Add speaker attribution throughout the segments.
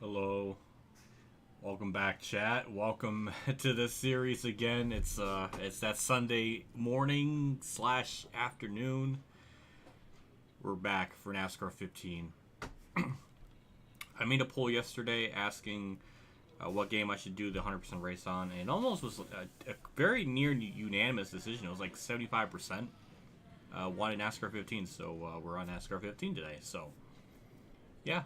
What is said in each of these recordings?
Speaker 1: Hello. Welcome back, chat. Welcome to this series again. It's that Sunday morning slash afternoon. We're back for NASCAR 15. I made a poll yesterday asking what game I should do the 100% race on, and it almost was a very near unanimous decision. It was like 75% wanted NASCAR 15, so we're on NASCAR 15 today. So, yeah,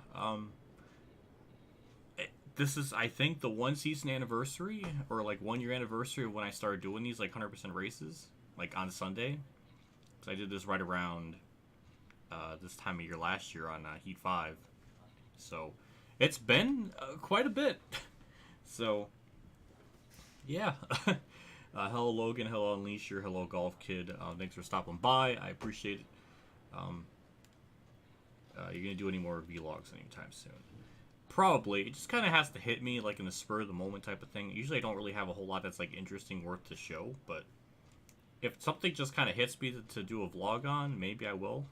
Speaker 1: this is, I think, the 1 season anniversary, or like 1 year anniversary of when I started doing these like 100% races, like on Sunday. So I did this right around this time of year last year on Heat 5. So it's been quite a bit. So, yeah. Hello, Logan. Hello, Unleasher. Hello, Golf Kid. Thanks for stopping by. I appreciate it. You're going to do any more vlogs anytime soon? Probably. It just kind of has to hit me like in the spur of the moment type of thing. Usually I don't really have a whole lot that's like interesting worth to show, but if something just kind of hits me to do a vlog on, maybe I will.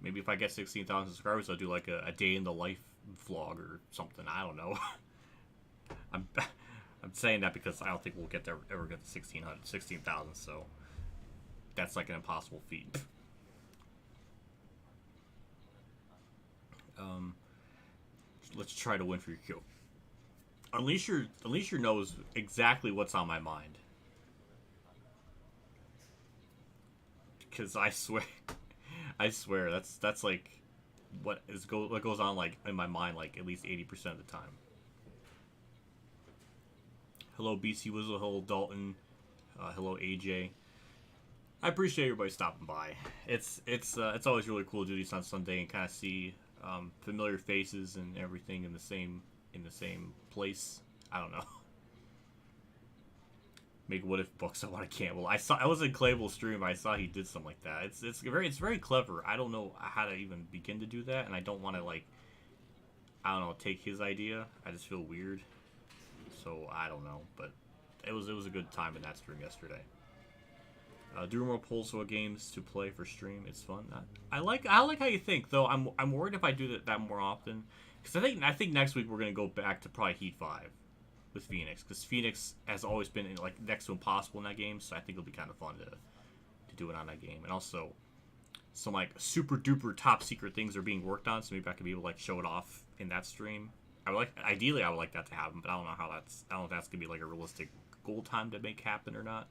Speaker 1: Maybe if I get 16,000 subscribers, I'll do like a day in the life vlog or something. I don't know. I'm saying that because I don't think we'll ever get to 16,000, so that's like an impossible feat. Let's try to win for your kill. Unleasher knows exactly what's on my mind. Because I swear, that's like what goes on like in my mind like at least 80% of the time. Hello BC Wizzle, hello Dalton, hello AJ. I appreciate everybody stopping by. It's always really cool to do these on Sunday and kind of see familiar faces and everything in the same place. I don't know. Make what if books I want to cancel. I was in Clayville's stream. I saw he did something like that. It's very clever. I don't know how to even begin to do that, and I don't want to like take his idea. I just feel weird. So I don't know, but it was a good time in that stream yesterday. Do more polls for games to play for stream. It's fun. I like how you think, though. I'm worried if I do that more often, because I think next week we're gonna go back to probably Heat 5 with Phoenix, because Phoenix has always been like next to impossible in that game. So I think it'll be kind of fun to do it on that game, and also some like super duper top secret things are being worked on. So maybe I could be able to like show it off in that stream. Ideally I would like that to happen, but I don't know if that's gonna be like a realistic goal time to make happen or not.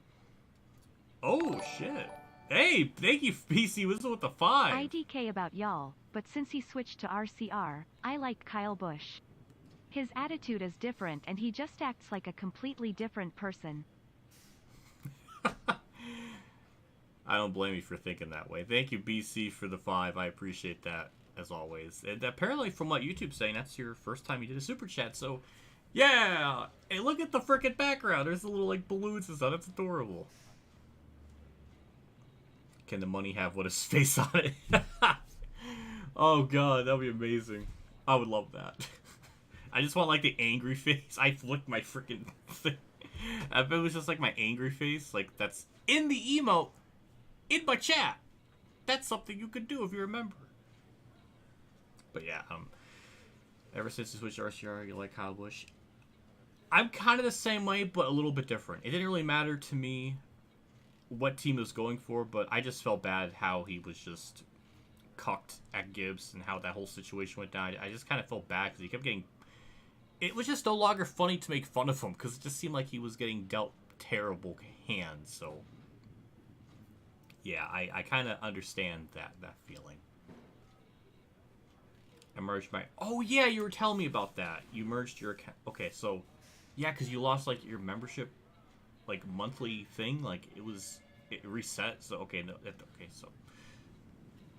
Speaker 1: Oh, shit. Hey, thank you, PC Whistle with the 5.
Speaker 2: IDK about y'all, but since he switched to RCR, I like Kyle Busch. His attitude is different and he just acts like a completely different person.
Speaker 1: I don't blame you for thinking that way. Thank you, BC, for the 5. I appreciate that, as always. And apparently, from what YouTube's saying, that's your first time you did a super chat, so yeah! Hey, look at the frickin' background. There's the little, like, balloons and stuff. That's adorable. Can the money have what his face on it? Oh god, that'd be amazing. I would love that. I just want like the angry face. I flicked my freaking thing. If it was just like my angry face, like that's in the emote, in my chat. That's something you could do if you remember. But yeah, ever since you switched to RCR, you like Kyle Busch. I'm kind of the same way, but a little bit different. It didn't really matter to me what team he was going for, but I just felt bad how he was just cucked at Gibbs and how that whole situation went down. I just kind of felt bad because he kept getting... It was just no longer funny to make fun of him because it just seemed like he was getting dealt terrible hands, so... Yeah, I kind of understand that feeling. I merged my... Oh, yeah, you were telling me about that. You merged your account... Okay, so... Yeah, because you lost, like, your membership... like monthly thing, like it reset. So okay, so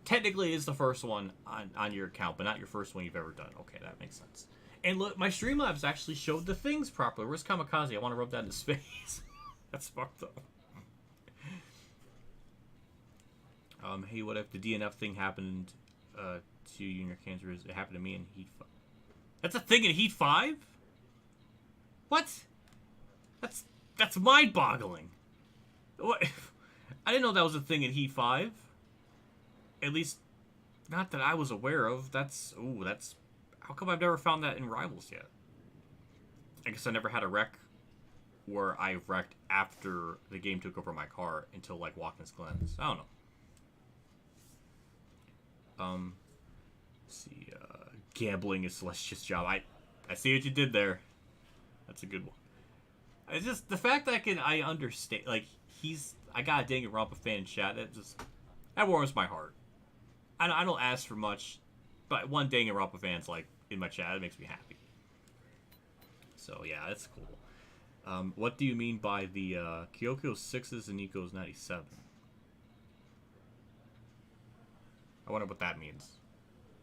Speaker 1: technically it's the first one on your account, but not your first one you've ever done. Okay, that makes sense. And look, my Streamlabs actually showed the things properly. Where's Kamikaze? I want to rub that in his face. That's fucked up. Hey, what if the DNF thing happened to you in your cancer? It happened to me in Heat 5. That's a thing in Heat 5? What? That's mind-boggling. What? I didn't know that was a thing in Heat 5. At least, not that I was aware of. That's How come I've never found that in Rivals yet? I guess I never had a wreck where I wrecked after the game took over my car until, like, Watkins Glens. I don't know. Let's see, gambling is Celestia's job. I see what you did there. That's a good one. It's just the fact that I understand, like, I got a Danganronpa fan in chat. That warms my heart. I don't ask for much, but one Danganronpa fan's, like, in my chat, it makes me happy. So yeah, that's cool. What do you mean by the Kyoko's 6s and Nico's 97? I wonder what that means.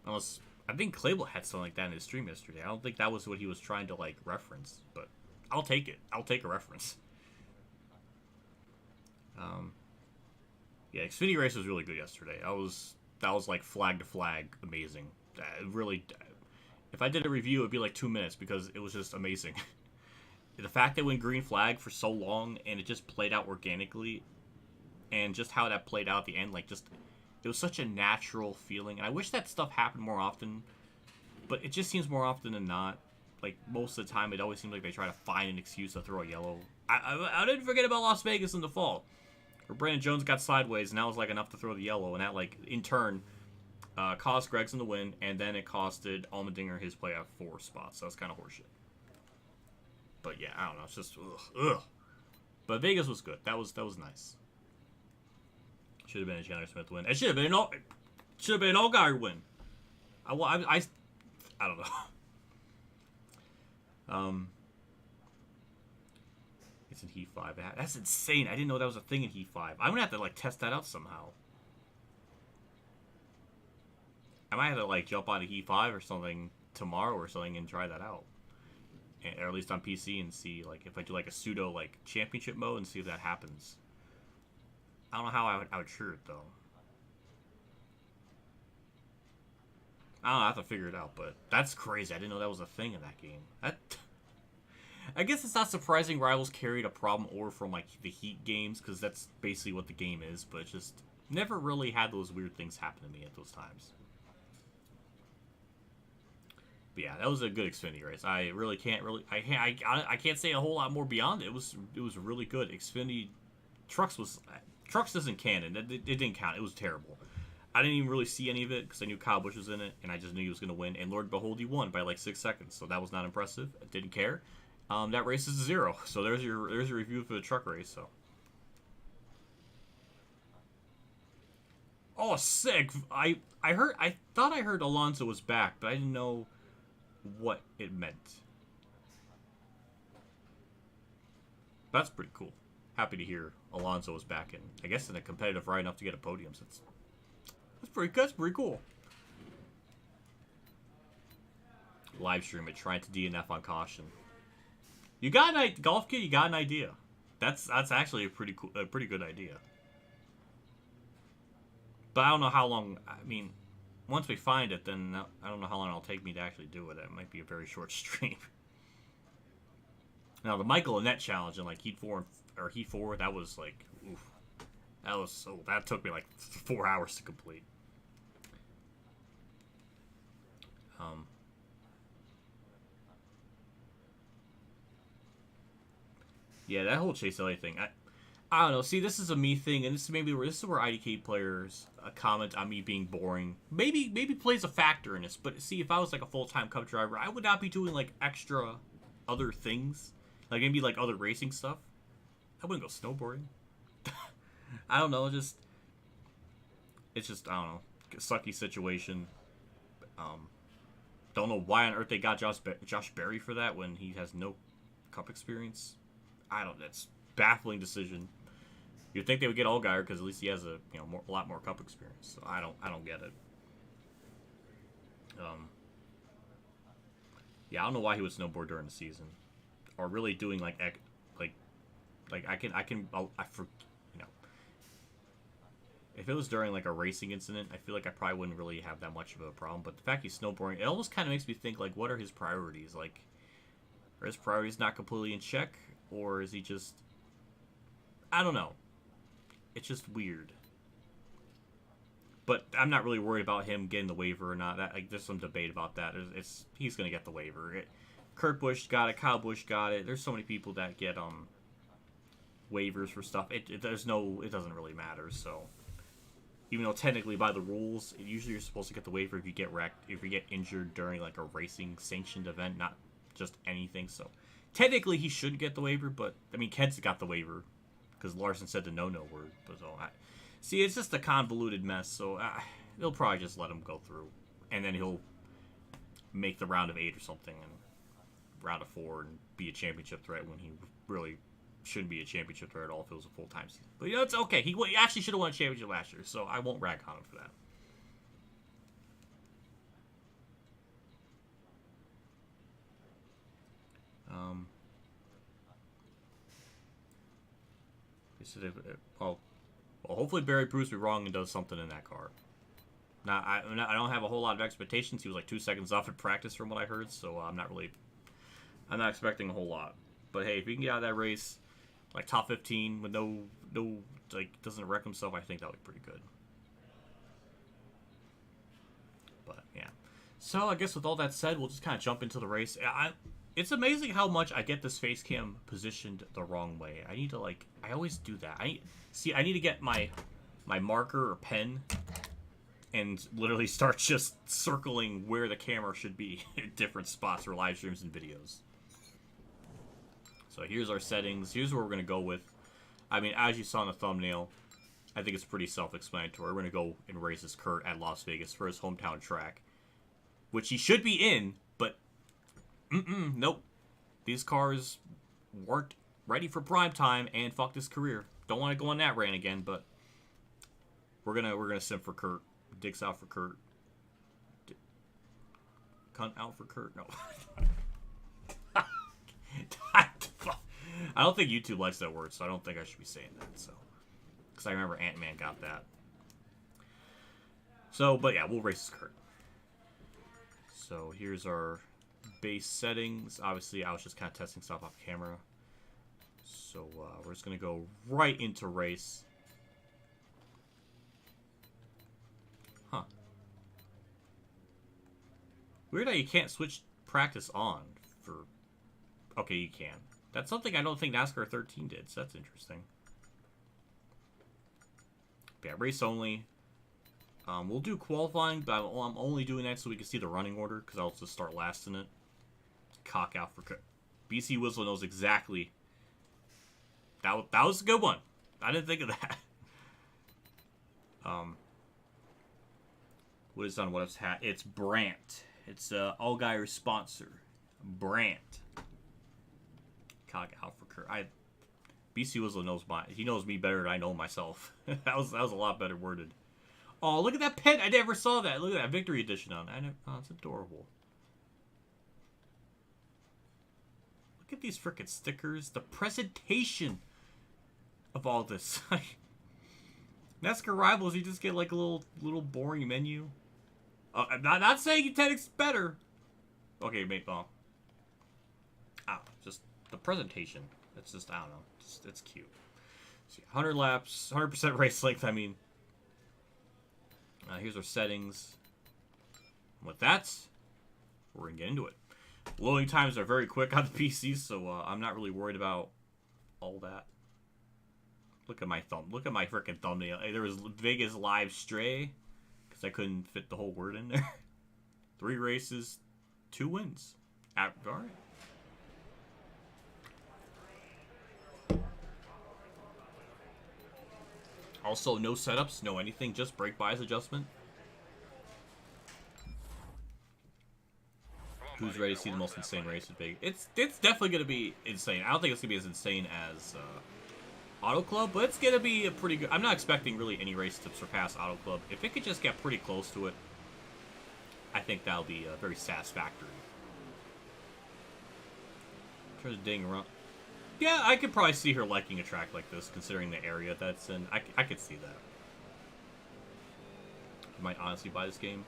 Speaker 1: Unless, I think Clable had something like that in his stream yesterday. I don't think that was what he was trying to, like, reference, but I'll take it. I'll take a reference. Yeah, Xfinity Race was really good yesterday. That was like flag to flag, amazing. Really, if I did a review, it'd be like 2 minutes because it was just amazing. The fact that it went green flag for so long and it just played out organically, and just how that played out at the end, like, just, it was such a natural feeling. And I wish that stuff happened more often, but it just seems more often than not. Like, most of the time, it always seems like they try to find an excuse to throw a yellow. I didn't forget about Las Vegas in the fall, where Brandon Jones got sideways, and that was, like, enough to throw the yellow, and that, like, in turn, cost Gregson the win, and then it costed Allmendinger his playoff 4 spots. So that's kind of horseshit. But yeah, I don't know. It's just ugh. But Vegas was good. That was nice. Should have been a Chandler Smith win. It should have been an Allgaier win. I don't know. It's in Heat 5. That's insane. I didn't know that was a thing in Heat 5. I'm gonna have to, like, test that out somehow. I might have to, like, jump onto Heat 5 or something tomorrow or something and try that out. Or at least on PC, and see, like, if I do, like, a pseudo, like, championship mode and see if that happens. I don't know how I would trigger it, though. I don't know, I have to figure it out, but that's crazy. I didn't know that was a thing in that game. I guess it's not surprising Rivals carried a problem over from, like, the Heat games, because that's basically what the game is, but it just never really had those weird things happen to me at those times. But yeah, that was a good Xfinity race. I really can't I can't say a whole lot more beyond it. It was really good. Xfinity Trucks isn't canon. It didn't count. It was terrible. I didn't even really see any of it because I knew Kyle Busch was in it, and I just knew he was going to win. And Lord behold, he won by like 6 seconds, so that was not impressive. I didn't care. That race is 0. So there's your review for the truck race. So. Oh, sick! I thought I heard Alonso was back, but I didn't know what it meant. That's pretty cool. Happy to hear Alonso is back in, I guess, in a competitive ride enough to get a podium. So that's pretty cool. Live stream it, trying to DNF on caution. You got an golf kid. You got an idea. That's actually a pretty good idea. But I don't know how long. I mean, once we find it, then I don't know how long it'll take me to actually do it. It might be a very short stream. Now the Michael Annette challenge in like Heat 4, that was like, oof. That took me like 4 hours to complete. Yeah, that whole Chase Elliott thing. I don't know. See, this is a me thing, and this is where IDK players comment on me being boring. Maybe plays a factor in this, but see, if I was like a full-time Cup driver, I would not be doing like extra other things, like maybe like other racing stuff. I wouldn't go snowboarding. I don't know. It's just I don't know. A sucky situation. Don't know why on earth they got Josh Berry for that when he has no Cup experience. That's baffling decision. You'd think they would get Allgaier because at least he has a lot more Cup experience. So I don't get it. Yeah, I don't know why he would snowboard during the season, or really doing if it was during like a racing incident, I feel like I probably wouldn't really have that much of a problem. But the fact he's snowboarding, it almost kind of makes me think like, what are his priorities? Like, are his priorities not completely in check, or is he just? I don't know. It's just weird. But I'm not really worried about him getting the waiver or not. That, like, there's some debate about that. He's gonna get the waiver. Kurt Busch got it. Kyle Busch got it. There's so many people that get waivers for stuff. It doesn't really matter. So even though technically by the rules, usually you're supposed to get the waiver if you get wrecked, if you get injured during like a racing sanctioned event, not just anything. So technically he should get the waiver, but I mean Kent's got the waiver because Larson said the no word. But so see, it's just a convoluted mess, so they'll probably just let him go through. And then he'll make the round of 8 or something, and round of 4, and be a championship threat when he really shouldn't be a championship threat at all if it was a full-time season. But, you know, it's okay. He actually should have won a championship last year, so I won't rag on him for that. Well, hopefully Barry proves me wrong and does something in that car. Now, I don't have a whole lot of expectations. He was like 2 seconds off in practice from what I heard, so I'm not expecting a whole lot. But hey, if he can get out of that race, like top 15 with no like doesn't wreck himself, I think that would be pretty good. But yeah. So I guess with all that said, we'll just kind of jump into the race. It's amazing how much I get this face cam positioned the wrong way. I need to I always do that. I need to get my marker or pen and literally start just circling where the camera should be at different spots for live streams and videos. So here's our settings. Here's what we're going to go with. I mean, as you saw in the thumbnail, I think it's pretty self-explanatory. We're going to go and race as Kurt at Las Vegas for his hometown track, which he should be in, but nope. These cars weren't ready for prime time, and fuck this career. Don't want to go on that rant again, but we're gonna sim for Kurt. Dick's out for Kurt. Cunt out for Kurt. No. I don't think YouTube likes that word, so I don't think I should be saying that. So, because I remember Ant-Man got that. So, but yeah, we'll race as Kurt. So here's our base settings. Obviously, I was just kind of testing stuff off camera. So we're just gonna go right into race. Huh. Weird how you can't switch practice on for... Okay, you can. That's something I don't think NASCAR 13 did, so that's interesting. But yeah, race only. We'll do qualifying, but I'm only doing that so we can see the running order, because I'll just start last in it. Cock out for... BC Whistle knows exactly... That was a good one. I didn't think of that. What is on WhatiF's hat? It's Brandt. It's Allgaier sponsor. Brandt. Cock out for Kurt. BC Whistle knows he knows me better than I know myself. that was a lot better worded. Oh, look at that pen! I never saw that. Look at that Victory Edition on it. Oh, it's adorable. Look at these frickin' stickers. The presentation of all this. NASCAR Rivals, you just get like a little boring menu. I'm not saying Tenix better. Okay, mate. Well, just the presentation. It's just, I don't know. It's cute. So 100 laps, 100% race length. I mean, here's our settings. With that, we're gonna get into it. Loading times are very quick on the PC, so I'm not really worried about all that. Look at my thumb. Look at my freaking thumbnail. There was Vegas live stray because I couldn't fit the whole word in there. 3 races, 2 wins. All right. Also, no setups, no anything, just brake bias adjustment. Who's ready to see the most insane race at Vegas? It's definitely going to be insane. I don't think it's going to be as insane as Auto Club, but it's going to be a pretty good... I'm not expecting really any race to surpass Auto Club. If it could just get pretty close to it, I think that'll be very satisfactory. In terms of ding around... Yeah, I could probably see her liking a track like this, considering the area that's in. I could see that. You might honestly buy this game.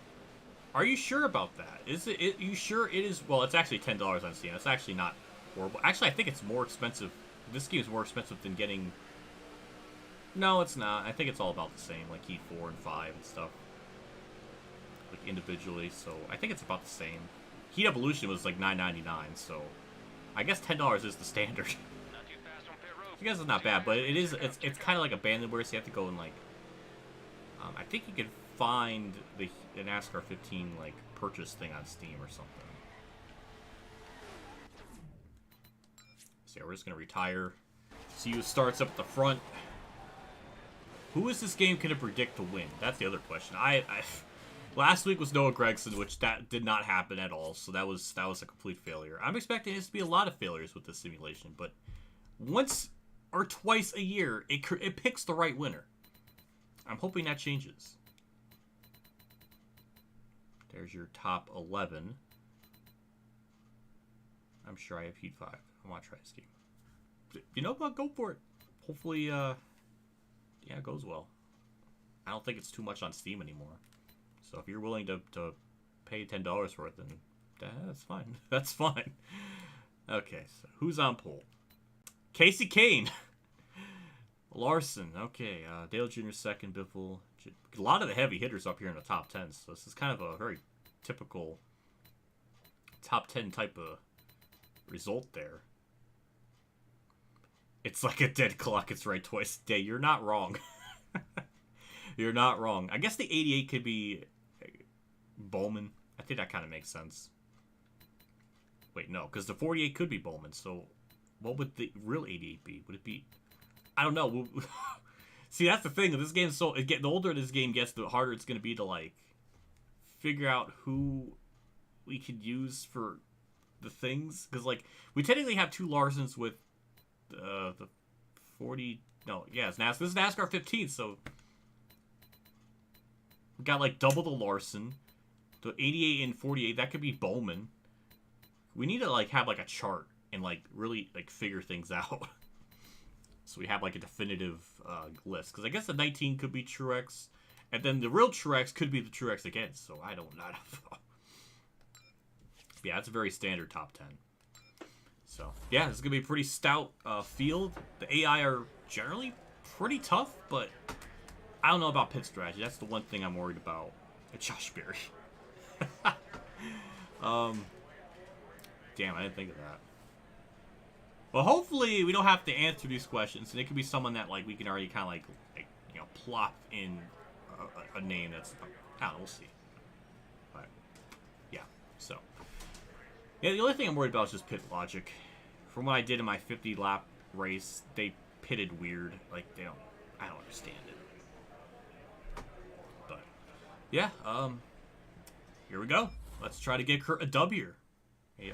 Speaker 1: Are you sure about that? You sure it is? Well, it's actually $10 on Steam. It's actually not horrible. Actually, I think it's more expensive. This game is more expensive than getting... No, it's not. I think it's all about the same, like Heat 4 and 5 and stuff. individually, so I think it's about the same. Heat Evolution was like $9.99, so I guess $10 is the standard. I guess it's not bad, but it's kind of like abandonware, so you have to go and like I think you can find the NASCAR 15 like purchase thing on Steam or something. So yeah, we're just gonna retire. See who starts up at the front. Who is this game gonna predict to win? That's the other question. Last week was Noah Gragson, which that did not happen at all, so that was a complete failure. I'm expecting this to be a lot of failures with this simulation, but once or twice a year, it picks the right winner. I'm hoping that changes. There's your top 11. I'm sure I have Heat 5. I want to try this game. You know what? Go for it. Hopefully, yeah, it goes well. I don't think it's too much on Steam anymore. So if you're willing to pay $10 for it, then that's fine. That's fine. Okay, so who's on pole? Casey Kane. Larson, okay. Dale Jr. second, Biffle. A lot of the heavy hitters up here in the top 10, so this is kind of a very typical top 10 type of result there. It's like a dead clock. It's right twice a day. You're not wrong. You're not wrong. I guess the 88 could be Bowman. I think that kind of makes sense. Wait, no, because the 48 could be Bowman, so what would the real 88 be? Would it be... I don't know. See, that's the thing. This game, the older this game gets, the harder it's going to be to, like, figure out who we could use for the things. Because, like, we technically have two Larsons with the 40... No, yeah, this is NASCAR 15, so... We got, like, double the Larson. The 88 and 48, that could be Bowman. We need to, like, have, like, a chart and, like, really, like, figure things out. So we have, like, a definitive list. Because I guess the 19 could be Truex. And then the real Truex could be the Truex again. So I don't know. Yeah, it's a very standard top 10. So, yeah, this is going to be a pretty stout field. The AI are generally pretty tough, but I don't know about pit strategy. That's the one thing I'm worried about. It's Josh Berry. Damn, I didn't think of that. Well, hopefully we don't have to answer these questions, and it could be someone that like we can already kind of like you know plop in a name that's I don't know, we'll see. But yeah, so yeah, the only thing I'm worried about is just pit logic. From what I did in my 50 lap race, they pitted weird. Like I don't understand it. But yeah, here we go. Let's try to get Kurt a W.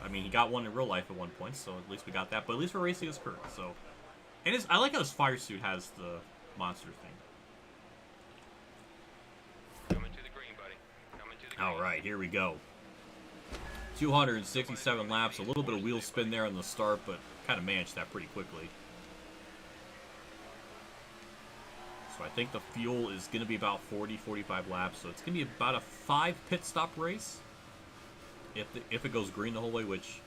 Speaker 1: I mean, he got one in real life at one point, so at least we got that. But at least we're racing as Kurt. So, and I like how his fire suit has the monster thing.
Speaker 3: Coming to the green, buddy. Coming to the green.
Speaker 1: All right, here we go. 267 laps, a little bit of wheel spin there on the start, but kind of managed that pretty quickly. So I think the fuel is going to be about 40, 45 laps. So it's going to be about a 5 pit stop race. If it goes green the whole way, which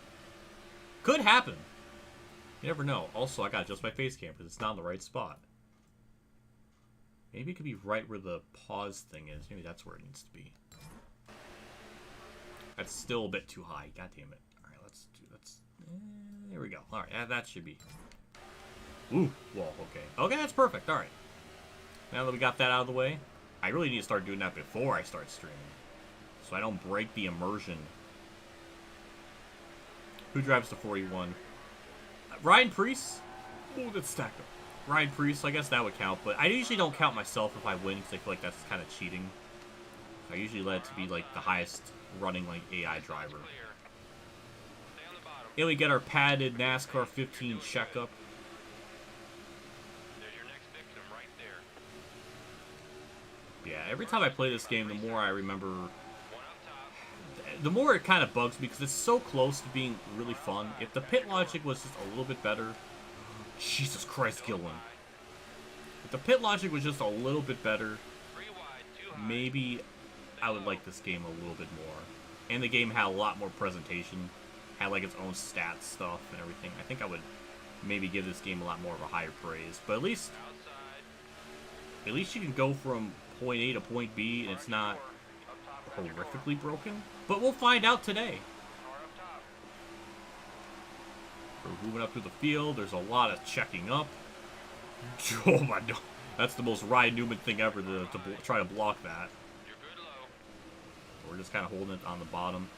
Speaker 1: could happen. You never know. Also, I got to adjust my face cam because it's not in the right spot. Maybe it could be right where the pause thing is. Maybe that's where it needs to be. That's still a bit too high. God damn it. All right, let's there we go. All right, that should be. Ooh, well, okay. Okay, that's perfect. All right. Now that we got that out of the way, I really need to start doing that before I start streaming, so I don't break the immersion. Who drives the 41? Ryan Preece? Oh, that's stacked up. Ryan Preece, I guess that would count, but I usually don't count myself if I win because I feel like that's kind of cheating. I usually let it to be like the highest running like AI driver. And we get our padded NASCAR 15 checkup.
Speaker 3: There's your next victim right there.
Speaker 1: Yeah, every time I play this game, the more I remember.
Speaker 3: One up top.
Speaker 1: The more it kind of bugs me because it's so close to being really fun. If the pit logic was just a little bit better. Jesus Christ, Gillen. If the pit logic was just a little bit better, maybe I would like this game a little bit more. And the game had a lot more presentation, had like its own stats stuff and everything. I think I would maybe give this game a lot more of a higher praise. But at least you can go from point A to point B, and it's not horrifically broken, but we'll find out today.
Speaker 3: Car up top.
Speaker 1: We're moving up through the field. There's a lot of checking up. Oh my god. That's the most Ryan Newman thing ever to try to block that.
Speaker 3: You're good low.
Speaker 1: We're just kind of holding it on the bottom.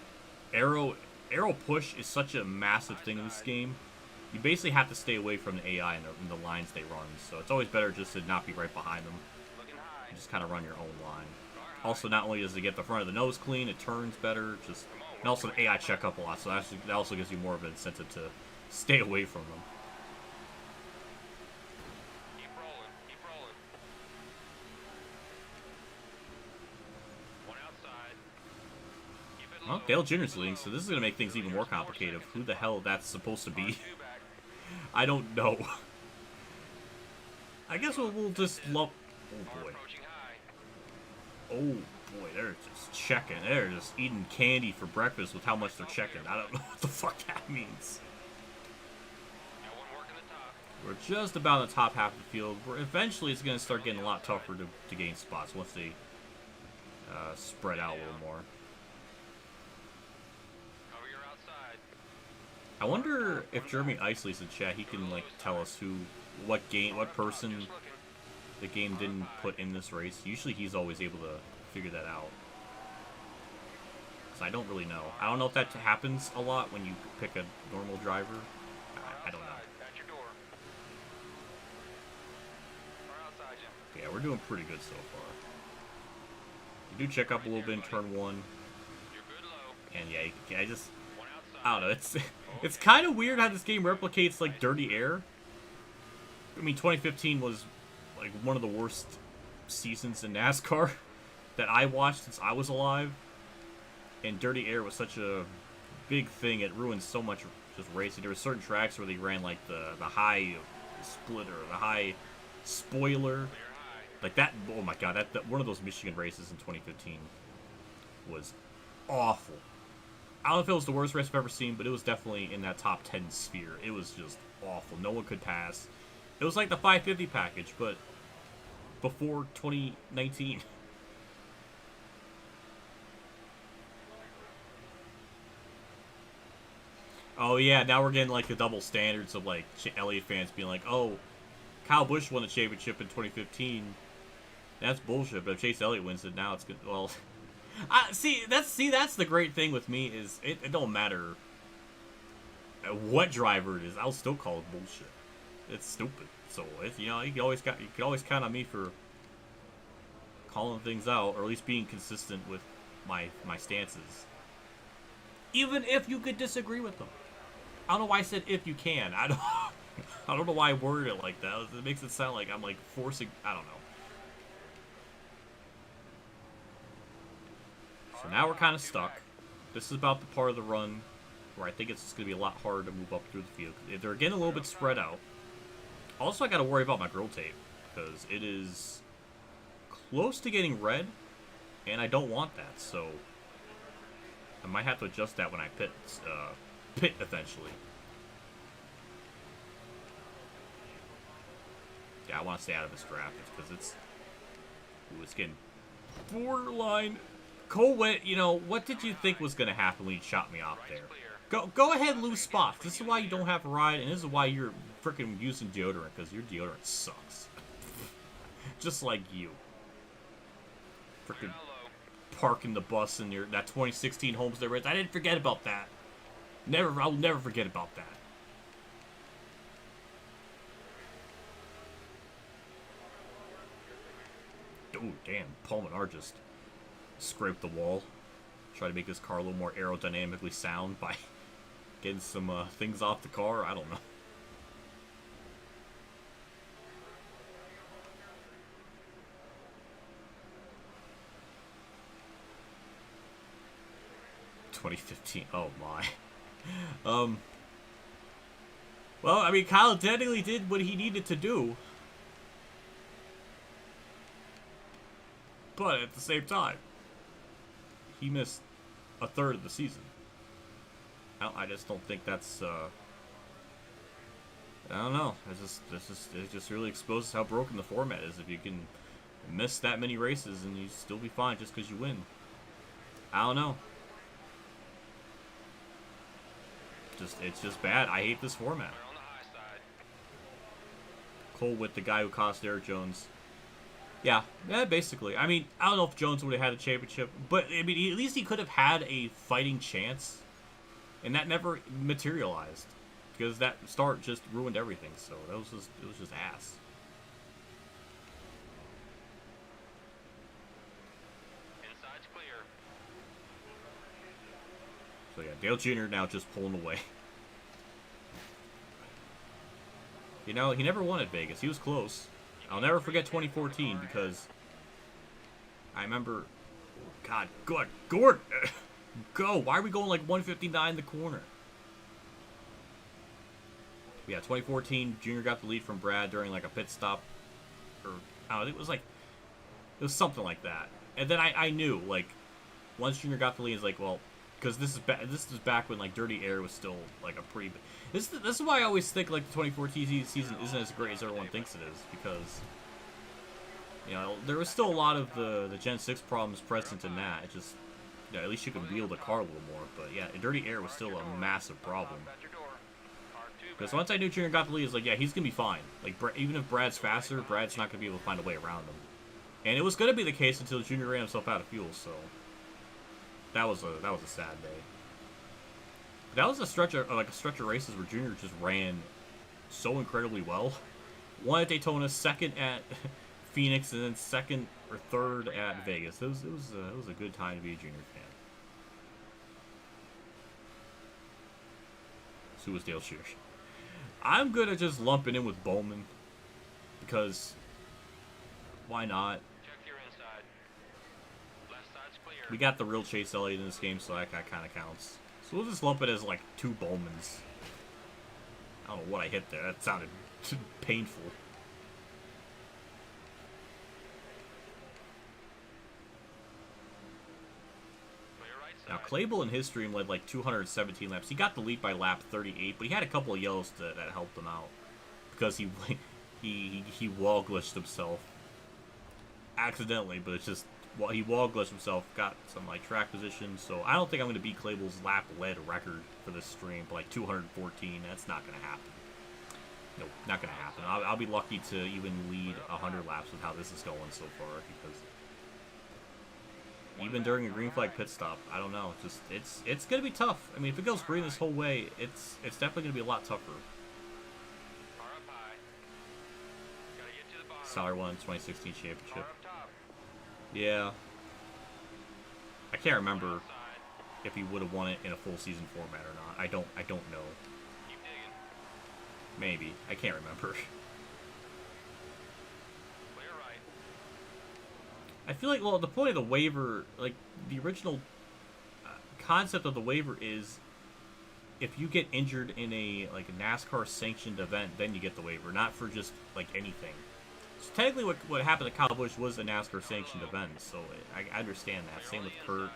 Speaker 1: Arrow push is such a massive thing in this game. You basically have to stay away from the AI and the lines they run. So it's always better just to not be right behind them.
Speaker 3: Looking high.
Speaker 1: You just kind of run your own line. Also, not only does it get the front of the nose clean, it turns better. And also the AI check up a lot. So that also gives you more of an incentive to stay away from them.
Speaker 3: Keep rolling. Keep rolling. One outside. Keep it low.
Speaker 1: Well, Dale Jr.'s leading, so this is going to make things even more complicated. Who the hell that's supposed to be?
Speaker 3: Two back.
Speaker 1: I don't know. I guess we'll just love... Oh, boy.
Speaker 3: Approaching high.
Speaker 1: Oh, boy, they're just checking. They're just eating candy for breakfast with how much they're checking. I don't know what the fuck that means.
Speaker 3: Got one working the top.
Speaker 1: We're just about in the top half of the field. Eventually, it's going to start getting a lot tougher to gain spots once they spread out a little more.
Speaker 3: Cover your outside.
Speaker 1: I wonder if Jeremy Isley's in chat. He can like tell us what person
Speaker 3: Just looking.
Speaker 1: the game didn't put in this race. Usually, he's always able to figure that out. So I don't really know. I don't know if that happens a lot when you pick a normal driver. I don't know.
Speaker 3: At your door. Far outside you.
Speaker 1: Yeah, we're doing pretty good so far. You do check up a little bit in turn one,
Speaker 3: You're good low.
Speaker 1: and yeah, I just
Speaker 3: One outside.
Speaker 1: I don't know. It's kind of weird how this game replicates like Dirty Air. I mean, 2015 was like one of the worst seasons in NASCAR that I watched since I was alive. And Dirty Air was such a big thing; it ruined so much just racing. There were certain tracks where they ran like the high splitter, the high spoiler,
Speaker 3: Clear high.
Speaker 1: like that. Oh my god, that one of those Michigan races in 2015 was awful. I don't know if it was the worst race I've ever seen, but it was definitely in that top 10 sphere. It was just awful. No one could pass. It was like the 550 package, but before 2019. Oh yeah, now we're getting like the double standards of like Elliott fans being like, oh, Kyle Busch won the championship in 2015. That's bullshit. But if Chase Elliott wins it, now it's good. Well, that's the great thing with me is it don't matter what driver it is. I'll still call it bullshit. It's stupid. So you know you can always count on me for calling things out, or at least being consistent with my stances, even if you could disagree with them. I don't know why I said if you can. I don't know why I worded it like that. It makes it sound like I'm like forcing. I don't know. So now we're kind of stuck. This is about the part of the run where I think it's just going to be a lot harder to move up through the field. They're getting a little bit spread out. Also, I got to worry about my grill tape because it is close to getting red, and I don't want that. So I might have to adjust that when I pit eventually. Yeah, I want to stay out of this draft because it's getting borderline. Cole Witt, you know, what did you think was going to happen when you shot me off there? Go ahead and lose spots. This is why you don't have a ride, and this is why you're freaking using deodorant, because your deodorant sucks. Just like you. Freaking parking the bus in that 2016 Homestead race. I didn't forget about that. I'll never forget about that. Oh, damn. Paul Menard just scraped the wall. Try to make this car a little more aerodynamically sound by getting some things off the car. I don't know. $2015. Oh my. Well, I mean, Kyle technically did what he needed to do. But at the same time, he missed a third of the season. I just don't think that's, I don't know. It just really exposes how broken the format is. If you can miss that many races and you still be fine just because you win. I don't know. It's just bad. I hate this format.
Speaker 3: We're on the high side.
Speaker 1: Cole with the guy who cost Eric Jones. Yeah, basically. I mean, I don't know if Jones would have had a championship, but I mean, at least he could have had a fighting chance, and that never materialized because that start just ruined everything. So it was just ass.
Speaker 3: Inside's clear.
Speaker 1: So yeah, Dale Jr. now just pulling away. You know, he never won at Vegas. He was close. I'll never forget 2014 because I remember, God, good, Gord, go. Why are we going like 159 in the corner? Yeah, 2014, Junior got the lead from Brad during like a pit stop, or I don't know, it was something like that. And then I knew, like, once Junior got the lead, it's like, well, because this is back when like Dirty Air was still like a pretty. This is why I always think like the 2014 season isn't as great as everyone thinks it is, because you know there was still a lot of the Gen 6 problems present in that. It just, you know, at least you could wheel the car a little more. But yeah, Dirty Air was still a massive problem. Because once I knew Junior got the lead, it's like, yeah, he's gonna be fine. Like even if Brad's faster, Brad's not gonna be able to find a way around him. And it was gonna be the case until Junior ran himself out of fuel. So that was a sad day. That was a stretch of races where Junior just ran so incredibly well. One at Daytona, second at Phoenix, and then second or third at Vegas. It was a good time to be a Junior fan. So was Dale Shears. I'm good at just lumping in with Bowman because why not?
Speaker 3: Check your inside. Left side's clear.
Speaker 1: We got the real Chase Elliott in this game, so that kind of counts. So we'll just lump it as like 2 Bowmans. I don't know what I hit there. That sounded painful.
Speaker 3: Clear right side.
Speaker 1: Now, Clable in his stream led like 217 laps. He got the lead by lap 38, but he had a couple of yellows that helped him out because he wall glitched himself accidentally, but it's just, well, he wall glitched himself, got some like track position. So I don't think I'm going to beat Clable's lap lead record for this stream, but like 214. That's not going to happen. Nope, not going to happen. I'll be lucky to even lead 100 laps with how this is going so far, because even during a green flag pit stop, I don't know. It's gonna be tough. I mean, if it goes green this whole way, it's definitely gonna be a lot tougher.
Speaker 3: Car up high. Gotta get to the bottom.
Speaker 1: Sauer won 2016 championship.
Speaker 3: Car up top.
Speaker 1: Yeah, I can't remember
Speaker 3: Outside.
Speaker 1: if he would have won it in a full season format or not. I don't know.
Speaker 3: Keep digging.
Speaker 1: Maybe, I can't remember.
Speaker 3: Clear right.
Speaker 1: I feel like, well, the point of the waiver, like the original concept of the waiver is if you get injured in a NASCAR sanctioned event, then you get the waiver, not for just like anything. So technically, what happened to Kyle Busch was a NASCAR sanctioned event, so I understand that. Same with Kurt.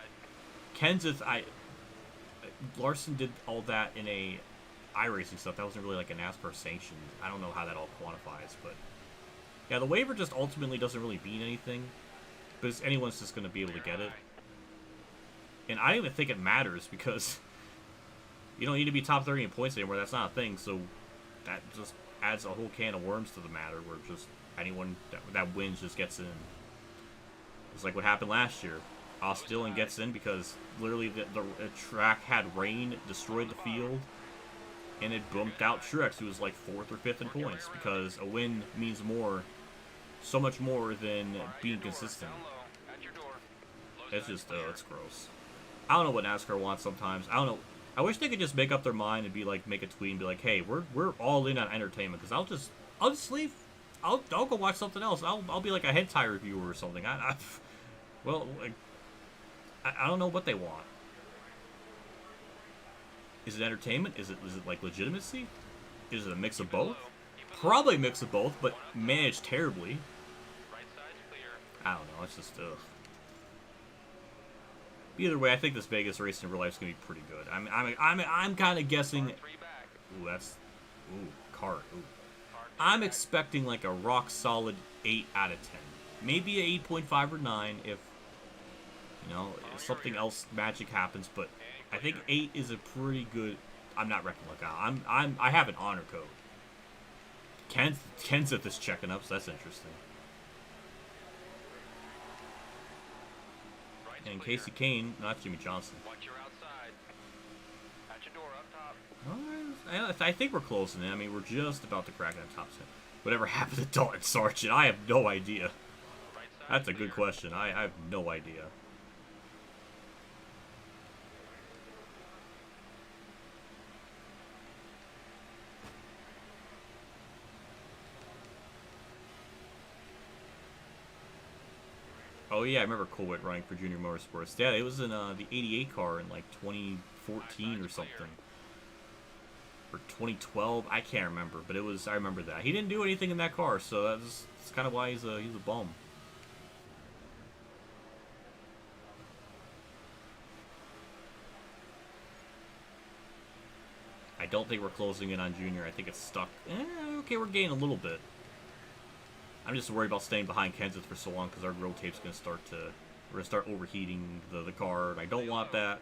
Speaker 1: Kenseth, Larson did all that in a iRacing stuff. That wasn't really like a NASCAR sanctioned. I don't know how that all quantifies, but yeah, the waiver just ultimately doesn't really mean anything. Because anyone's just going to be able to get it. And I don't even think it matters, because you don't need to be top 30 in points anymore. That's not a thing, so that just adds a whole can of worms to the matter, where just anyone that wins just gets in. It's like what happened last year. Austin Dillon gets in because literally the track had rain, destroyed the field, and it bumped out Truex, who was like 4th or 5th in points, because a win means so much more than being consistent. It's just, it's gross. I don't know what NASCAR wants sometimes. I don't know. I wish they could just make up their mind and be like, make a tweet and be like, hey, we're all in on entertainment, because I'll just leave. I'll go watch something else. I'll be like a hentai reviewer or something. Well, like, I don't know what they want. Is it entertainment? Is it like legitimacy? Is it a mix of both? Probably a mix of both, but managed terribly. I don't know. It's just either way, I think this Vegas race in real life is gonna be pretty good. I'm kind of guessing. Ooh, cart. Ooh. I'm expecting like a rock solid 8 out of 10, maybe a 8.5 or 9 You know, something else magic happens, but I think 8 is a pretty good. I'm not wrecking lookout. I have an honor code. Kenseth is checking up, so that's interesting. And Casey Kane, not Jimmy Johnson.
Speaker 3: Watch your outside. At your door up top.
Speaker 1: Alright, I think we're closing in. I mean, we're just about to crack that top 10. Whatever happened to Dalton Sargent, I have no idea.
Speaker 3: Right side
Speaker 1: That's a
Speaker 3: clear.
Speaker 1: good question. I have no idea. Oh yeah, I remember Colwitt running for Junior Motorsports. Yeah, it was in the 88 car in like 2014 or something. Or 2012, I can't remember, but it was. I remember that. He didn't do anything in that car, so that's kind of why he's a bum. I don't think we're closing in on Junior. I think it's stuck. Okay, we're gaining a little bit. I'm just worried about staying behind Kenseth for so long because our road tape's gonna start to. We're gonna start overheating the car, and I don't want that.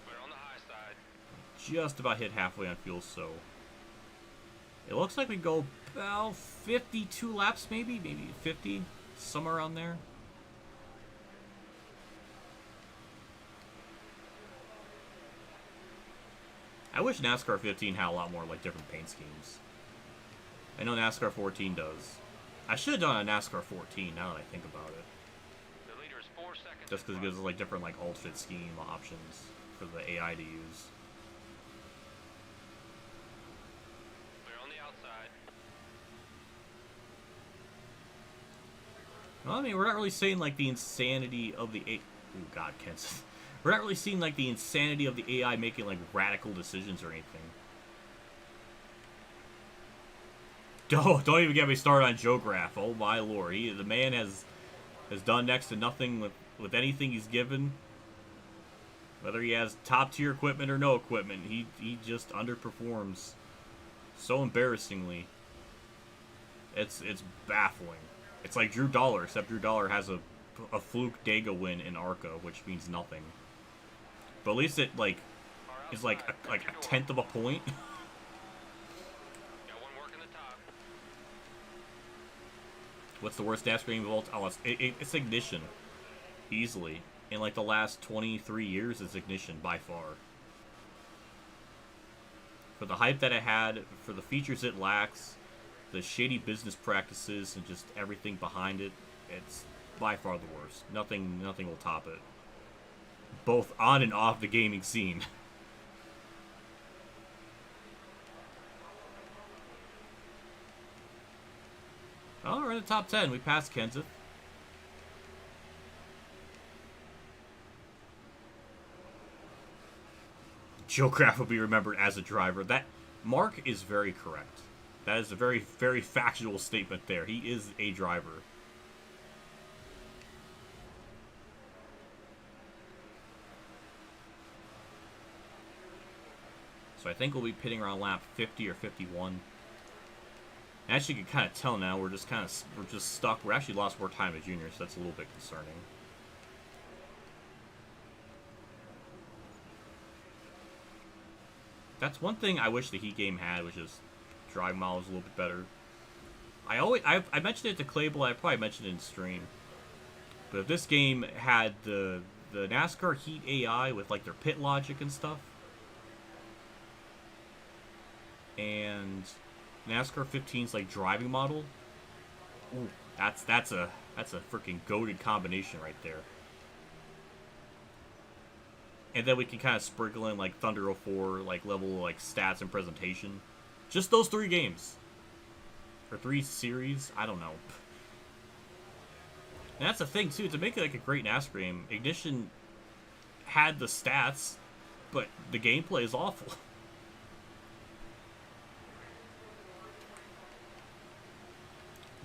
Speaker 3: We're on the high side.
Speaker 1: Just about hit halfway on fuel, so it looks like we go about 52 laps, maybe 50, somewhere around there. I wish NASCAR 15 had a lot more like different paint schemes. I know NASCAR 14 does. I should have done a NASCAR 14 now that I think about it.
Speaker 3: The leader is 4 seconds.
Speaker 1: Just because it gives us like different like alternate scheme options for the AI to use.
Speaker 3: We're on the outside.
Speaker 1: Well, I mean, we're not really seeing like the insanity of the Oh God, Kenseth. We're not really seeing like the insanity of the AI making like radical decisions or anything. Don't even get me started on Joe Graff. Oh my lord, the man has done next to nothing with anything he's given. Whether he has top tier equipment or no equipment, he just underperforms so embarrassingly. It's baffling. It's like Drew Dollar, except Drew Dollar has a fluke Dega win in ARCA, which means nothing. But at least it like is like a tenth of a point.
Speaker 3: Got one working the top.
Speaker 1: What's the worst NASCAR game of all time? Oh, it's Ignition. Easily. In like the last 23 years, it's Ignition by far. For the hype that it had, for the features it lacks, the shady business practices, and just everything behind it, it's by far the worst. Nothing will top it. Both on and off the gaming scene. Oh, we're in the top 10. We passed Kenseth. Joe Graff will be remembered as a driver. That Mark is very correct. That is a very, very factual statement there. He is a driver. So I think we'll be pitting around lap 50 or 51. And as you can kind of tell now, we're just stuck. We're actually lost more time at junior, so that's a little bit concerning. That's one thing I wish the Heat game had, which is driving miles a little bit better. I mentioned it to Clayble. I probably mentioned it in stream. But if this game had the NASCAR Heat AI with like their pit logic and stuff, and NASCAR 15's like driving model, ooh, that's a freaking goated combination right there. And then we can kind of sprinkle in like Thunder 04 like level like stats and presentation. Just those 3 games. Or 3 series, I don't know. And that's the thing too, to make it like a great NASCAR game, Ignition had the stats, but the gameplay is awful.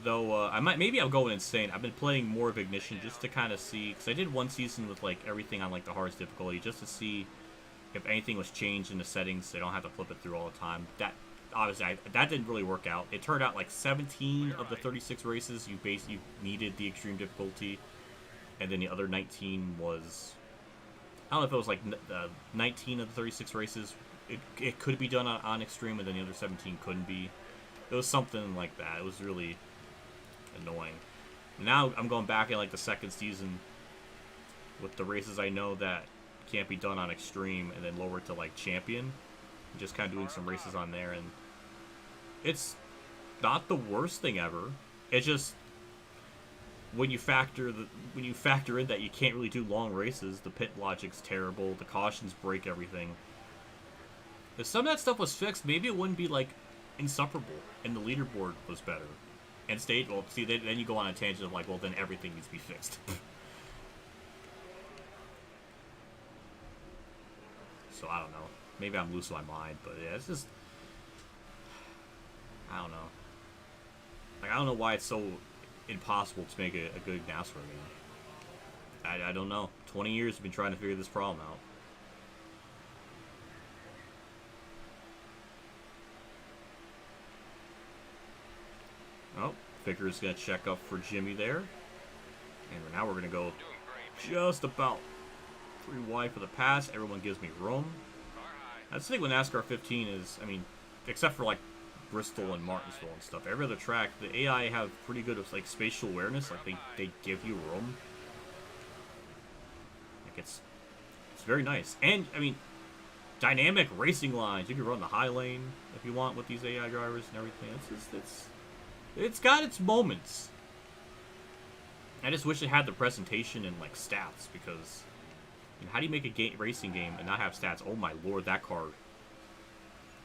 Speaker 1: Though, maybe I'm going insane. I've been playing more of Ignition just to kind of see, because I did one season with like everything on like the hardest difficulty, just to see if anything was changed in the settings. So I don't have to flip it through all the time. That obviously that didn't really work out. It turned out like 17 of the 36 races you needed the extreme difficulty, and then the other 19 was, I don't know if it was like 19 of the 36 races. It could be done on Extreme, and then the other 17 couldn't be. It was something like that. It was really annoying. Now I'm going back in like the second season with the races I know that can't be done on Extreme, and then lower to like Champion. Just kind of doing some races on there, and it's not the worst thing ever. It's just when you factor in that you can't really do long races, the pit logic's terrible, the cautions break everything. If some of that stuff was fixed, maybe it wouldn't be like insufferable, and the leaderboard was better. And stage, well, see, then you go on a tangent of like, well, then everything needs to be fixed. So I don't know. Maybe I'm losing my mind, but yeah, it's just, I don't know. Like, I don't know why it's so impossible to make a good NASCAR game. I don't know. 20 years I've been trying to figure this problem out. Oh, Ficker's gonna check up for Jimmy there. And now we're gonna go just about 3 wide for the pass. Everyone gives me room. That's the thing with NASCAR 15 is, I mean, except for like Bristol and Martinsville and stuff, every other track, the AI have pretty good like spatial awareness. Like they give you room. Like it's very nice. And I mean, dynamic racing lines. You can run the high lane if you want with these AI drivers and everything. It's got its moments. I just wish it had the presentation and like stats, because how do you make a racing game and not have stats? Oh my lord, that car!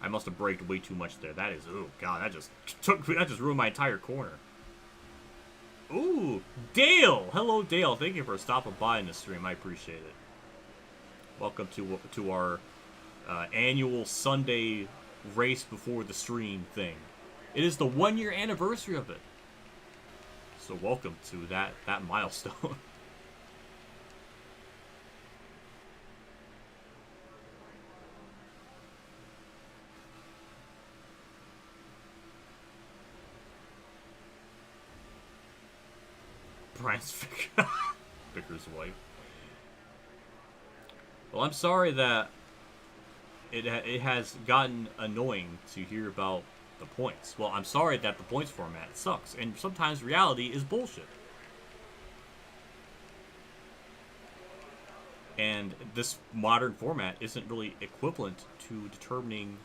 Speaker 1: I must have braked way too much there. That is, oh god, that just ruined my entire corner. Ooh, Dale! Hello, Dale. Thank you for stopping by in the stream. I appreciate it. Welcome to our annual Sunday race before the stream thing. It is the 1-year anniversary of it. So welcome to that milestone. Brian's Vicker's wife. Well, I'm sorry that it has gotten annoying to hear about the points. Well, I'm sorry that the points format sucks, and sometimes reality is bullshit. And this modern format isn't really equivalent to determining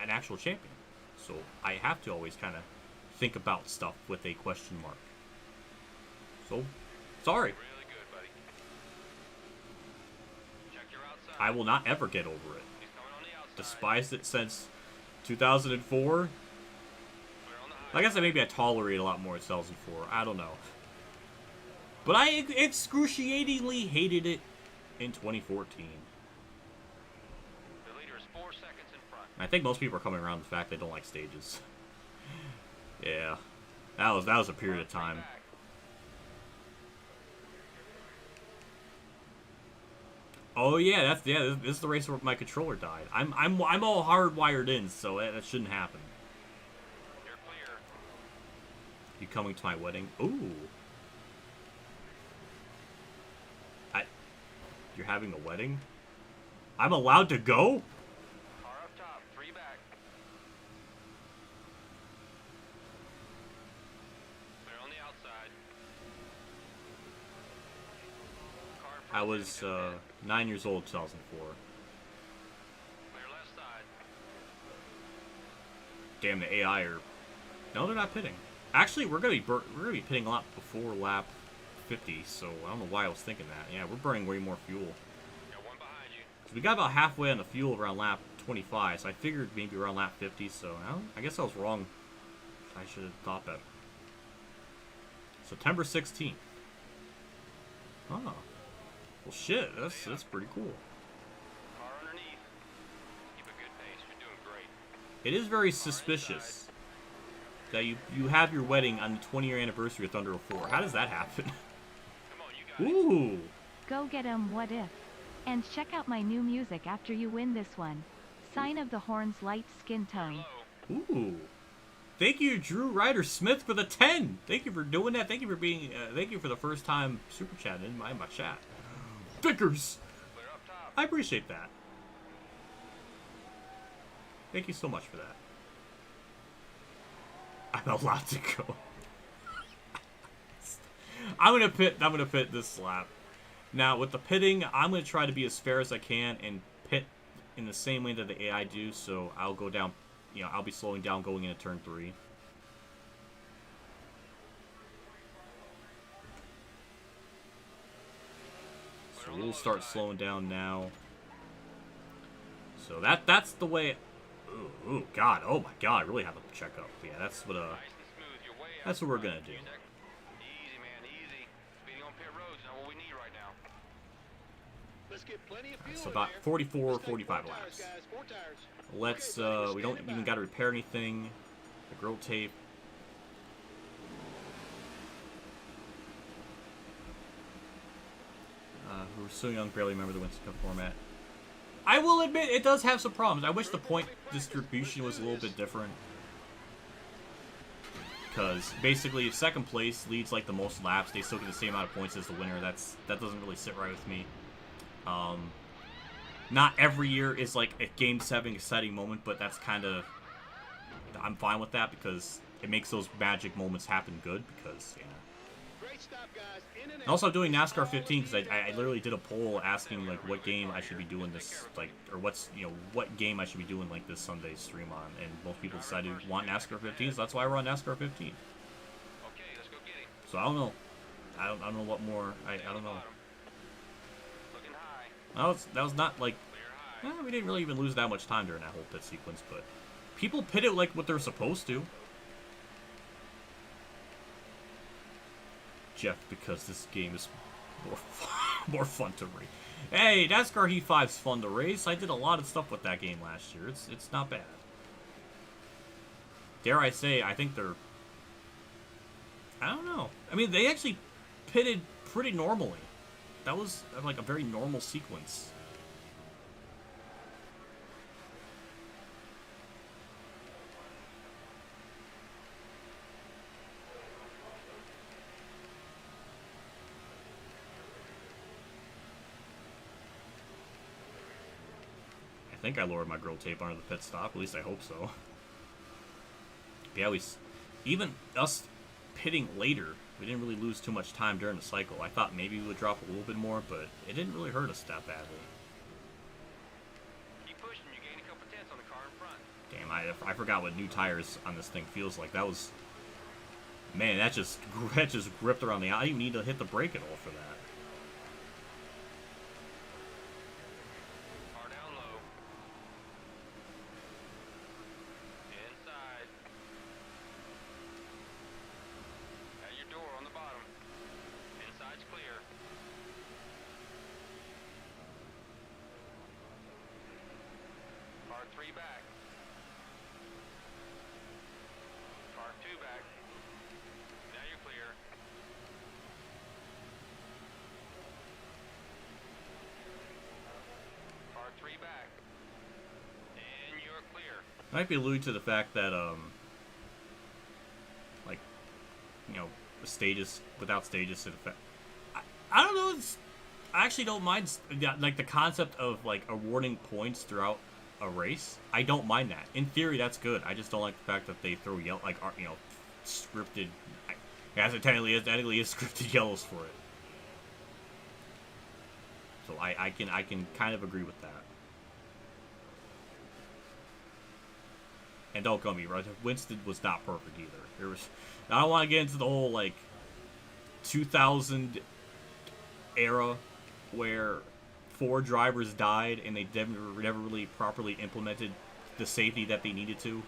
Speaker 1: an actual champion. So I have to always kind of think about stuff with a question mark. So, sorry.
Speaker 3: Really good, buddy. Check your outside.
Speaker 1: I will not ever get over it.
Speaker 3: He's coming on the outside.
Speaker 1: Despised it since 2004.
Speaker 3: Clear on the
Speaker 1: I guess maybe I tolerate a lot more in 2004. I don't know. But I excruciatingly hated it in 2014.
Speaker 3: The leader is 4 seconds in front.
Speaker 1: I think most people are coming around the fact they don't like stages. Yeah. That was a period of time.
Speaker 3: Back.
Speaker 1: Oh yeah, this is the race where my controller died. I'm all hardwired in, so that shouldn't happen.
Speaker 3: You're clear.
Speaker 1: You coming to my wedding? Ooh. You're having a wedding? I'm allowed to go?
Speaker 3: Car up top, 3 back. Clear on the outside. Car in front
Speaker 1: I
Speaker 3: of you,
Speaker 1: was
Speaker 3: good pit.
Speaker 1: 9 years old, 2004.
Speaker 3: Clear left side.
Speaker 1: Damn, the AI are. No, they're not pitting. Actually, we're gonna be pitting a lot before lap 50. So I don't know why I was thinking that. Yeah, we're burning way more fuel.
Speaker 3: Got one behind you.
Speaker 1: So we got about halfway on the fuel around lap 25. So I figured maybe around lap 50. So I guess I was wrong. I should have thought better. September 16th. Huh. Well, shit. That's pretty cool.
Speaker 3: Car underneath. Keep a good pace. You're doing great.
Speaker 1: It is very suspicious that you have your wedding on the 20-year anniversary of Thunder 04. How does that happen?
Speaker 3: Come on, you got it.
Speaker 1: Ooh.
Speaker 2: Go get 'em, what if? And check out my new music after you win this one. Sign of the Horn's light skin tone.
Speaker 3: Low.
Speaker 1: Ooh. Thank you, Drew Ryder Smith, for the 10. Thank you for doing that. Thank you for being. Thank you for the first time super chatting in my chat. Vickers,
Speaker 3: Clear up top.
Speaker 1: I appreciate that. Thank you so much for that. I'm allowed to go. I'm gonna pit this lap. Now with the pitting, I'm gonna try to be as fair as I can and pit in the same way that the AI do. So I'll go down. You know, I'll be slowing down going into turn 3. So we'll start slowing down now. So that's the way. Ooh, God! Oh my God! I really have to check up. Yeah, that's what
Speaker 3: Nice and smooth. You're way out.
Speaker 1: that's what we're gonna do.
Speaker 3: Easy, man, easy. Speeding on pit roads is not what we need right now.
Speaker 4: Let's get plenty of fuel
Speaker 1: So
Speaker 4: in
Speaker 1: about
Speaker 4: there.
Speaker 1: 44,
Speaker 4: Let's take
Speaker 1: 45
Speaker 4: 4 tires,
Speaker 1: laps.
Speaker 4: guys, 4 tires.
Speaker 1: Let's
Speaker 4: Okay, buddy,
Speaker 1: we
Speaker 4: we're
Speaker 1: don't
Speaker 4: standing
Speaker 1: even
Speaker 4: by.
Speaker 1: got to repair anything. The grill tape. We're so young, barely remember the Winston Cup format. I will admit, it does have some problems. I wish the point distribution was a little bit different. Because basically, if second place leads like the most laps, they still get the same amount of points as the winner. That doesn't really sit right with me. Not every year is like a game's having a exciting moment, but that's kind of, I'm fine with that because it makes those magic moments happen good. Because yeah.
Speaker 4: Great stop, guys. In and
Speaker 1: And also doing NASCAR 15 because I literally did a poll asking like what game I should be doing this like, or what game I should be doing like this Sunday stream on, and most people decided to want NASCAR 15, so that's why we're on NASCAR 15.
Speaker 3: Okay, let's go get him.
Speaker 1: So I don't know, I don't know what more I don't know.
Speaker 3: Looking high.
Speaker 1: That was not like,
Speaker 3: Clear high.
Speaker 1: we didn't really even lose that much time during that whole pit sequence, but people pit it like what they're supposed to. Jeff, because this game is more fun to race. Hey, NASCAR Heat 5's fun to race. I did a lot of stuff with that game last year. It's not bad. Dare I say, I think they're... I don't know. I mean, they actually pitted pretty normally. That was like a very normal sequence. I think I lowered my grill tape under the pit stop. At least I hope so. Yeah, even us pitting later, we didn't really lose too much time during the cycle. I thought maybe we would drop a little bit more, but it didn't really hurt us that badly.
Speaker 3: Keep pushing. You gain a couple tenths on the car in front.
Speaker 1: Damn, I forgot what new tires on this thing feels like. That was... Man, that just gripped around the... I didn't even need to hit the brake at all for that.
Speaker 3: Car down low. Inside. At your door on the bottom. Inside's clear. Car 3 back. Car 2 back. Now you're clear. Car 3 back. And you're clear.
Speaker 1: Might be alluding to the fact that, like, you know, the stages, without stages, I don't know, I actually don't mind, like, the concept of, like, awarding points throughout a race. I don't mind that. In theory, that's good. I just don't like the fact that they throw, like, you know, scripted, as it technically is scripted yellows for it. So I can kind of agree with that. And don't call me right. Winston was not perfect either. There was. I don't want to get into the whole like 2000 era where 4 drivers died and they never really properly implemented the safety that they needed to,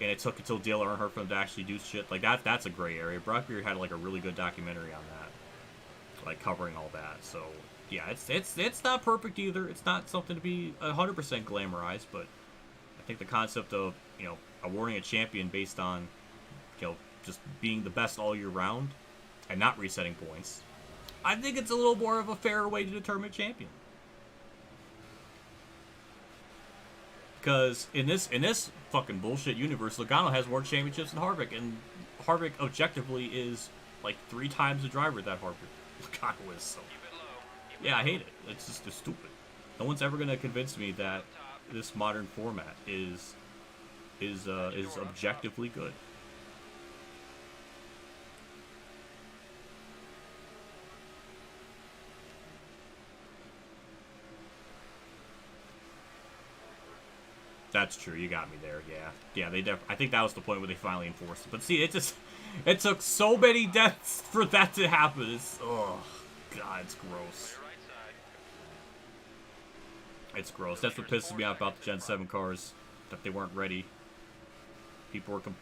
Speaker 1: and it took until Dale Earnhardt for them to actually do shit like that. That's a gray area. Brock Beard had like a really good documentary on that, like covering all that. So yeah, it's not perfect either. It's not something to be 100% glamorized, but I think the concept of, you know, awarding a champion based on, you know, just being the best all year round and not resetting points, I think it's a little more of a fairer way to determine a champion. Because in this fucking bullshit universe, Logano has more championships than Harvick, and Harvick objectively is like 3 times the driver that Harvick Logano is. So yeah, I hate it. It's just stupid. No one's ever gonna convince me that this modern format is objectively good. That's true. You got me there. Yeah. I think that was the point where they finally enforced it. But see, it took so many deaths for that to happen. It's oh god, it's gross. It's gross. That's what pisses me off about the Gen 7 cars, that they weren't ready.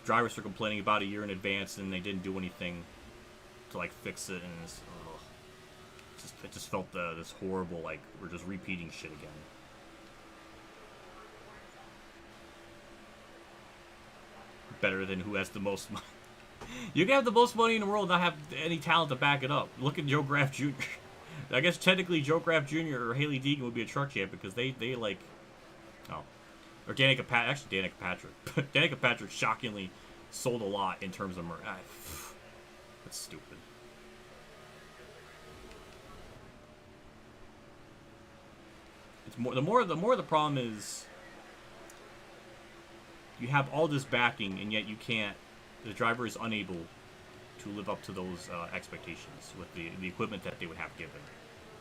Speaker 1: Drivers were complaining about a year in advance, and they didn't do anything to like fix it, and it just felt this horrible, like we're just repeating shit again. Better than who has the most money. You can have the most money in the world and not have any talent to back it up. Look at Joe Graff Jr. I guess technically Joe Graff Jr. or Haley Deegan would be a truck champ because they like... Oh. Or Danica Patrick. Danica Patrick shockingly sold a lot in terms of... That's stupid. It's more the problem is... You have all this backing, and yet you can't... The driver is unable to live up to those expectations with the equipment that they would have given.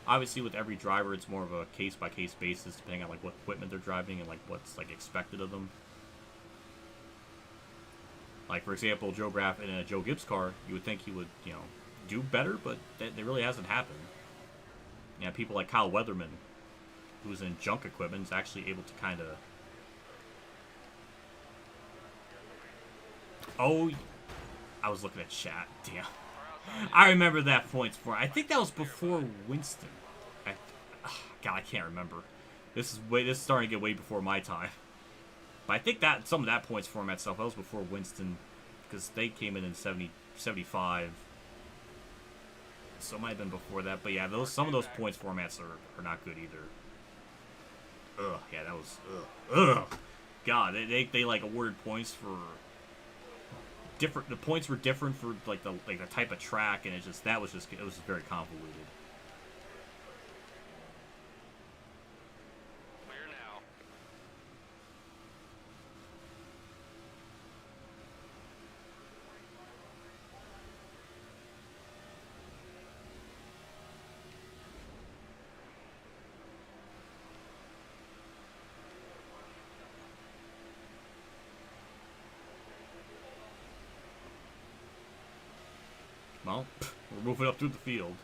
Speaker 1: Obviously, with every driver, it's more of a case-by-case basis, depending on like what equipment they're driving and like what's like expected of them. Like, for example, Joe Graff in a Joe Gibbs car, you would think he would, you know, do better, but that really hasn't happened. Yeah, people like Kyle Weatherman, who's in junk equipment, is actually able to kind of... Oh, I was looking at chat. Damn. I remember that points for. I think that was before Winston. God, I can't remember. This is starting to get way before my time. But I think that some of that points format stuff that was before Winston, because they came in 70, 75. So it might have been before that. But yeah, some of those points formats are not good either. Ugh, yeah, that was ugh. God, they like awarded points for. Different. The points were different for like the type of track, and it was very convoluted.
Speaker 3: Clear now.
Speaker 1: Well, we're moving up through the field.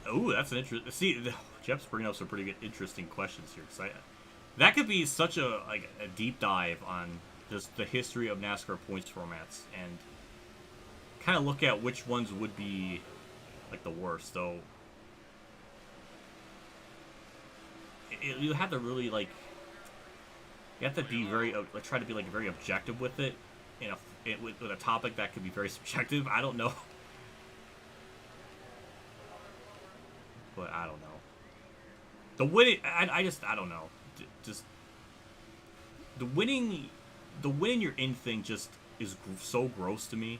Speaker 1: Ooh, that's an interesting. See, Jeff's bringing up some pretty good, interesting questions here. Cause that could be such a deep dive on just the history of NASCAR points formats and kind of look at which ones would be like the worst. Though you have to really like you have to be very try to be like very objective with it, with a topic that could be very subjective. I don't know. But I don't know. The winning, I don't know. Just the winning your in thing just is so gross to me.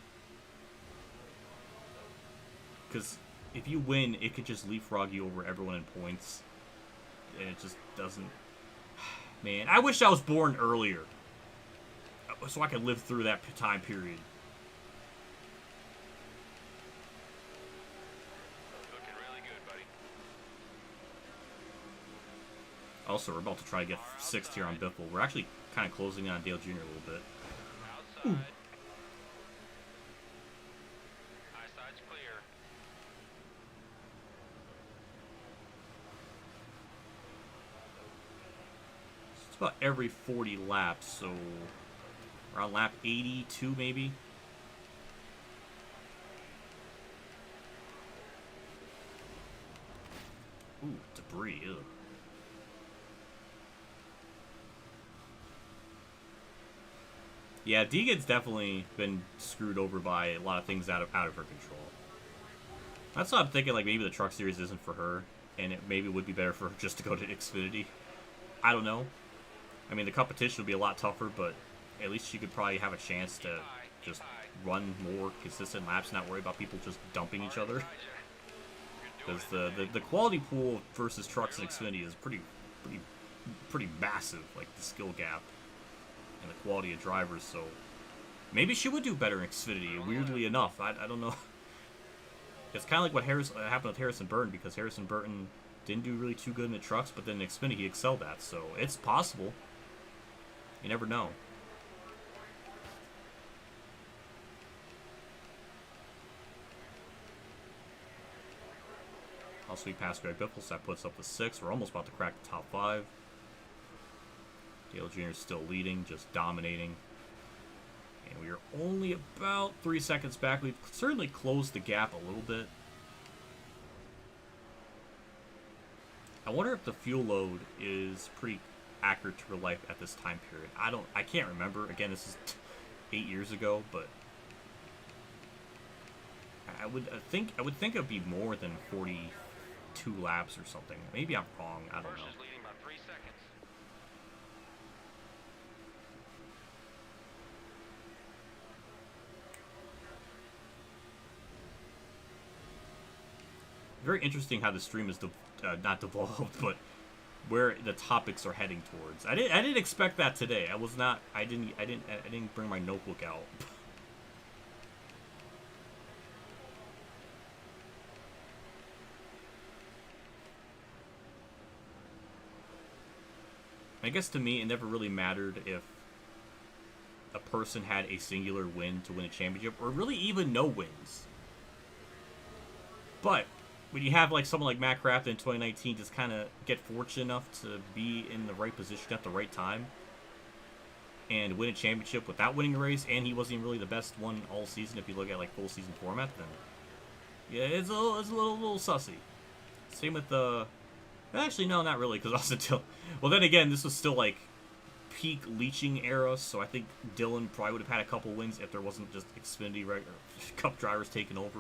Speaker 1: Because if you win, it could just leapfrog you over everyone in points, and it just doesn't. Man, I wish I was born earlier, so I could live through that time period. Also, we're about to try to get 6th here on Biffle. We're actually kind of closing in on Dale Jr. a little bit.
Speaker 3: Outside. High side's clear.
Speaker 1: It's about every 40 laps, so around lap 82 maybe. Ooh, debris, ew. Yeah, Deegan's definitely been screwed over by a lot of things out of her control. That's why I'm thinking, like, maybe the Truck Series isn't for her, and it maybe would be better for her just to go to Xfinity. I don't know. I mean, the competition would be a lot tougher, but at least she could probably have a chance to just run more consistent laps, not worry about people just dumping each other. Because the quality pool versus trucks and Xfinity is pretty massive, like the skill gap and the quality of drivers. So maybe she would do better in Xfinity. Weirdly enough, I don't know. It's kind of like what happened with Harrison Burton, because Harrison Burton didn't do really too good in the trucks, but then in Xfinity he excelled at. So it's possible. You never know. Also, we passed Greg Biffles. That puts up the 6. We're almost about to crack the top 5. Dale Jr. is still leading, just dominating. And we are only about 3 seconds back. We've certainly closed the gap a little bit. I wonder if the fuel load is pretty accurate to real life at this time period. I can't remember. Again, this is 8 years ago, but I would think it'd be more than 42 laps or something. Maybe I'm wrong. I don't know.
Speaker 3: Leading by 3 seconds.
Speaker 1: Very interesting how the stream is not devolved, but where the topics are heading towards. I didn't expect that today. I didn't bring my notebook out. I guess to me, it never really mattered if a person had a singular win to win a championship, or really even no wins. But when you have like someone like Matt Crafton in 2019 just kind of get fortunate enough to be in the right position at the right time and win a championship without winning a race, and he wasn't even really the best one all season if you look at like full season format, then yeah, it's a little sussy. Same with the... Actually, no, not really, because also until... Well, then again, this was still, like, peak leeching era, so I think Dylan probably would have had a couple wins if there wasn't just Xfinity Cup drivers taking over.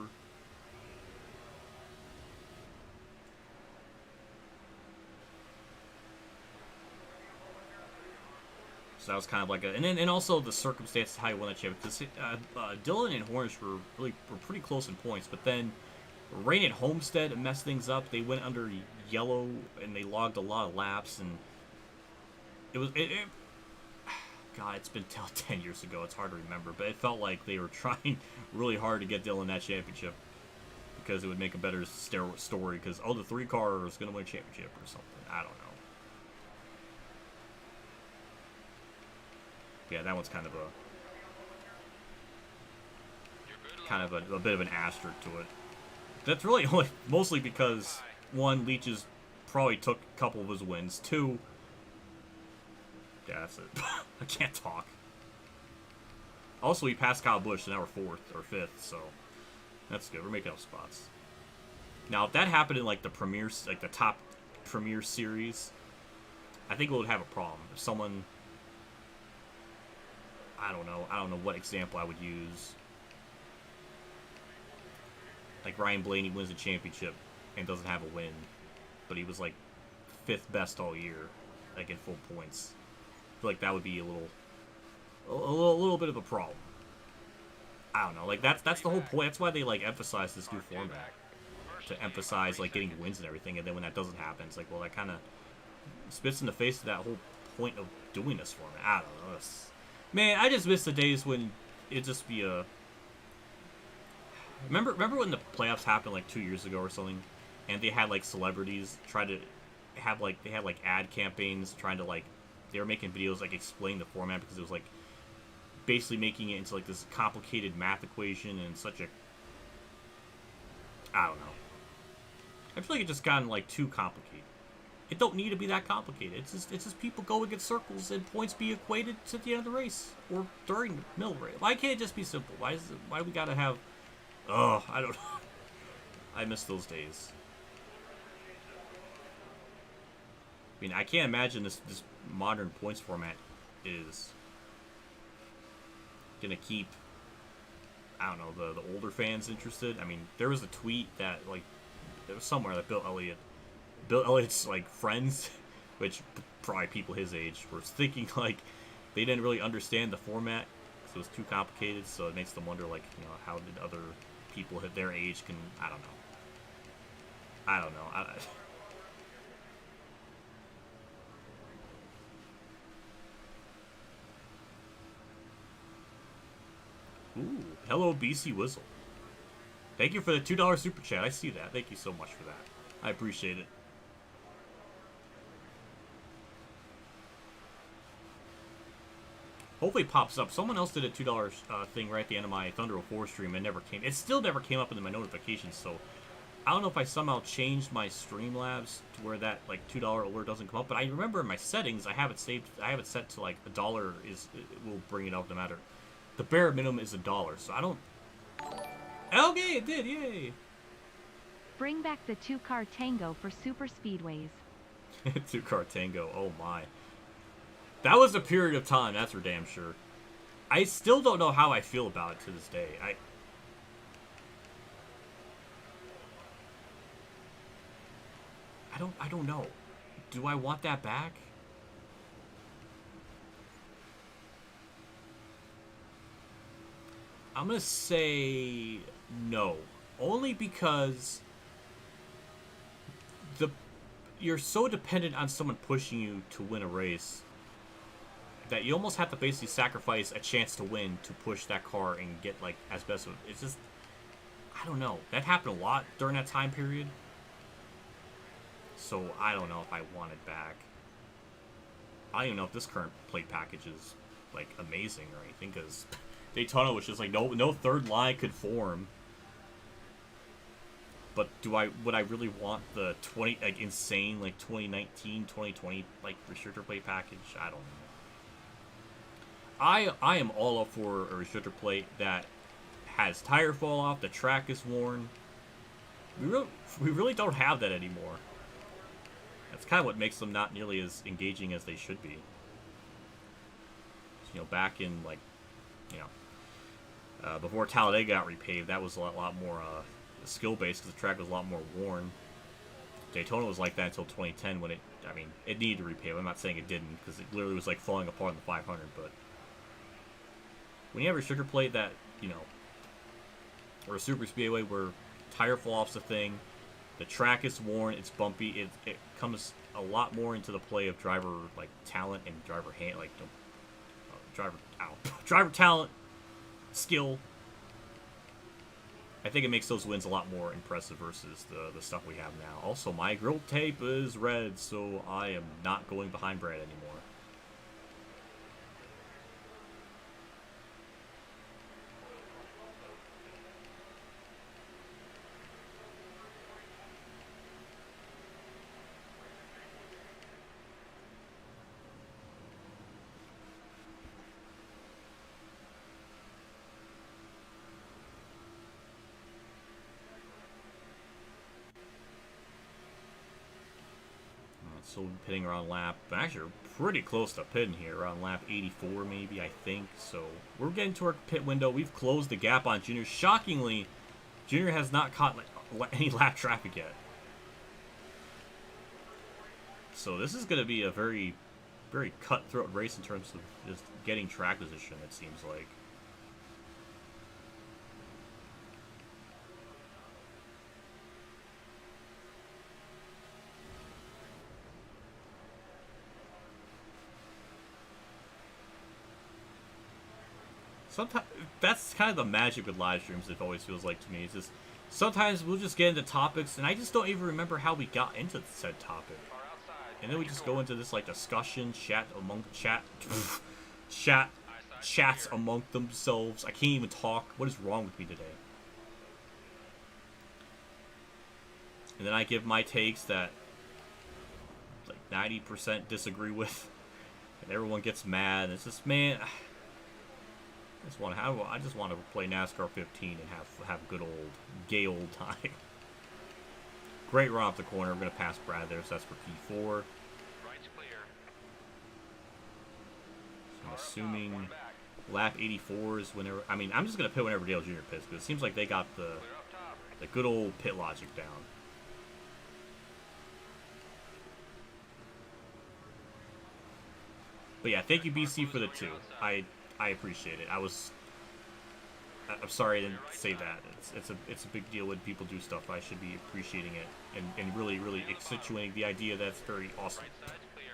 Speaker 1: So that was kind of like a... And also the circumstances how he won that championship. Dylan and Hornish were pretty close in points, but then Rain at Homestead messed things up. They went under yellow, and they logged a lot of laps, and God, it's been 10 years ago. It's hard to remember, but it felt like they were trying really hard to get Dylan that championship because it would make a better story. Because the 3-car is going to win a championship or something. I don't know. Yeah, that one's kind of a bit of an asterisk to it. That's really only mostly because, one, Leach's probably took a couple of his wins. 2, yeah, that's it. I can't talk. Also, he passed Kyle Busch, so now we're 4th or 5th, so that's good. We're making up spots. Now, if that happened in like the Premier, like the top Premier Series, I think we would have a problem. If someone, I don't know what example I would use. Like Ryan Blaney wins a championship and doesn't have a win, but he was like 5th best all year, like in full points. I feel like that would be a little bit of a problem. I don't know. Like that's the whole point. That's why they like emphasize this new format, to emphasize like getting wins and everything. And then when that doesn't happen, it's like, well, that kind of spits in the face of that whole point of doing this format. I don't know. Man, I just miss the days when it'd just be a... Remember when the playoffs happened like 2 years ago or something, and they had like celebrities try to have like, they had like ad campaigns trying to like, they were making videos like explaining the format, because it was like basically making it into like this complicated math equation and such a, I don't know. I feel like it just gotten like too complicated. It don't need to be that complicated. It's just people go and get circles and points be equated to the end of the race or during the middle race. Why can't it just be simple? Why do we gotta have? Oh, I don't know. I miss those days. I mean, I can't imagine this modern points format is gonna keep, I don't know, the older fans interested. I mean, there was a tweet that, like, there was somewhere that Bill Elliott's, like, friends, which probably people his age, were thinking, like, they didn't really understand the format, so it was too complicated, so it makes them wonder, like, you know, how did other people at their age can, I don't know. Ooh, hello BC Whistle. Thank you for the $2 super chat. I see that. Thank you so much for that. I appreciate it. Hopefully it pops up. Someone else did a $2 thing right at the end of my Thunder 04 stream. It still never came up in my notifications, so I don't know if I somehow changed my Streamlabs to where that, like, $2 alert doesn't come up, but I remember in my settings I have it saved. I have it set to, like, $1 it will bring it up no matter. The bare minimum is $1, so I don't. Okay, it did, yay!
Speaker 2: Bring back the two-car tango for super speedways.
Speaker 1: Two-car tango, oh my. That was a period of time, that's for damn sure. I still don't know how I feel about it to this day. I don't know. Do I want that back? I'm gonna say no. Only because you're so dependent on someone pushing you to win a race that you almost have to basically sacrifice a chance to win to push that car and get, like, as best of it. It's just, I don't know. That happened a lot during that time period. So I don't know if I want it back. I don't even know if this current plate package is, like, amazing or anything, because Daytona was just like, no third line could form. But would I really want the insane, like, 2019, 2020, like, restrictor plate package? I don't know. I am all up for a restrictor plate that has tire fall off, the track is worn. We really don't have that anymore. That's kind of what makes them not nearly as engaging as they should be. So, you know, back in, like, you know, before Talladega got repaved, that was a lot more skill-based because the track was a lot more worn. Daytona was like that until 2010 when it needed to repave. I'm not saying it didn't because it literally was, like, falling apart in the 500, but when you have a restrictor plate that, you know, or a super speedway where tire fall-off's a thing, the track is worn, it's bumpy, it comes a lot more into the play of driver, like, talent and driver hand, like, driver talent, skill. I think it makes those wins a lot more impressive versus the stuff we have now. Also, my grill tape is red, so I am not going behind Brad anymore. So pitting around lap, actually we're pretty close to pitting here, around lap 84 maybe, I think. So we're getting to our pit window. We've closed the gap on Junior. Shockingly, Junior has not caught, like, any lap traffic yet. So this is going to be a very, very cutthroat race in terms of just getting track position, it seems like. Sometimes that's kind of the magic with live streams. It always feels like to me. It's just sometimes we'll just get into topics, and I just don't even remember how we got into said topic, and then we just go into this, like, discussion, chats among themselves. I can't even talk. What is wrong with me today? And then I give my takes that like 90% disagree with, and everyone gets mad. It's just, man, I just want to play NASCAR 15 and have a good old gay old time. Great run off the corner. We're gonna pass Brad there, so that's for P4.
Speaker 3: Right's clear.
Speaker 1: So I'm assuming lap 84 is whenever. I mean, I'm just gonna pit whenever Dale Jr. pits, because it seems like they got the good old pit logic down. But yeah, thank you BC for the 2. I appreciate it. I'm sorry I didn't say that. It's a big deal when people do stuff. I should be appreciating it and really accentuating the idea that's very awesome.
Speaker 3: Right side's clear.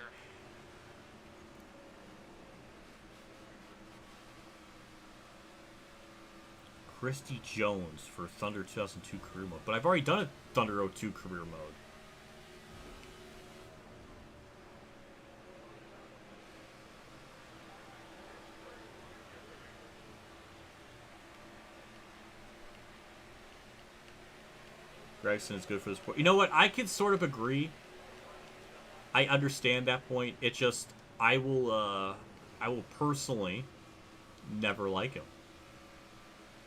Speaker 1: Christy Jones for Thunder 2002 career mode, but I've already done a Thunder 02 career mode. Gregson is good for the sport. You know what? I can sort of agree. I understand that point. It just I will personally never like him,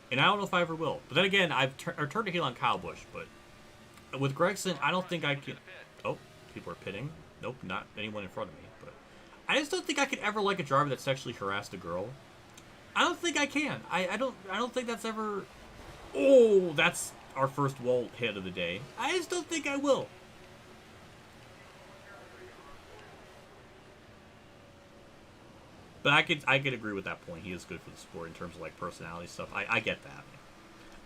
Speaker 1: and I don't know if I ever will. But then again, I've turned to heel on Kyle Busch, but with Gregson, I don't think I can. Oh, people are pitting. Nope, not anyone in front of me. But I just don't think I could ever like a driver that sexually harassed a girl. I don't think I can. I don't think that's ever. Oh, that's our first wall hit of the day. I just don't think I will. But I could agree with that point. He is good for the sport in terms of like personality stuff. I get that.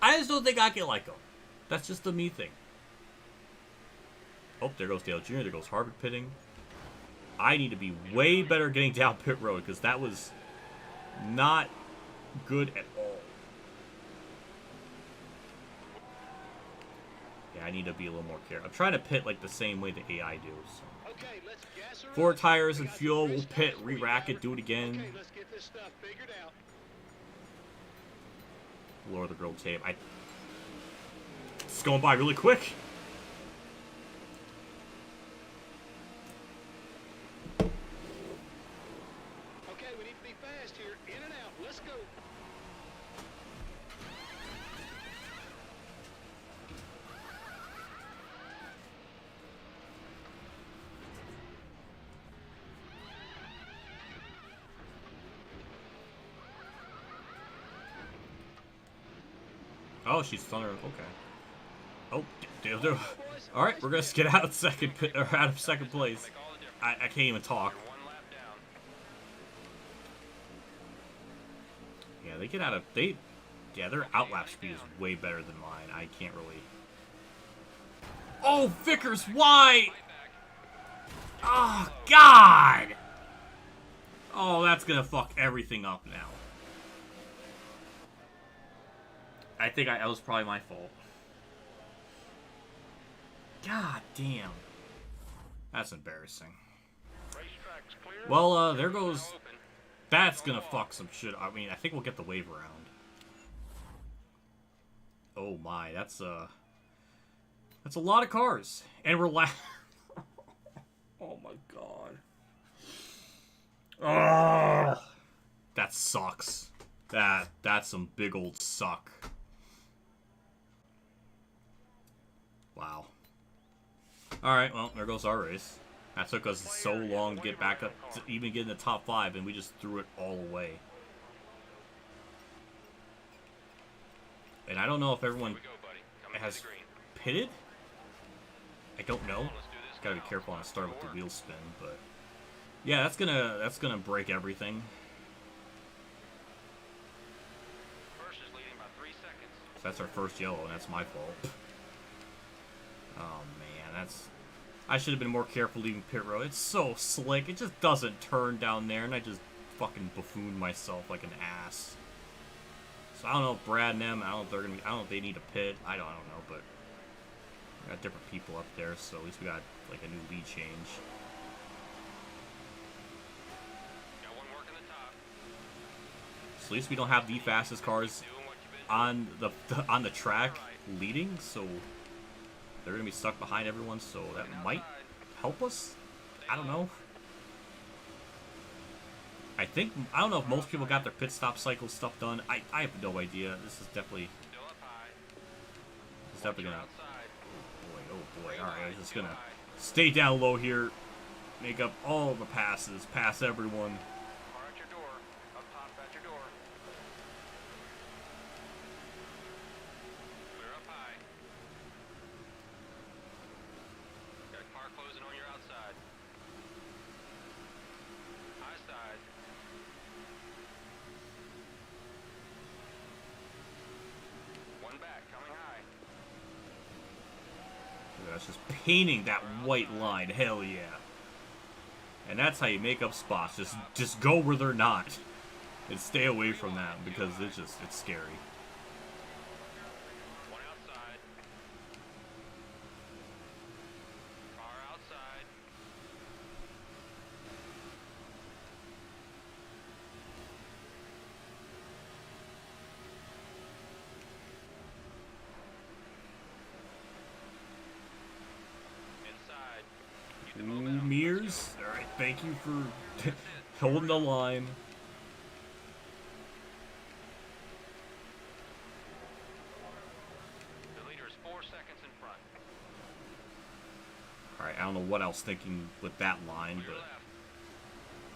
Speaker 1: I just don't think I can like him. That's just the me thing. Oh, there goes Dale Jr. There goes Harvick pitting. I need to be way better getting down pit road because that was not good at all. Yeah, I need to be a little more careful. I'm trying to pit like the same way the AI do. So.
Speaker 4: Okay, let's gas her
Speaker 1: 4
Speaker 4: up.
Speaker 1: tires
Speaker 4: We
Speaker 1: and
Speaker 4: got
Speaker 1: fuel.
Speaker 4: the
Speaker 1: We'll
Speaker 4: race
Speaker 1: pit,
Speaker 4: starts.
Speaker 1: re-rack it, do it again.
Speaker 4: Okay, let's get this stuff figured out.
Speaker 1: Lower the grill tape. It's going by really quick.
Speaker 4: Okay, we need to be fast here. In and out. Let's go.
Speaker 1: Oh, she's thundering. Okay. Oh, all right. We're gonna get out of second out of second place. I can't even talk.
Speaker 3: You're 1 lap down.
Speaker 1: Yeah, they get out of Yeah, their outlap speed is way better than mine. I can't really. Oh, Vickers, why? Oh God. Oh, that's gonna fuck everything up now. I think that was probably my fault. God damn. That's embarrassing.
Speaker 3: Racetrack's clear.
Speaker 1: Well, there goes.
Speaker 3: Now open.
Speaker 1: That's gonna fuck some shit. I mean, I think we'll get the wave around. Oh my, that's a lot of cars, and we're Oh my god. Ugh. That sucks. That's some big old suck. Wow. Alright, well, there goes our race. That took us so long to get back up to even get in the top 5, and we just threw it all away. And I don't know if everyone
Speaker 3: Here we go, buddy. Coming to
Speaker 1: has
Speaker 3: the green.
Speaker 1: pitted. I don't know.
Speaker 3: Let's do this
Speaker 1: Gotta be
Speaker 3: now.
Speaker 1: careful on the start with the wheel spin, but yeah, that's gonna break everything.
Speaker 3: First is leading by 3 seconds.
Speaker 1: So that's our first yellow, and that's my fault. Oh man, I should have been more careful leaving pit road. It's so slick. It just doesn't turn down there, and I just fucking buffooned myself like an ass. So I don't know if Brad and them. I don't know if they need a pit. I don't know, but we got different people up there, so at least we got like a new lead change.
Speaker 3: Got one working the top.
Speaker 1: So at least we don't have the fastest cars
Speaker 3: Doing what you've been
Speaker 1: on the track leading, so they're gonna be stuck behind everyone. So that might help us. I don't know. I don't know if most people got their pit stop cycle stuff done. I have no idea. This is definitely...
Speaker 3: Still up high.
Speaker 1: It's definitely gonna...
Speaker 3: Outside.
Speaker 1: Oh boy. Alright, I'm just gonna stay down low here. Make up all the passes. Pass everyone.
Speaker 3: Car at your door. Up top at your door. Clear up high. Got a car closing on your outside. High side. One back, coming high.
Speaker 1: That's just painting that white line. Hell yeah. And that's how you make up spots. Just go where they're not. And stay away from them because it's scary.
Speaker 3: One outside. Car outside. Inside. Keep the
Speaker 1: Ooh,
Speaker 3: momentum.
Speaker 1: Mears. Alright, thank you for holding the line.
Speaker 3: The leader is 4 seconds in front.
Speaker 1: Alright, I don't know what I was thinking with that line,
Speaker 3: Clear
Speaker 1: but
Speaker 3: left.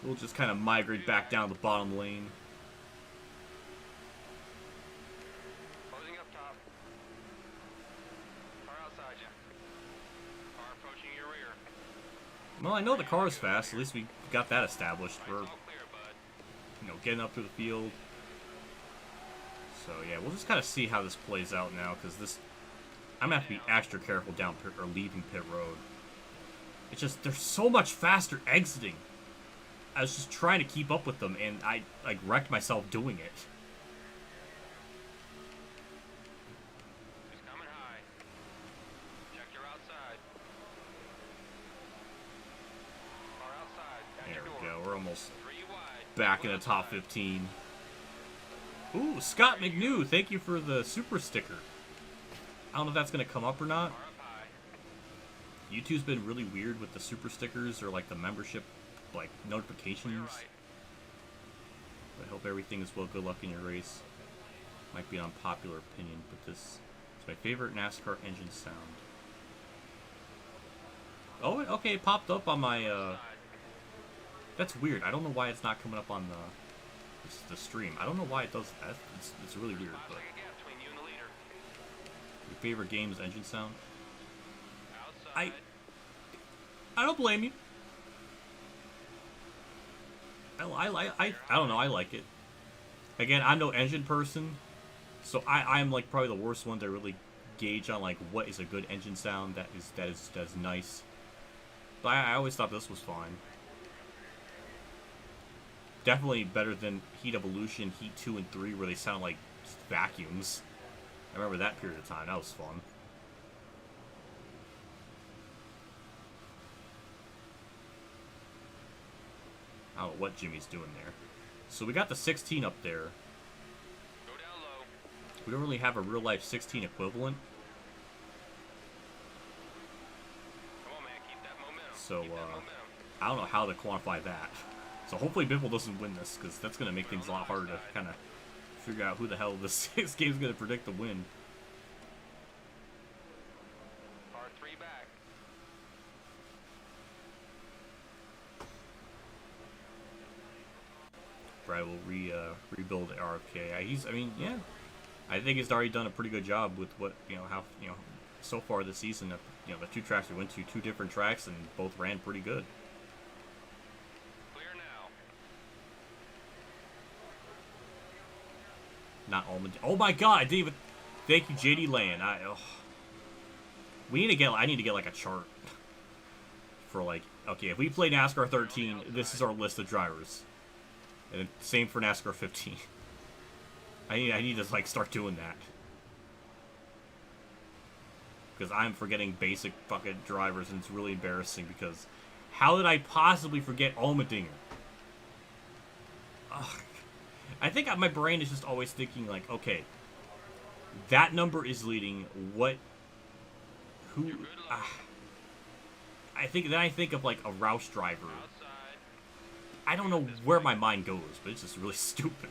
Speaker 1: we'll just kind of migrate back down the bottom lane.
Speaker 3: Closing up top. Car outside you. Car approaching your rear.
Speaker 1: Well, I know the car is fast. At least we got that established.
Speaker 3: Lights
Speaker 1: We're,
Speaker 3: all clear, bud.
Speaker 1: getting up through the field. So yeah, we'll just kind of see how this plays out now, because I'm gonna have to be extra careful down pit, or leaving pit road. It's just they're so much faster exiting. I was just trying to keep up with them, and I like wrecked myself doing it.
Speaker 3: He's coming high. Check your outside. Car outside. At
Speaker 1: There
Speaker 3: your
Speaker 1: we
Speaker 3: door.
Speaker 1: go. We're almost
Speaker 3: 3 wide.
Speaker 1: back in the top 15. Ooh, Scott McNew, thank you for the super sticker. I don't know if that's gonna come up or not.
Speaker 3: Car up high.
Speaker 1: YouTube's been really weird with the super stickers or like the membership like
Speaker 3: Clear
Speaker 1: notifications.
Speaker 3: right.
Speaker 1: But I hope everything is well. Good luck in your race. Might be an unpopular opinion, but this is my favorite NASCAR engine sound. Oh, okay, it popped up on my,
Speaker 3: Side.
Speaker 1: that's weird. I don't know why it's not coming up on the stream. I don't know why it does that. It's really weird,
Speaker 3: 5
Speaker 1: but
Speaker 3: second gap between you and the leader.
Speaker 1: your favorite game's engine sound?
Speaker 3: Outside.
Speaker 1: I don't blame you. I don't know, I like it. Again, I'm no engine person, so I'm like probably the worst one to really gauge on like what is a good engine sound that is nice. But I always thought this was fine. Definitely better than Heat Evolution, Heat 2 and 3, where they sound like just vacuums. I remember that period of time, that was fun. I don't know what Jimmy's doing there. So we got the 16 up there.
Speaker 3: Go down low.
Speaker 1: We don't really have a real life 16 equivalent.
Speaker 3: Come on, man. Keep that momentum.
Speaker 1: So,
Speaker 3: Keep that momentum.
Speaker 1: I don't know how to quantify that. So hopefully Biffle doesn't win this, because that's going to make things a lot harder to kind of figure out who the hell this game's going to predict the win.
Speaker 3: Car 3 back.
Speaker 1: Brad will rebuild RFK. I mean, yeah. I think he's already done a pretty good job with what, so far this season. The 2 tracks we went to, 2 different tracks, and both ran pretty good.
Speaker 3: Clear now.
Speaker 1: Not Almond. Oh my god, I didn't even... Thank you, JD Land. I need to get like a chart. For like, okay, if we play NASCAR 13, this is our list of drivers. And same for NASCAR 15. I need to like start doing that. Because I'm forgetting basic fucking drivers, and it's really embarrassing, because how did I possibly forget Allmendinger? Ugh. I think my brain is just always thinking like, okay, that number is leading. I think of like a Roush driver.
Speaker 3: Outside.
Speaker 1: I don't know where my mind goes, but it's just really stupid.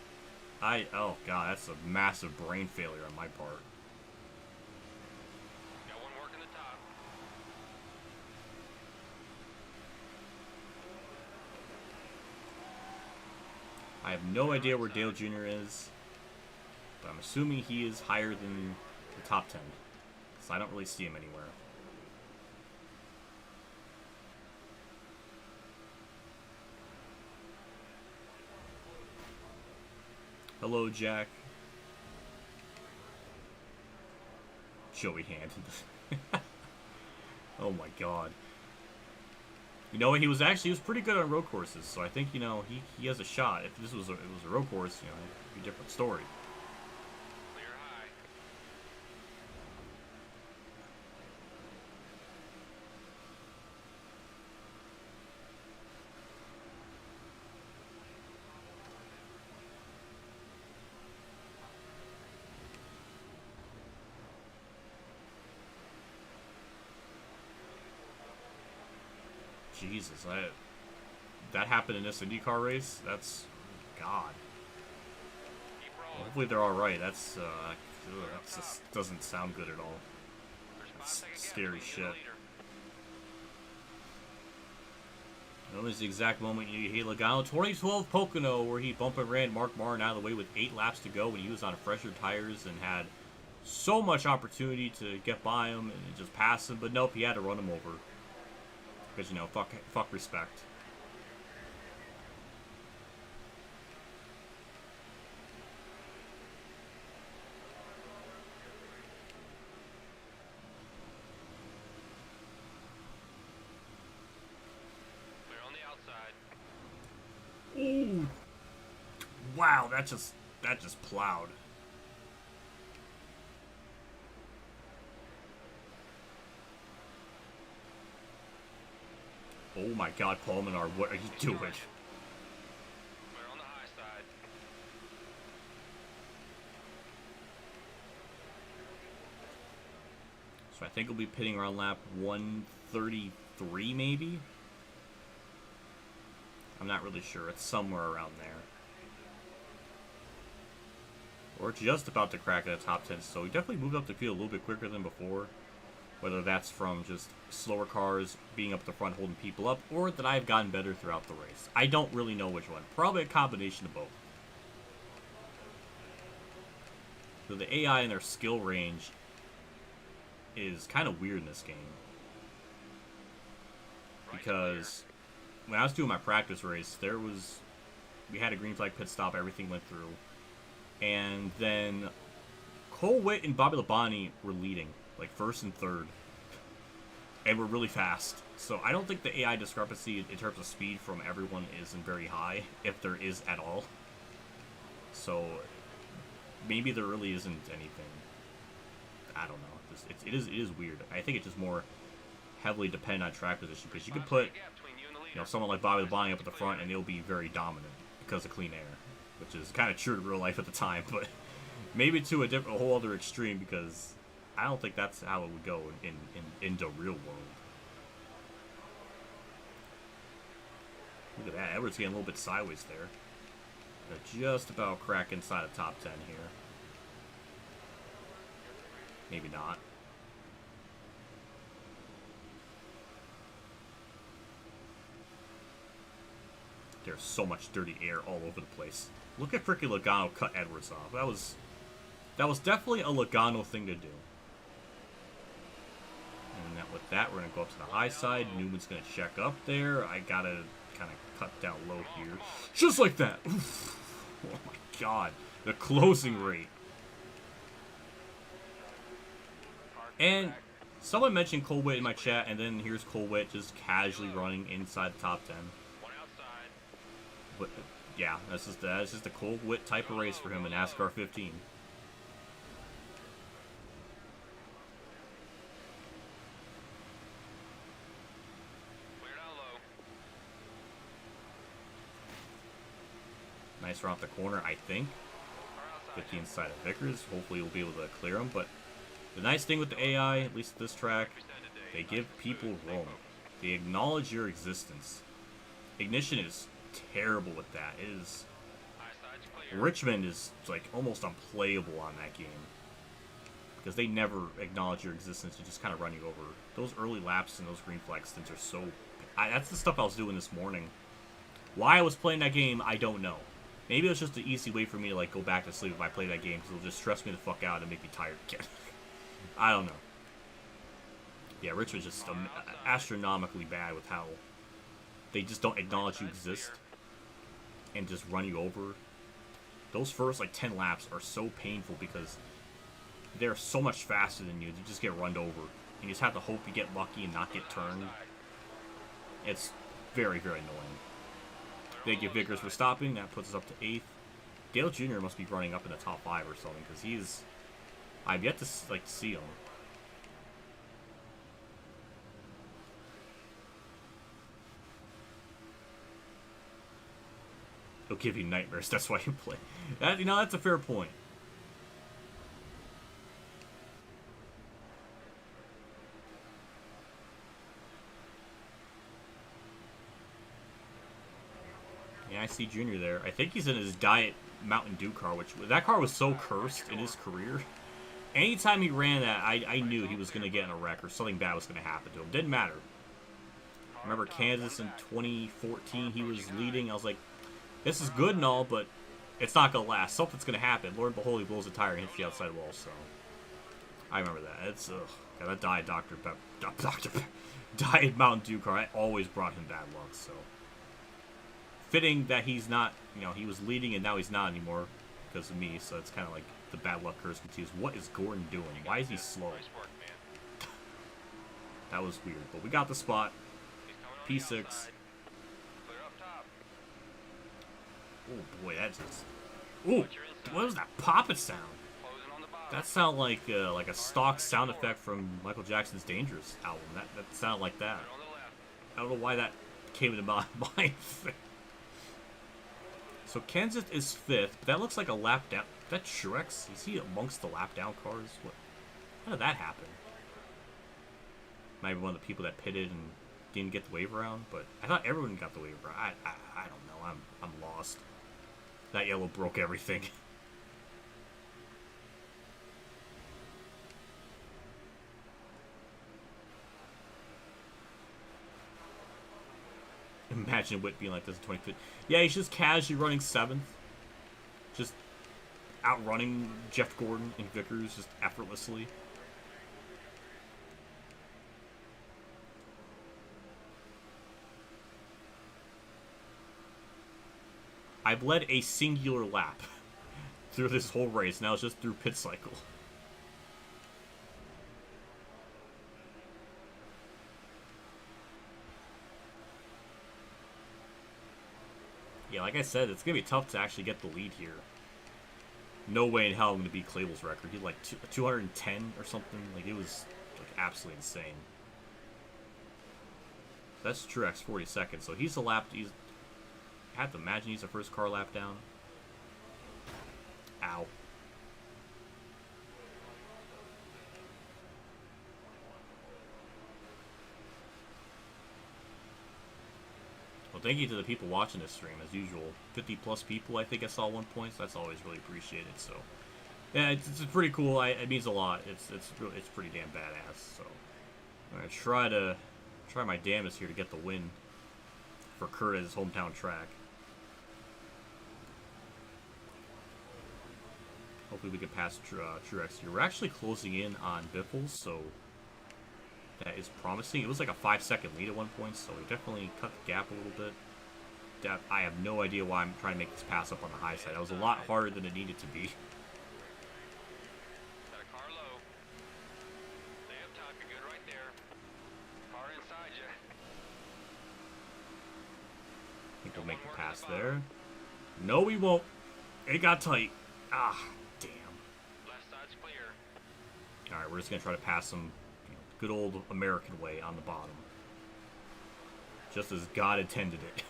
Speaker 1: Oh god, that's a massive brain failure on my part.
Speaker 3: Got one working the top.
Speaker 1: I have no idea where Dale Jr. is, but I'm assuming he is higher than the top 10, so I don't really see him anywhere. Hello, Jack. Joey Hand. Oh my god. You know, he was pretty good on road courses, so I think, you know, he has a shot. If this was a road course, you know, it'd be a different story.
Speaker 3: Clear high.
Speaker 1: Jesus, that happened in this IndyCar race? That's... God.
Speaker 3: Keep rolling.
Speaker 1: Hopefully they're alright. That just doesn't sound good at all.
Speaker 3: There's
Speaker 1: That's
Speaker 3: 5 second gap
Speaker 1: scary
Speaker 3: between you
Speaker 1: shit.
Speaker 3: and the leader.
Speaker 1: That was the exact moment you hate Logano. 2012 Pocono, where he bump and ran Mark Martin out of the way with 8 laps to go when he was on fresher tires and had so much opportunity to get by him and just pass him, but nope, he had to run him over. Because, you know, fuck respect.
Speaker 3: Clear on the outside.
Speaker 1: Ooh. Wow, that just plowed. Oh my god, Paul Menard, what are you doing?
Speaker 3: Clear on the high side.
Speaker 1: So I think we'll be pitting around lap 133, maybe? I'm not really sure. It's somewhere around there. We're just about to crack at the top 10, so we definitely moved up the field a little bit quicker than before. Whether that's from just slower cars being up at the front holding people up, or that I've gotten better throughout the race. I don't really know which one. Probably a combination of both. So the AI and their skill range is kind of weird in this game. Because when I was doing my practice race, we had a green flag pit stop, everything went through. And then Cole Witt and Bobby Labonte were leading, like first and third. And we're really fast. So I don't think the AI discrepancy in terms of speed from everyone isn't very high, if there is at all. So maybe there really isn't anything. I don't know. It is weird. I think it's just more heavily dependent on track position, because you could put, you know, someone like Bobby Labonte up at the front and they'll be very dominant because of clean air, which is kind of true to real life at the time, but maybe to a whole other extreme, because I don't think that's how it would go in the real world. Look at that. Edwards getting a little bit sideways there. They're just about crack inside the top 10 here. Maybe not. There's so much dirty air all over the place. Look at freaking Logano cut Edwards off. That was definitely a Logano thing to do. And then with that, we're going to go up to the high side. Newman's going to check up there. I got to kind of cut down low here. Just like that. Oof. Oh my god. The closing rate. And someone mentioned Cole Witt in my chat, and then here's Cole Witt just casually running inside the top 10.
Speaker 3: One outside.
Speaker 1: But yeah, that's just a Cole Witt type of race for him in NASCAR 15.
Speaker 3: Clear down low.
Speaker 1: Nice run off the corner, I think.
Speaker 3: Car
Speaker 1: Get
Speaker 3: outside.
Speaker 1: the inside of Vickers. Hopefully we'll be able to clear him. But the nice thing with the AI, at least at this track, they give people room. They acknowledge your existence. Ignition is terrible with that. It is.
Speaker 3: High side's clear.
Speaker 1: Richmond is like almost unplayable on that game because they never acknowledge your existence to just kind of run you over. Those early laps and those green flag stints are so. That's the stuff I was doing this morning. Why I was playing that game, I don't know. Maybe it was just an easy way for me to like go back to sleep if I play that game because it'll just stress me the fuck out and make me tired again. I don't know. Yeah, Richmond's just astronomically bad with how they just don't acknowledge you exist and just run you over. Those first like 10 laps are so painful because they're so much faster than you. You just get run over. And you just have to hope you get lucky and not get turned. It's very, very annoying. Thank you, Vickers, for stopping. That puts us up to 8th. Dale Jr. must be running up in the top 5 or something because he's... I've yet to like see him. He'll give you nightmares. That's why you play. That, you know, that's a fair point. Yeah, I see Junior there. I think he's in his Diet Mountain Dew car, which that car was so cursed in his career. Anytime he ran that, I knew he was going to get in a wreck or something bad was going to happen to him. Didn't matter. Remember Kansas in 2014, he was leading. I was like, this is good and all, but it's not going to last. Something's going to happen. Lord and behold, he blows a tire and hits the outside wall, so. I remember that. It's, God, that Diet Mountain Dew car, I always brought him bad luck, so. Fitting that he's not, you know, he was leading and now he's not anymore because of me, so it's kind of like the bad luck curse continues. What is Gordon doing? Why is he slow?
Speaker 3: Nice work, man.
Speaker 1: That was weird, but we got the spot.
Speaker 3: He's coming on the
Speaker 1: P6.
Speaker 3: outside. Clear up top.
Speaker 1: Oh boy, that just. Ooh, what was that popping sound?
Speaker 3: Closing on the bottom.
Speaker 1: That sounded like a stock sound effect from Michael Jackson's Dangerous album. That sounded like that.
Speaker 3: Clear on the left.
Speaker 1: I don't know why that came into my mind. So Kansas is 5th. That looks like a lap down. That Truex? Is he amongst the lap down cars? What? How did that happen? Maybe one of the people that pitted and didn't get the wave around, but I thought everyone got the wave around. I don't know. I'm lost. That yellow broke everything. Imagine Whit being like this in 2015. Yeah, he's just casually running 7th. Just outrunning Jeff Gordon and Vickers just effortlessly. I've led a singular lap through this whole race. Now it's just through pit cycle. Yeah, like I said, it's going to be tough to actually get the lead here. No way in hell I'm going to beat Clayville's record. He had like 210 or something. Like, it was like absolutely insane. That's Truex 42nd. So he's a lap. I have to imagine he's the first car lap down. Ow. Well, thank you to the people watching this stream, as usual. 50 plus people, I think I saw 1 point, so that's always really appreciated. So, yeah, it's pretty cool. It means a lot. It's pretty damn badass. So, I'm gonna try my damnedest here to get the win for Kurt at his hometown track. Hopefully we can pass Truex here. We're actually closing in on Biffles, so that is promising. It was like a 5-second lead at one point, so we definitely cut the gap a little bit. I have no idea why I'm trying to make this pass up on the high side. That was a lot harder than it needed to be.
Speaker 3: Got a car low. Stay up top, you're good right there. Car inside you.
Speaker 1: I think we'll make the pass there. No, we won't. It got tight. Ah, damn.
Speaker 3: Left side's clear.
Speaker 1: Alright, we're just going to try to pass him good old American way on the bottom. Just as God intended it.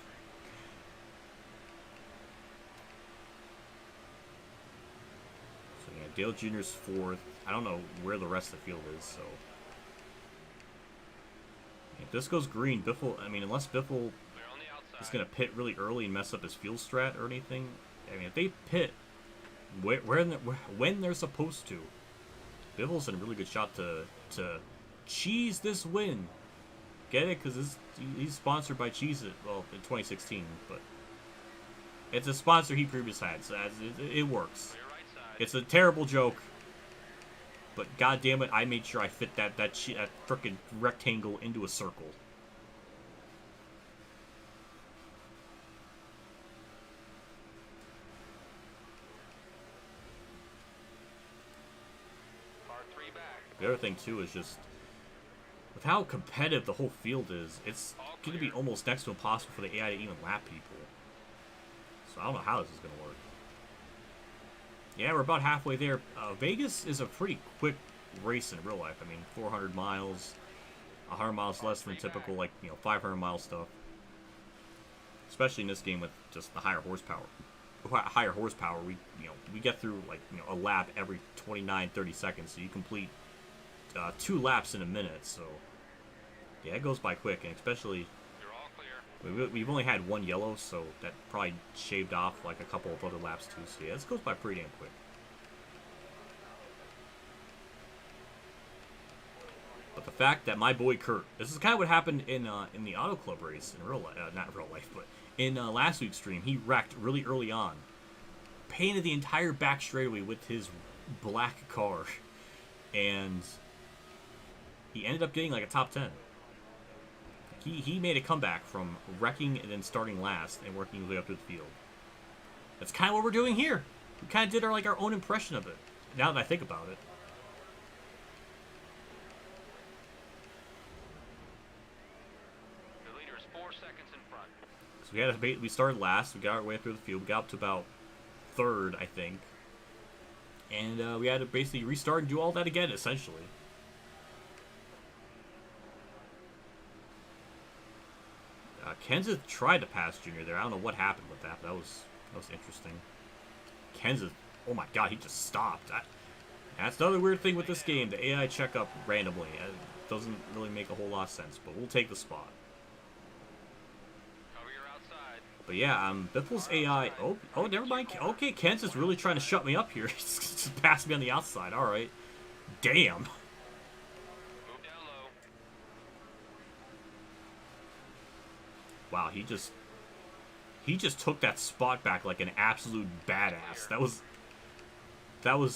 Speaker 1: So yeah, Dale Jr.'s 4th. I don't know where the rest of the field is, so. this goes green, Biffle, I mean, unless Biffle
Speaker 3: Clear on the outside.
Speaker 1: is going to pit really early and mess up his fuel strat or anything, I mean, if they pit when they're supposed to, Biffle's in a really good shot to cheese this win. Get it? Because he's sponsored by Cheez It, well, in 2016, but it's a sponsor he previously had, so it works.
Speaker 3: Clear right side.
Speaker 1: It's a terrible joke, but god damn it, I made sure I fit that frickin' rectangle into a circle.
Speaker 3: Car 3 back.
Speaker 1: The other thing too is just with how competitive the whole field is, it's going to be almost next to impossible for the AI to even lap people. So I don't know how this is going to work. Yeah, we're about halfway there. Vegas is a pretty quick race in real life. I mean, 400 miles, 100 miles less than typical, like, 500 mile stuff. Especially in this game with just the higher horsepower. We get through, like, a lap every 29, 30 seconds. So you complete 2 laps in a minute. So, yeah, it goes by quick. And especially,
Speaker 3: You're all clear.
Speaker 1: we've only had 1 yellow, so that probably shaved off, like, a couple of other laps, too. So, yeah, this goes by pretty damn quick. But the fact that my boy Kurt, this is kind of what happened in the Auto Club race in real life, not in real life, but in last week's stream, he wrecked really early on, painted the entire back straightaway with his black car, and he ended up getting like a top 10. He made a comeback from wrecking and then starting last and working his way up to the field. That's kind of what we're doing here. We kind of did our own impression of it. Now that I think about it.
Speaker 3: The leader is 4 seconds in front.
Speaker 1: So we started last. We got our way through the field. We got up to about 3rd, I think. And we had to basically restart and do all that again, essentially. Kenseth tried to pass Junior there. I don't know what happened with that, but that was interesting. Kenseth, oh my god, he just stopped. That's another weird thing with this game. The AI check up randomly. It doesn't really make a whole lot of sense, but we'll take the spot.
Speaker 3: Cover your outside.
Speaker 1: But yeah, Biffle's AI. Oh, never mind. Okay, Kenseth's really trying to shut me up here. He's just passed me on the outside. All right. Damn.
Speaker 3: Move down low.
Speaker 1: Wow, he just took that spot back like an absolute badass. That was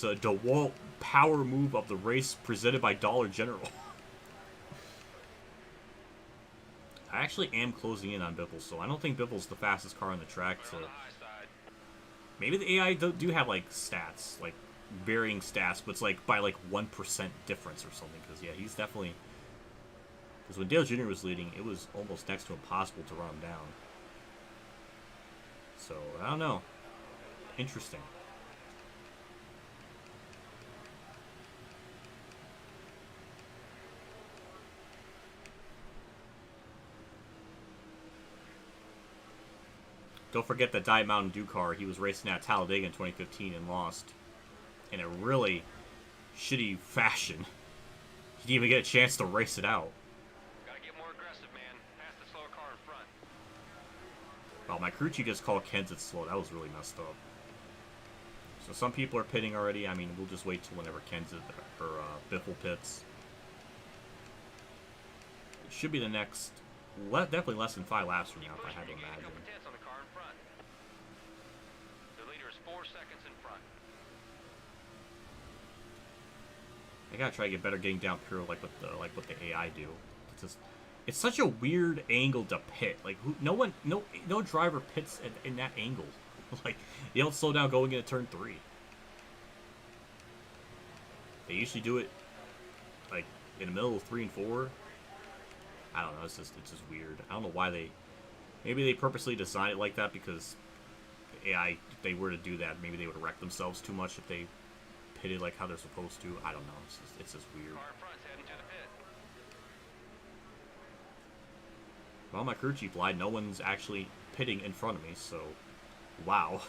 Speaker 1: a DeWalt power move of the race presented by Dollar General. I actually am closing in on Biffle, so I don't think Biffle's the fastest car on the track. So
Speaker 3: On the high side.
Speaker 1: maybe the AI do have like stats, like varying stats, but it's like by like 1% difference or something. Because yeah, he's definitely. Because when Dale Jr. was leading, it was almost next to impossible to run him down. So I don't know. Interesting. Don't forget that Diet Mountain Dew car. He was racing at Talladega in 2015 and lost in a really shitty fashion. He didn't even get a chance to race it out.
Speaker 3: Gotta get more aggressive, man. Pass the slower car in front.
Speaker 1: Well, my crew chief just called Kenseth slow. That was really messed up. So some people are pitting already. I mean, we'll just wait till whenever Kenseth or Biffle pits. It should be the next, definitely less than 5 laps from now, if I had to
Speaker 3: You gain a
Speaker 1: imagine.
Speaker 3: couple tenths on the car in front. The leader is 4 seconds in front.
Speaker 1: I gotta try to get better getting down pure like what the AI do. It's such a weird angle to pit. Like no driver pits in that angle. Like you don't slow down going into turn 3. They usually do it like in the middle of 3 and 4. I don't know. It's just weird. I don't know why maybe they purposely designed it like that because the AI, if they were to do that, maybe they would wreck themselves too much if they pitted like how they're supposed to. I don't know. It's just weird.
Speaker 3: Car in front's heading to the pit.
Speaker 1: Well, my crew chief lied. No one's actually pitting in front of me, so wow.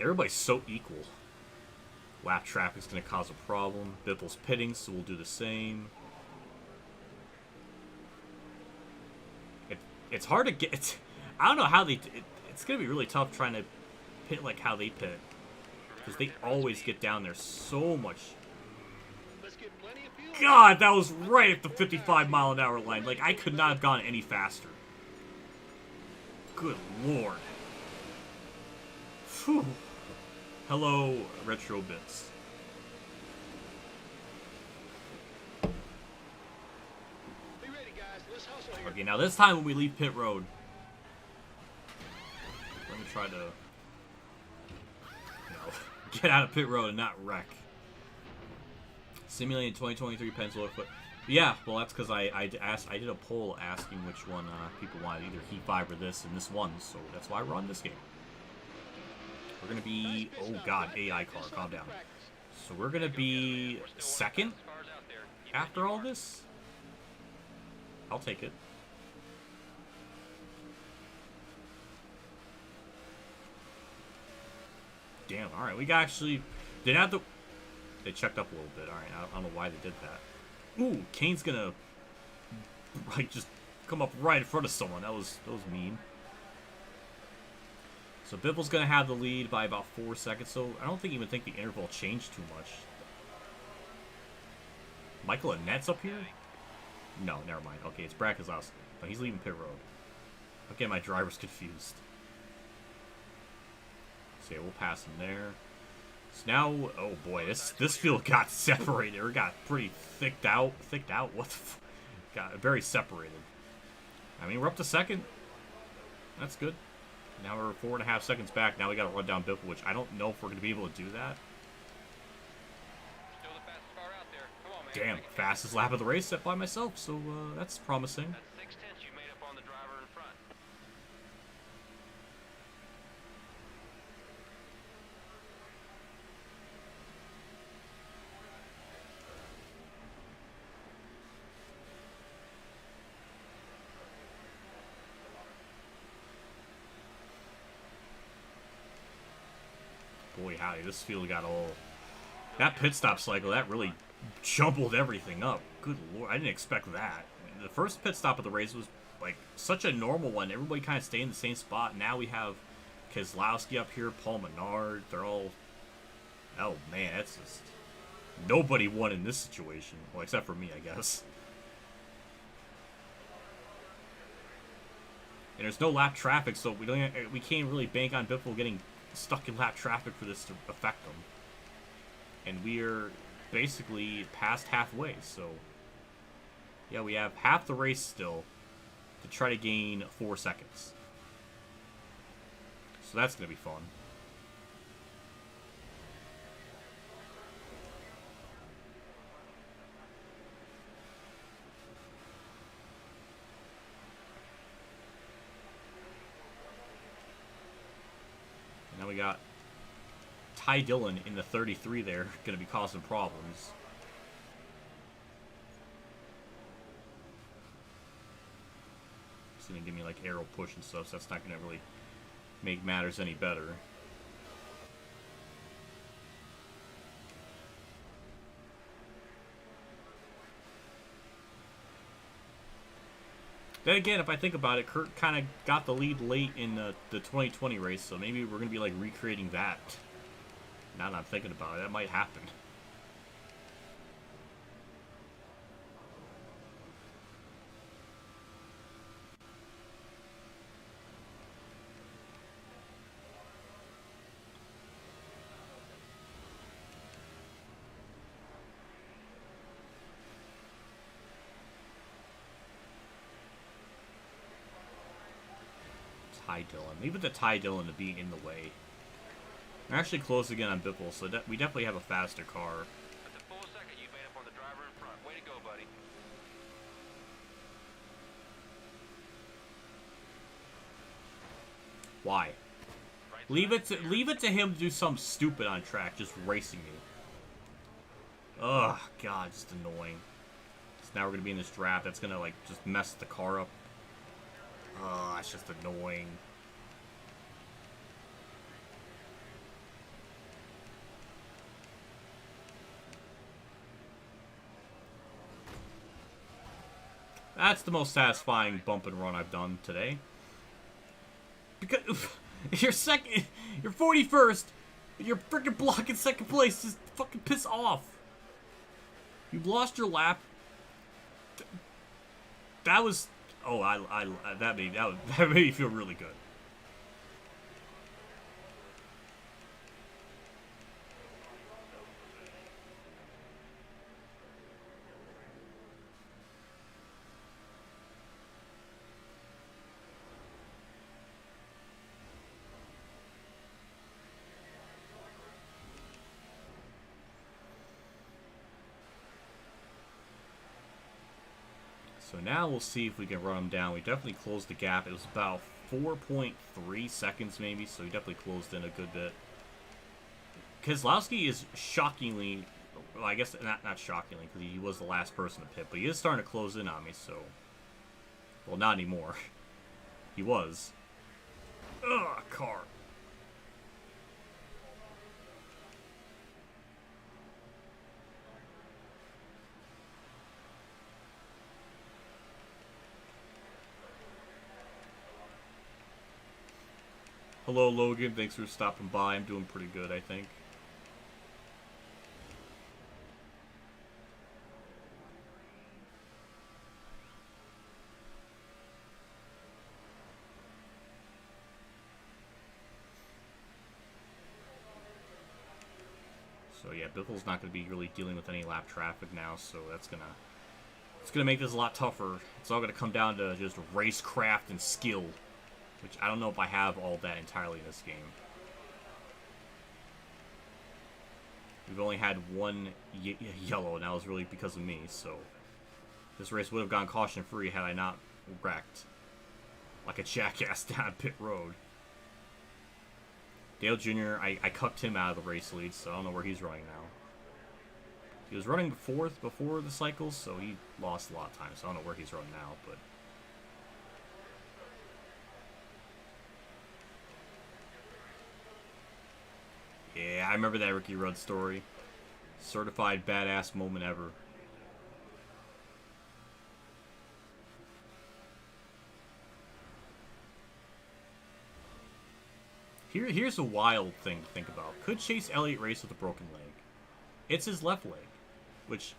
Speaker 1: Everybody's so equal. Lap traffic's going to cause a problem. Bipple's pitting, so we'll do the same. It's hard to get... I don't know how they... It's going to be really tough trying to pit like how they pit. Because they always get down there so much. God, that was right at the 55-mile-an-hour line. Like, I could not have gone any faster. Good lord. Phew. Hello, Retro Bits. Okay, now this time when we leave pit road, let me try to, get out of pit road and not wreck. Simulated 2023 Pennzoil foot. Yeah, well that's because I did a poll asking which one people wanted, either Heat 5 or this, and this won, so that's why we're on this game. We're gonna be, oh god, AI car, calm down. So we're gonna be second after all this. I'll take it. Damn, alright, we got actually... Didn't have to... They checked up a little bit, alright, I don't know why they did that. Ooh, Kane's gonna... Like, just come up right in front of someone. That was mean. So Bipple's gonna have the lead by about 4 seconds, so I don't even think the interval changed too much. Michael Annette's up here? No, never mind. Okay, it's Brad Keselowski, but he's leaving pit road. Okay, my driver's confused. So yeah, we'll pass him there. So now, oh boy, this field got separated, or got pretty thicked out. What the f... Got very separated. I mean, we're up to second. That's good. Now we're 4.5 seconds back. Now we got to run down Biffle, which I don't know if we're going to be able to do that.
Speaker 3: Still the fastest car out there. Come on, man.
Speaker 1: Damn, fastest lap of the race set by myself, so that's promising.
Speaker 3: That's 6/10 you made up on the driver in front.
Speaker 1: Boy, howdy, this field got all... That pit stop cycle, that really jumbled everything up. Good lord, I didn't expect that. I mean, the first pit stop of the race was, like, such a normal one. Everybody kind of stayed in the same spot. Now we have Keselowski up here, Paul Menard. They're all... Oh, man, that's just... Nobody won in this situation. Well, except for me, I guess. And there's no lap traffic, so we can't really bank on Biffle getting stuck in lap traffic for this to affect them. And we're basically past halfway, so yeah, we have half the race still to try to gain 4 seconds. So that's gonna be fun. Now we got Ty Dillon in the 33 there, going to be causing problems. It's going to give me like arrow push and stuff, so that's not going to really make matters any better. Then again, if I think about it, Kurt kind of got the lead late in the 2020 race, so maybe we're going to be like recreating that. Now that I'm thinking about it, that might happen. Ty Dillon. Leave it to Ty Dillon to be in the way. We're actually close again on Biffle, so we definitely have a faster car.
Speaker 3: That's a full second you made up on the driver in front. Way to go, buddy.
Speaker 1: Why?
Speaker 3: Right
Speaker 1: Leave it to him to do something stupid on track, just racing me. Ugh, God, just annoying. So now we're gonna be in this draft that's gonna like just mess the car up. Ugh, it's just annoying. That's the most satisfying bump and run I've done today. Because you're second, you're 41st, and you're freaking blocking second place. Just fucking piss off. You've lost your lap. That was, oh, that made me feel really good. So now we'll see if we can run him down. We definitely closed the gap. It was about 4.3 seconds maybe, so we definitely closed in a good bit. Keselowski is shockingly, well, I guess not shockingly, because he was the last person to pit, but he is starting to close in on me, so... Well, not anymore. He was. Ugh, car. Hello, Logan. Thanks for stopping by. I'm doing pretty good, I think. So yeah, Biffle's not going to be really dealing with any lap traffic now, so it's gonna make this a lot tougher. It's all going to come down to just racecraft and skill. Which I don't know if I have all that entirely in this game. We've only had one yellow, and that was really because of me, so... This race would have gone caution-free had I not wrecked. Like a jackass down pit road. Dale Jr., I cucked him out of the race lead, so I don't know where he's running now. He was running fourth before the cycles, so he lost a lot of time, so I don't know where he's running now, but... Yeah, I remember that Ricky Rudd story. Certified badass moment ever. Here's a wild thing to think about. Could Chase Elliott race with a broken leg? It's his left leg, which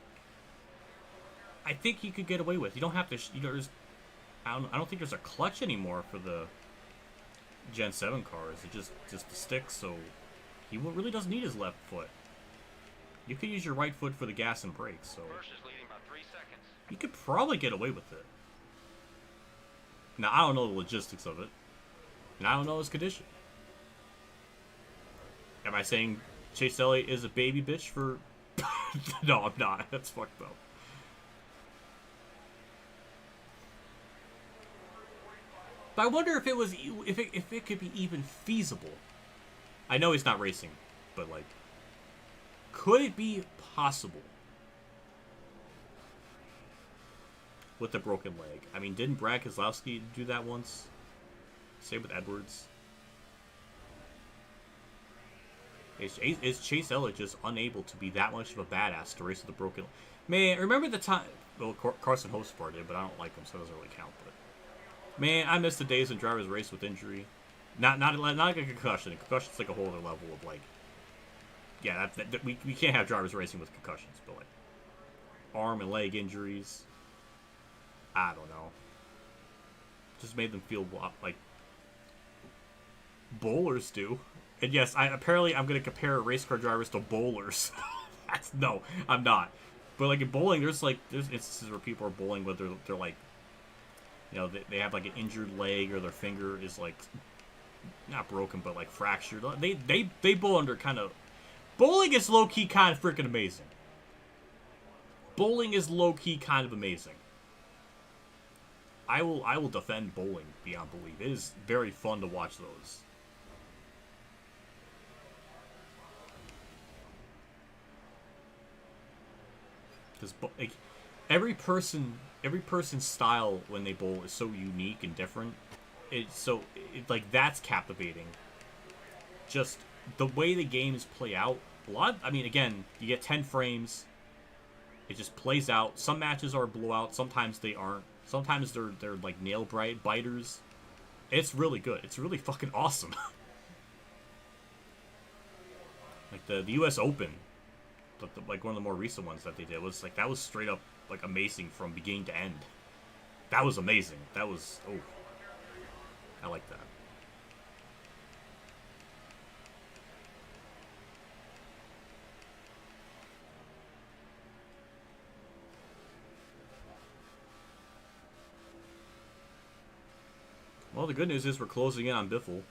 Speaker 1: I think he could get away with. You don't have to. I don't think there's a clutch anymore for the Gen 7 cars. It just the sticks, so. He really doesn't need his left foot. You could use your right foot for the gas and brakes, so... You could probably get away with it. Now, I don't know the logistics of it. And I don't know his condition. Am I saying Chase Elliott is a baby bitch for... No, I'm not. That's fucked up. But I wonder if it was... If it could be even feasible. I know he's not racing, but, like, could it be possible with the broken leg? I mean, didn't Brad Keselowski do that once? Same with Edwards. Is Chase Elliott just unable to be that much of a badass to race with a broken leg? Man, remember the time... Well, Carson Hostfar did, but I don't like him, so it doesn't really count. But man, I miss the days when drivers race with injury. Not like a concussion. A concussion's like a whole other level of like, yeah, we can't have drivers racing with concussions, but like arm and leg injuries. I don't know. Just made them feel like bowlers do. And yes, I'm gonna compare race car drivers to bowlers. No, I'm not. But like in bowling, there's instances where people are bowling, but they're like, you know, they have like an injured leg or their finger is like. Not broken, but like fractured. They bowl under kind of... Bowling is low-key kind of freaking amazing. Bowling is low-key kind of amazing. I will defend bowling beyond belief. It is very fun to watch those. Because like, every person's style when they bowl is so unique and different. Like that's captivating. Just the way the games play out. I mean, again, you get 10 frames. It just plays out. Some matches are a blowout. Sometimes they aren't. Sometimes they're like nail biters. It's really good. It's really fucking awesome. Like the U.S. Open, like one of the more recent ones that they did was like that was straight up like amazing from beginning to end. That was amazing. That was I like that. Well, the good news is we're closing in on Biffle.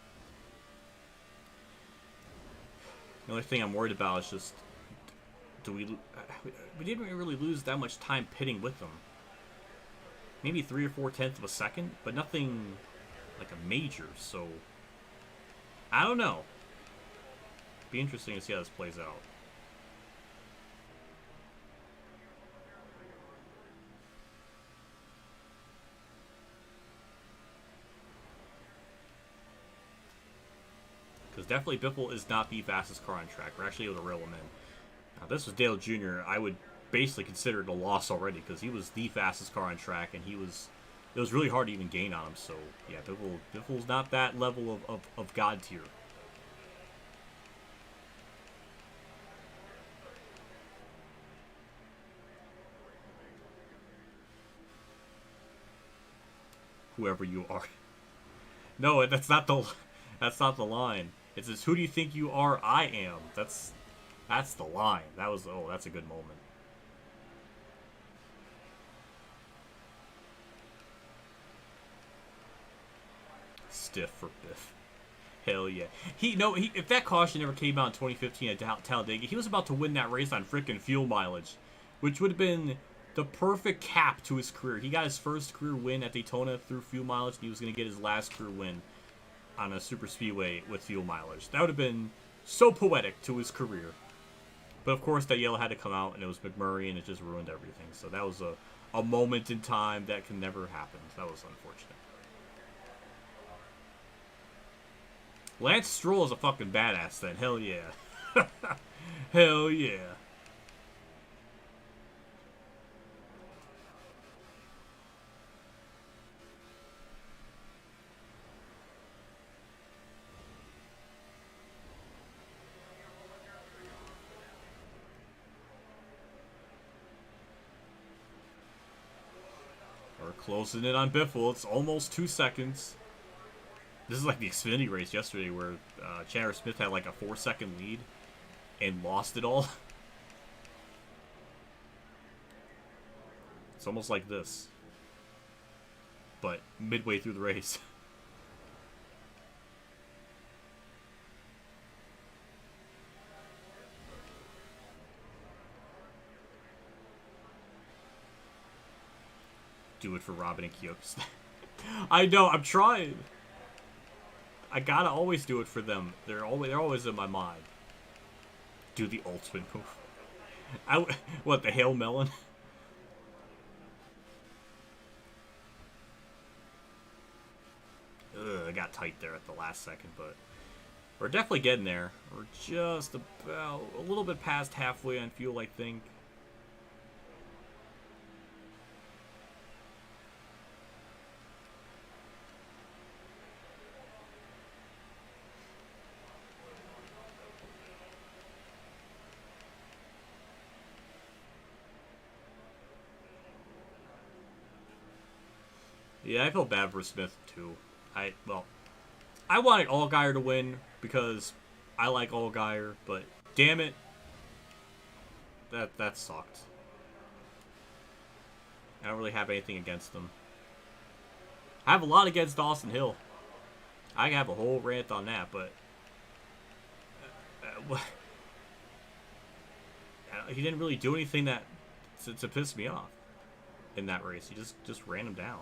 Speaker 1: The only thing I'm worried about is just, we didn't really lose that much time pitting with them. Maybe 3 or 4/10 of a second, but nothing like a major, so I don't know. Be interesting to see how this plays out. Because definitely Biffle is not the fastest car on track. We're actually able to reel him in. Now, this was Dale Jr. I would basically consider it a loss already because he was the fastest car on track, and it was really hard to even gain on him. So yeah, Biffle's not that level of God tier. Whoever you are. No, that's not the line. It says, "Who do you think you are? I am." That's the line. That's a good moment. Stiff for Biff. Hell yeah. If that caution ever came out in 2015 at Talladega, he was about to win that race on frickin' fuel mileage, which would have been the perfect cap to his career. He got his first career win at Daytona through fuel mileage, and he was going to get his last career win on a super speedway with fuel mileage. That would have been so poetic to his career. But of course that yellow had to come out, and it was McMurray, and it just ruined everything. So that was a moment in time that can never happen. That was unfortunate. Lance Stroll is a fucking badass then. Hell yeah. Hell yeah. Closing in on Biffle. It's almost 2 seconds. This is like the Xfinity race yesterday where Chandler Smith had like a 4-second lead and lost it all. It's almost like this, but midway through the race. Do it for Robin and Kyoks. I know, I'm trying. I gotta always do it for them. They're always in my mind. Do the ultimate move. What, the Hail Melon? Ugh, I got tight there at the last second, but we're definitely getting there. We're just about a little bit past halfway on fuel, I think. Yeah, I feel bad for Smith, too. I wanted Allgaier to win because I like Allgaier, but damn it, that sucked. I don't really have anything against them. I have a lot against Austin Hill. I have a whole rant on that, but he didn't really do anything to piss me off in that race. He just ran him down.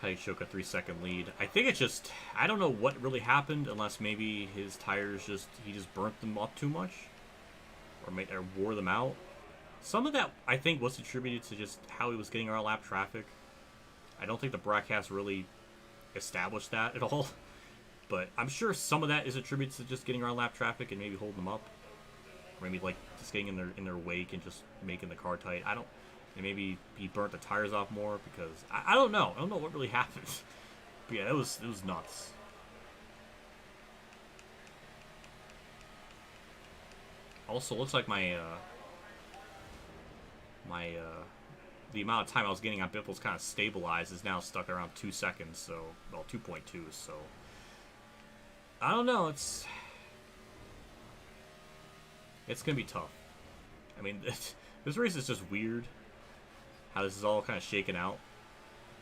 Speaker 1: He took a 3-second lead. I think it's just, I don't know what really happened, unless maybe his tires he just burnt them up too much, or wore them out. Some of that, I think, was attributed to just how he was getting around lap traffic. I don't think the broadcast really established that at all. But I'm sure some of that is attributed to just getting around lap traffic and maybe holding them up. Or maybe, like, just getting in their wake and just making the car tight. I don't... And maybe he burnt the tires off more because... I don't know. I don't know what really happened. But yeah, it was nuts. Also, looks like the amount of time I was getting on Biffle's kind of stabilized is now stuck around 2 seconds, so, well, 2.2, so, I don't know, it's gonna be tough. I mean, this race is just weird, how this is all kind of shaken out.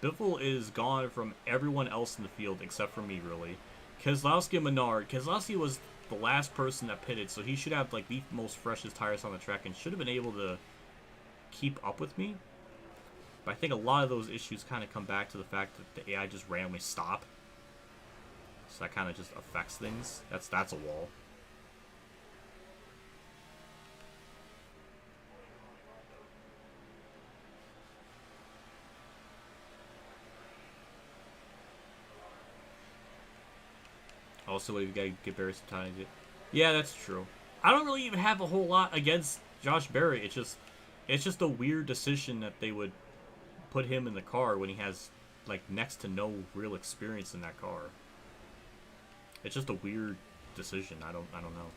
Speaker 1: Biffle is gone from everyone else in the field except for me, really. Keselowski and Menard. Keselowski was the last person that pitted, so he should have, like, the most freshest tires on the track and should have been able to keep up with me. But I think a lot of those issues kind of come back to the fact that the AI just randomly stop. So that kind of just affects things. That's a wall. Also, you gotta give Barry some time to get... Yeah, that's true. I don't really even have a whole lot against Josh Berry. It's just a weird decision that they would put him in the car when he has, like, next to no real experience in that car. It's just a weird decision. I don't know.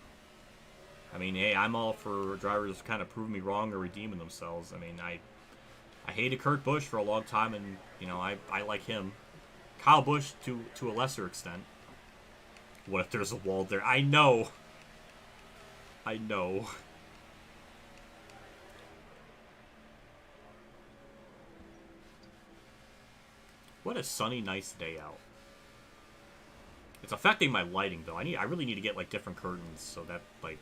Speaker 1: I mean, hey, I'm all for drivers kind of proving me wrong or redeeming themselves. I mean, I hated Kurt Busch for a long time, and, you know, I like him. Kyle Busch to a lesser extent. What if there's a wall there? I know. I know. What a sunny, nice day out. It's affecting my lighting, though. I really need to get, like, different curtains so that, like,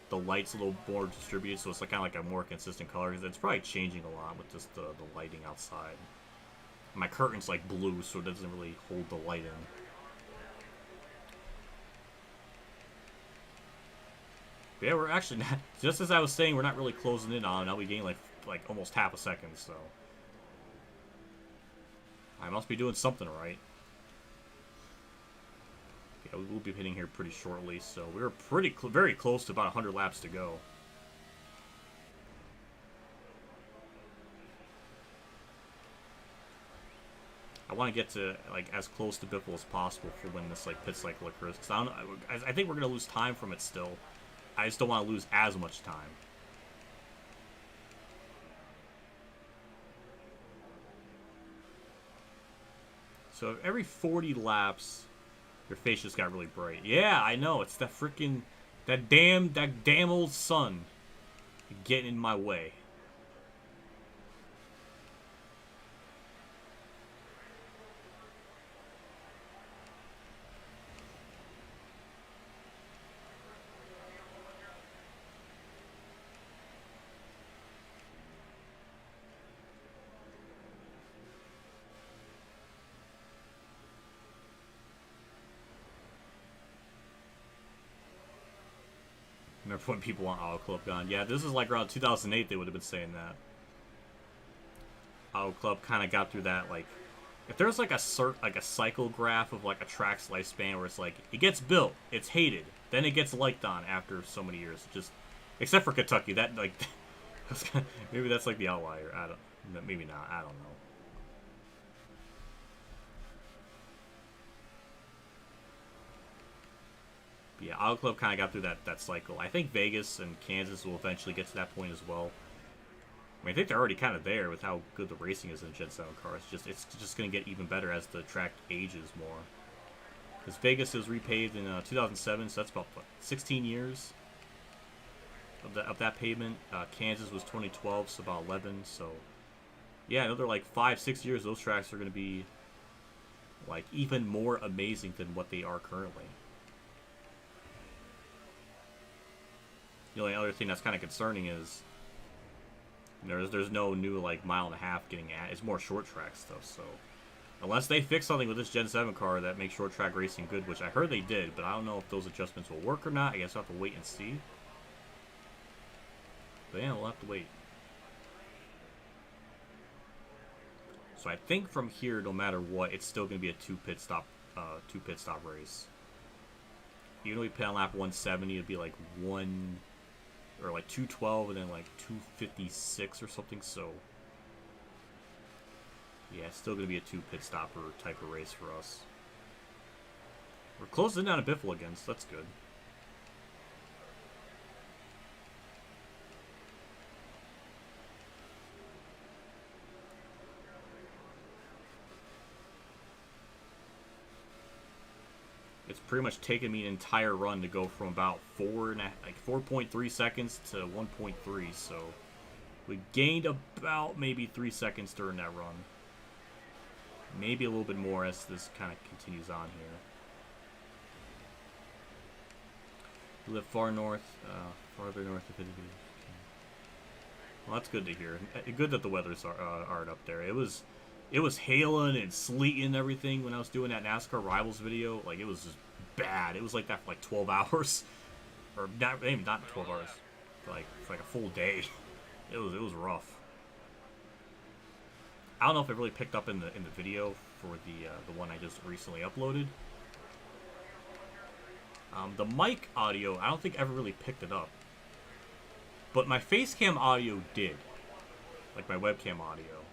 Speaker 1: the light's a little more distributed, so it's like kind of like a more consistent color. It's probably changing a lot with just the lighting outside. My curtain's, like, blue, so it doesn't really hold the light in. But yeah, we're actually not, just as I was saying, we're not really closing in on. Now we gain like almost half a second, so I must be doing something right. Yeah, we will be hitting here pretty shortly, so we're very close to about 100 laps to go. I want to get to like as close to Biffle as possible for when this like pit cycle occurs, because I think we're gonna lose time from it still. I just don't want to lose as much time. So every 40 laps, your face just got really bright. Yeah, I know. It's that freaking, that damn old sun getting in my way. Remember when people want Auto Club gone? Yeah, this is like around 2008 they would have been saying that. Auto Club kind of got through that, like, if there's like a cycle graph of like a track's lifespan where it's like, it gets built, it's hated, then it gets liked on after so many years. Just, except for Kentucky, that like, maybe that's like the outlier. Maybe not. I don't know. But yeah, Auto Club kind of got through that cycle. I think Vegas and Kansas will eventually get to that point as well. I mean, I think they're already kind of there with how good the racing is in Gen 7 cars. It's just going to get even better as the track ages more. Because Vegas was repaved in 2007, so that's about, what, 16 years of that pavement. Kansas was 2012, so about 11. So, yeah, another like 5-6 years, those tracks are going to be like even more amazing than what they are currently. The only other thing that's kind of concerning is there's no new like mile and a half getting at. It's more short track stuff. So unless they fix something with this Gen 7 car that makes short track racing good, which I heard they did, but I don't know if those adjustments will work or not. I guess I'll have to wait and see. But yeah, we'll have to wait. So I think from here, no matter what, it's still going to be a two pit stop race. Even though we pit on lap 170, it'd be like 212 and then like 256 or something. So yeah, it's still going to be a two pit stopper type of race for us. We're closing down a Biffle again, so that's good. It's pretty much taken me an entire run to go from about 4.3 seconds to 1.3, so we gained about maybe 3 seconds during that run. Maybe a little bit more as this kind of continues on here. We live far north, farther north of 50. Well, that's good to hear. Good that the weather's aren't up there. It was hailing and sleeting and everything when I was doing that NASCAR Rivals video. Like, it was just bad. It was like that for like 12 hours. Or maybe not 12 hours. For like a full day. It was rough. I don't know if it really picked up in the video for the one I just recently uploaded. The mic audio, I don't think ever really picked it up. But my face cam audio did. Like my webcam audio.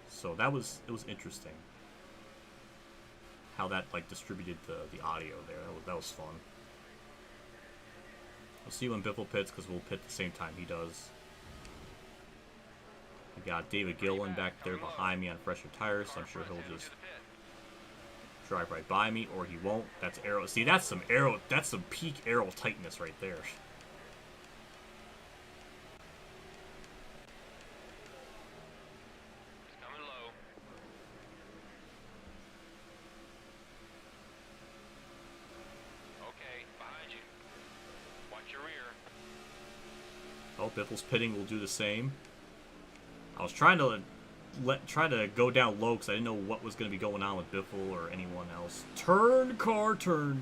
Speaker 1: So it was interesting. How that like distributed the audio there. That was fun. We'll see when Biffle pits because we'll pit the same time he does. We got David Gillen back there behind me on fresher tires, so I'm sure he'll just drive right by me, or he won't. That's aero. See, that's some peak aero tightness right there.
Speaker 3: Coming low. Okay, behind you. Watch your rear.
Speaker 1: Oh, Biffle's pitting will do the same. I was trying to try to go down low because I didn't know what was going to be going on with Biffle or anyone else. Turn, car, turn.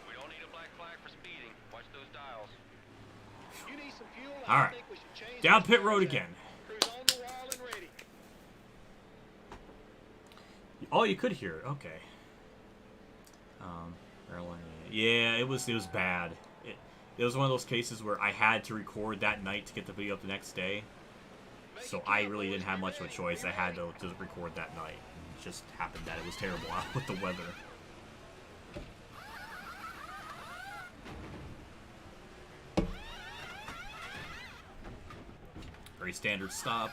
Speaker 3: We don't need a black flag for speeding. Watch those dials.
Speaker 4: You need some fuel?
Speaker 1: All right.
Speaker 4: I think we should change
Speaker 1: Down
Speaker 4: this
Speaker 1: pit road
Speaker 4: tire.
Speaker 1: again.
Speaker 4: Cruise on the wall and ready.
Speaker 1: Oh, you could hear it. Okay. Yeah, it was bad. It was one of those cases where I had to record that night to get the video up the next day. So I really didn't have much of a choice. I had to just record that night. It just happened that it was terrible out with the weather. Very standard stop.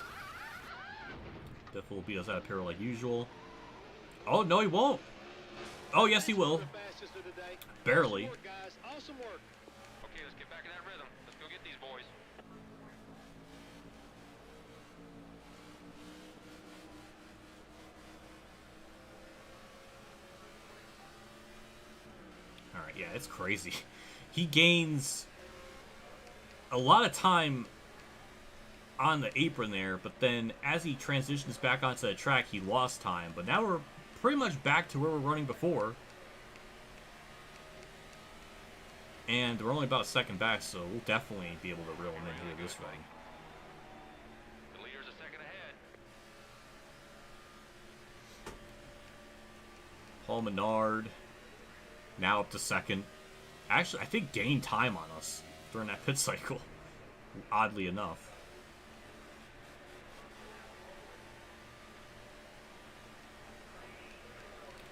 Speaker 1: Biffle will beat us out of pit like usual. Oh, no, he won't. Oh, yes, he will.
Speaker 4: The fastest of the day.
Speaker 1: Barely.
Speaker 4: Awesome work, guys. Awesome work.
Speaker 3: Okay, let's get back in that rhythm. Let's go get these boys.
Speaker 1: Alright, yeah, it's crazy. He gains a lot of time on the apron there, but then as he transitions back onto the track, he lost time. But now we're pretty much back to where we're running before. And we're only about a second back, so we'll definitely be able to reel him in here this run.
Speaker 3: The leader's a second ahead.
Speaker 1: Paul Menard, now up to second. Actually, I think gained time on us during that pit cycle, oddly enough.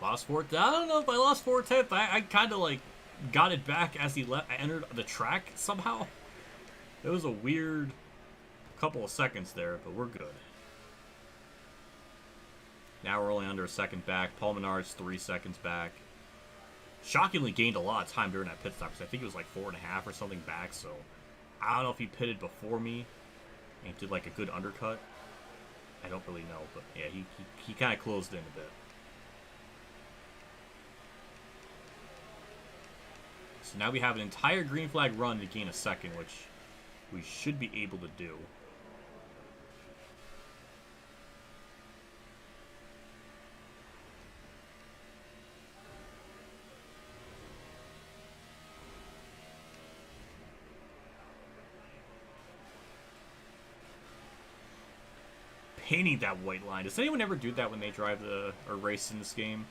Speaker 1: Lost 4th. I don't know if I lost 4/10. I kind of like got it back as he entered the track somehow. It was a weird couple of seconds there, but we're good. Now we're only under a second back. Paul Menard's 3 seconds back. Shockingly gained a lot of time during that pit stop because I think it was like 4.5 or something back. So I don't know if he pitted before me and did like a good undercut. I don't really know, but yeah, he kind of closed in a bit. So now we have an entire green flag run to gain a second, which we should be able to do. painting that white line. Does anyone ever do that when they drive or race in this game?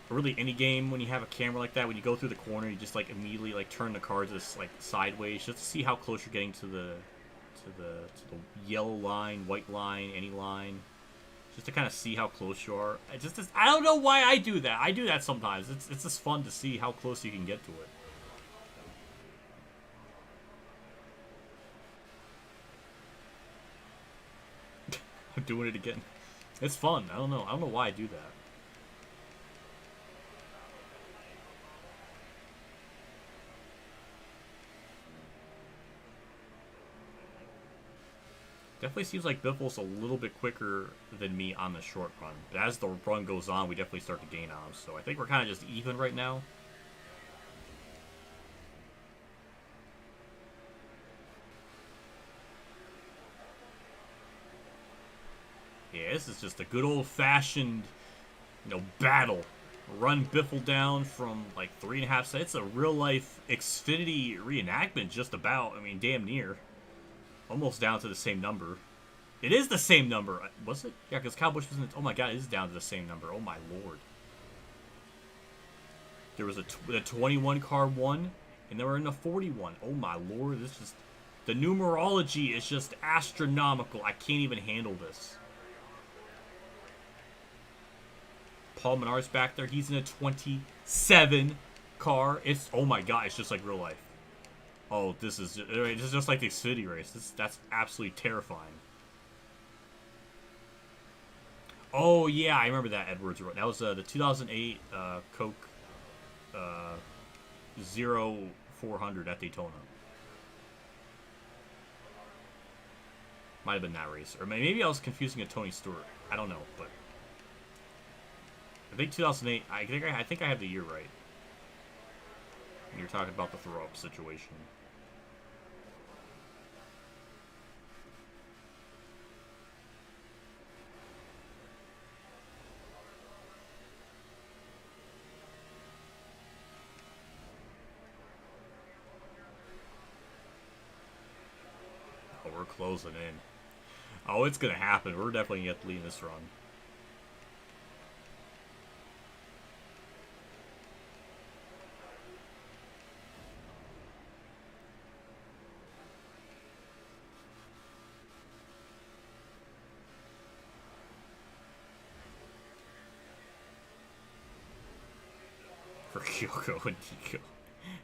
Speaker 1: Or really any game when you have a camera like that, when you go through the corner, you just like immediately like turn the car just like sideways just to see how close you're getting to the yellow line, white line, any line. Just to kind of see how close you are. I don't know why I do that. I do that sometimes. It's just fun to see how close you can get to it. I'm doing it again. It's fun. I don't know why I do that. Definitely seems like Biffle's a little bit quicker than me on the short run. But as the run goes on, we definitely start to gain on him. So I think we're kind of just even right now. Yeah, this is just a good old-fashioned, battle. Run Biffle down from, like, 3.5 seconds. It's a real-life Xfinity reenactment, just about. I mean, damn near. Almost down to the same number. It is the same number. Was it? Yeah, because Kyle Busch was in the... Oh, my God, it is down to the same number. Oh, my Lord. There was a 21 car won, and they were in the 41. Oh, my Lord. This is... The numerology is just astronomical. I can't even handle this. Paul Menard's back there. He's in a 27 car. It's... Oh, my God. It's just like real life. Oh, this is just like the Xfinity race. That's absolutely terrifying. Oh, yeah, I remember that Edwards. That was the 2008 Coke 0400 at Daytona. Might have been that race. Or maybe I was confusing a Tony Stewart. I don't know, but... I think 2008... I think I have the year right. When you're talking about the throw-up situation. Oh, we're closing in. Oh, it's going to happen. We're definitely going to get the lead in this run. For Kyoko and Nico.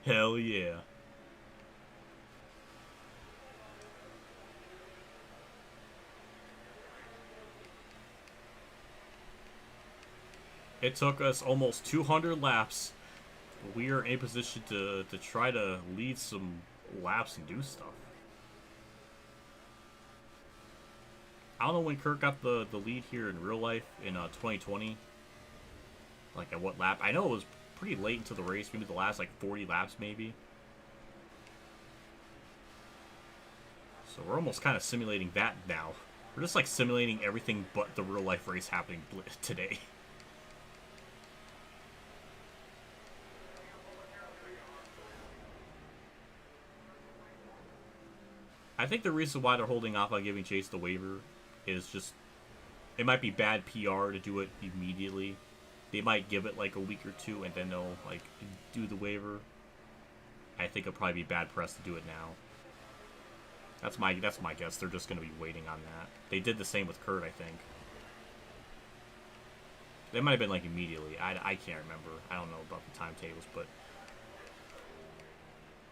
Speaker 1: Hell yeah. It took us almost 200 laps. We are in a position to try to lead some laps and do stuff. I don't know when Kurt got the lead here in real life in 2020. Like at what lap? I know it was pretty late into the race. Maybe the last like 40 laps maybe. So we're almost kind of simulating that now. We're just like simulating everything but the real life race happening today. I think the reason why they're holding off on giving Chase the waiver is just, it might be bad PR to do it immediately. They might give it like a week or two and then they'll like do the waiver. I think it'll probably be bad press to do it now. That's my guess. They're just going to be waiting on that. They did the same with Kurt, I think. They might have been like immediately. I can't remember. I don't know about the timetables, but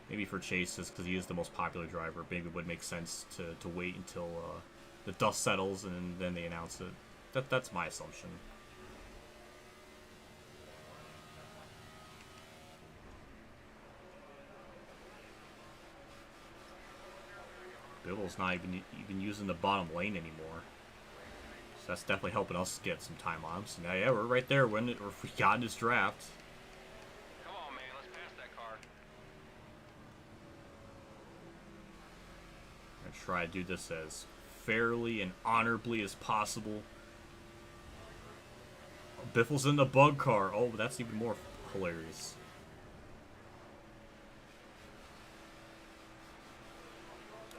Speaker 1: maybe for Chase, just because he is the most popular driver, maybe it would make sense to wait until the dust settles and then they announce it. That's my assumption. Biddle's not even using the bottom lane anymore. So that's definitely helping us get some time on him. So now, yeah, we're right there when we got in this draft.
Speaker 3: Come on, man, let's pass that car.
Speaker 1: I'm gonna try to do this as fairly and honorably as possible. Biffle's in the bug car. Oh, that's even more hilarious.